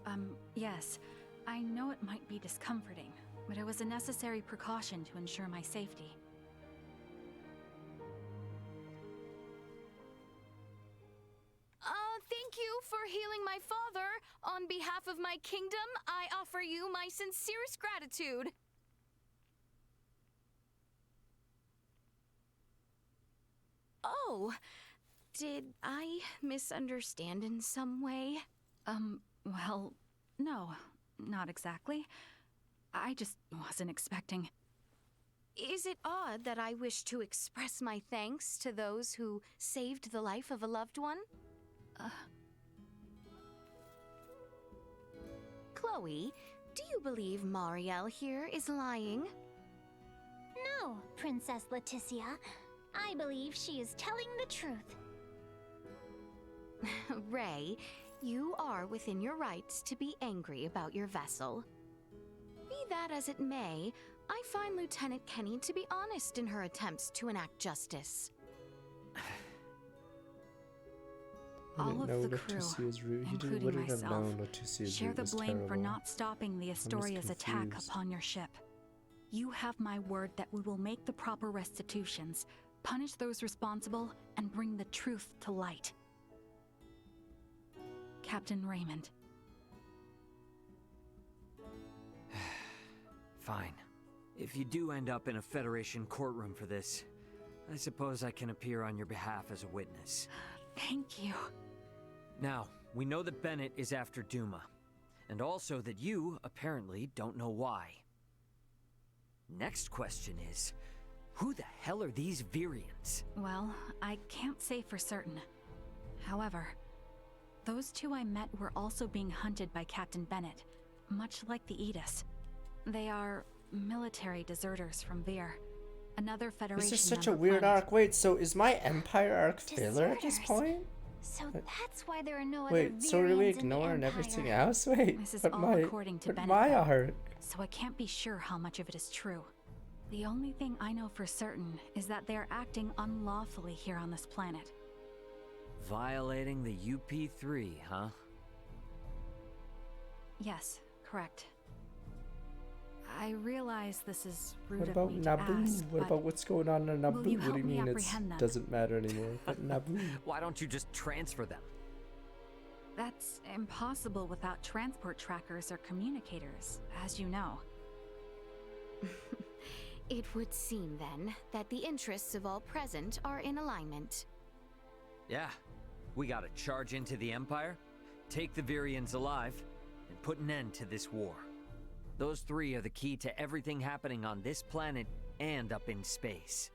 yes. I know it might be discomforting, but it was a necessary precaution to ensure my safety. Thank you for healing my father. On behalf of my kingdom, I offer you my sincerest gratitude. Oh, did I misunderstand in some way? Well, no, not exactly. I just wasn't expecting. Is it odd that I wish to express my thanks to those who saved the life of a loved one? Chloe, do you believe Marielle here is lying? No, Princess Leticia. I believe she is telling the truth. Ray, you are within your rights to be angry about your vessel. Be that as it may, I find Lieutenant Kenny to be honest in her attempts to enact justice. All of the crew, including myself, share the blame for not stopping the Astoria's attack upon your ship. You have my word that we will make the proper restitutions, punish those responsible, and bring the truth to light. Captain Raymond. Fine. If you do end up in a Federation courtroom for this, I suppose I can appear on your behalf as a witness. Thank you. Now, we know that Bennett is after Duma, and also that you, apparently, don't know why. Next question is, who the hell are these Virians? Well, I can't say for certain. However, those two I met were also being hunted by Captain Bennett, much like the Edis. They are military deserters from Vir, another Federation This is such a member weird planet. arc. Wait, so is my Empire arc filler at this point? So that's why there are no Wait, other so are we Virians in the ignoring Empire. everything else? Wait, This is but all my, according to but Bennett, my though, arc. so I can't be sure how much of it is true. The only thing I know for certain is that they are acting unlawfully here on this planet. Violating the UP3, huh? Yes, correct. I realize this is rude What of about me to Naboo? ask, What but about what's going on in will Naboo? you What do help you me mean it apprehend them? doesn't matter anymore? But Naboo. Why don't you just transfer them? That's impossible without transport trackers or communicators, as you know. It would seem, then, that the interests of all present are in alignment. Yeah, we gotta charge into the Empire, take the Virians alive, and put an end to this war. Those three are the key to everything happening on this planet and up in space.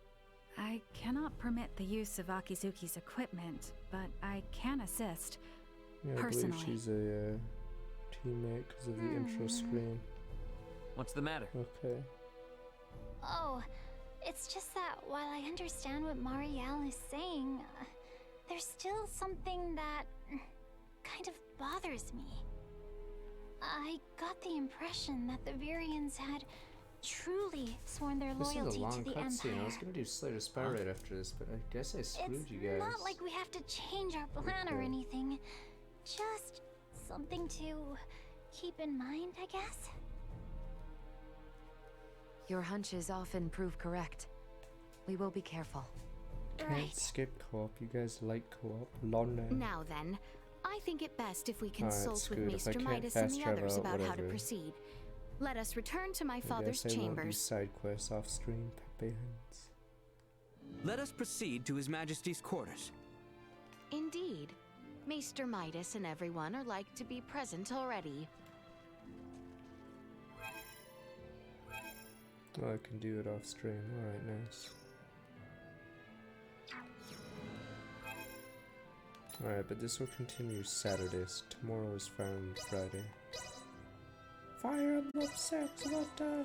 I cannot permit the use of Akizuki's equipment, but I can assist. Yeah, I personally. believe she's a teammate because of the intro screen. What's the matter? Okay. Oh, it's just that while I understand what Marielle is saying, there's still something that kind of bothers me. I got the impression that the Virians had truly sworn their This is a loyalty long to the cutscene. I Empire. was gonna do Slay the Spy right after this, but I guess I screwed It's you guys. not like we have to change our plan or Okay. anything. Just something to keep in mind, I guess. Your hunches often prove correct. We will be careful. Can't skip co-op. You guys like co-op? Lon. Now then, I think it best if we consult with screwed. If I Maester can't Midas and fast the travel others out, about how to whatever. proceed. Let us return to my I father's guess I won't do chambers. side quests off stream. Pepe hands. Let us proceed to His Majesty's quarters. Indeed. Maester Midas and everyone are like to be present already. Oh, I can do it off stream. Alright, nice. Alright, but this will continue Saturdays. Tomorrow is found Friday. Fire Emblem 6, what the?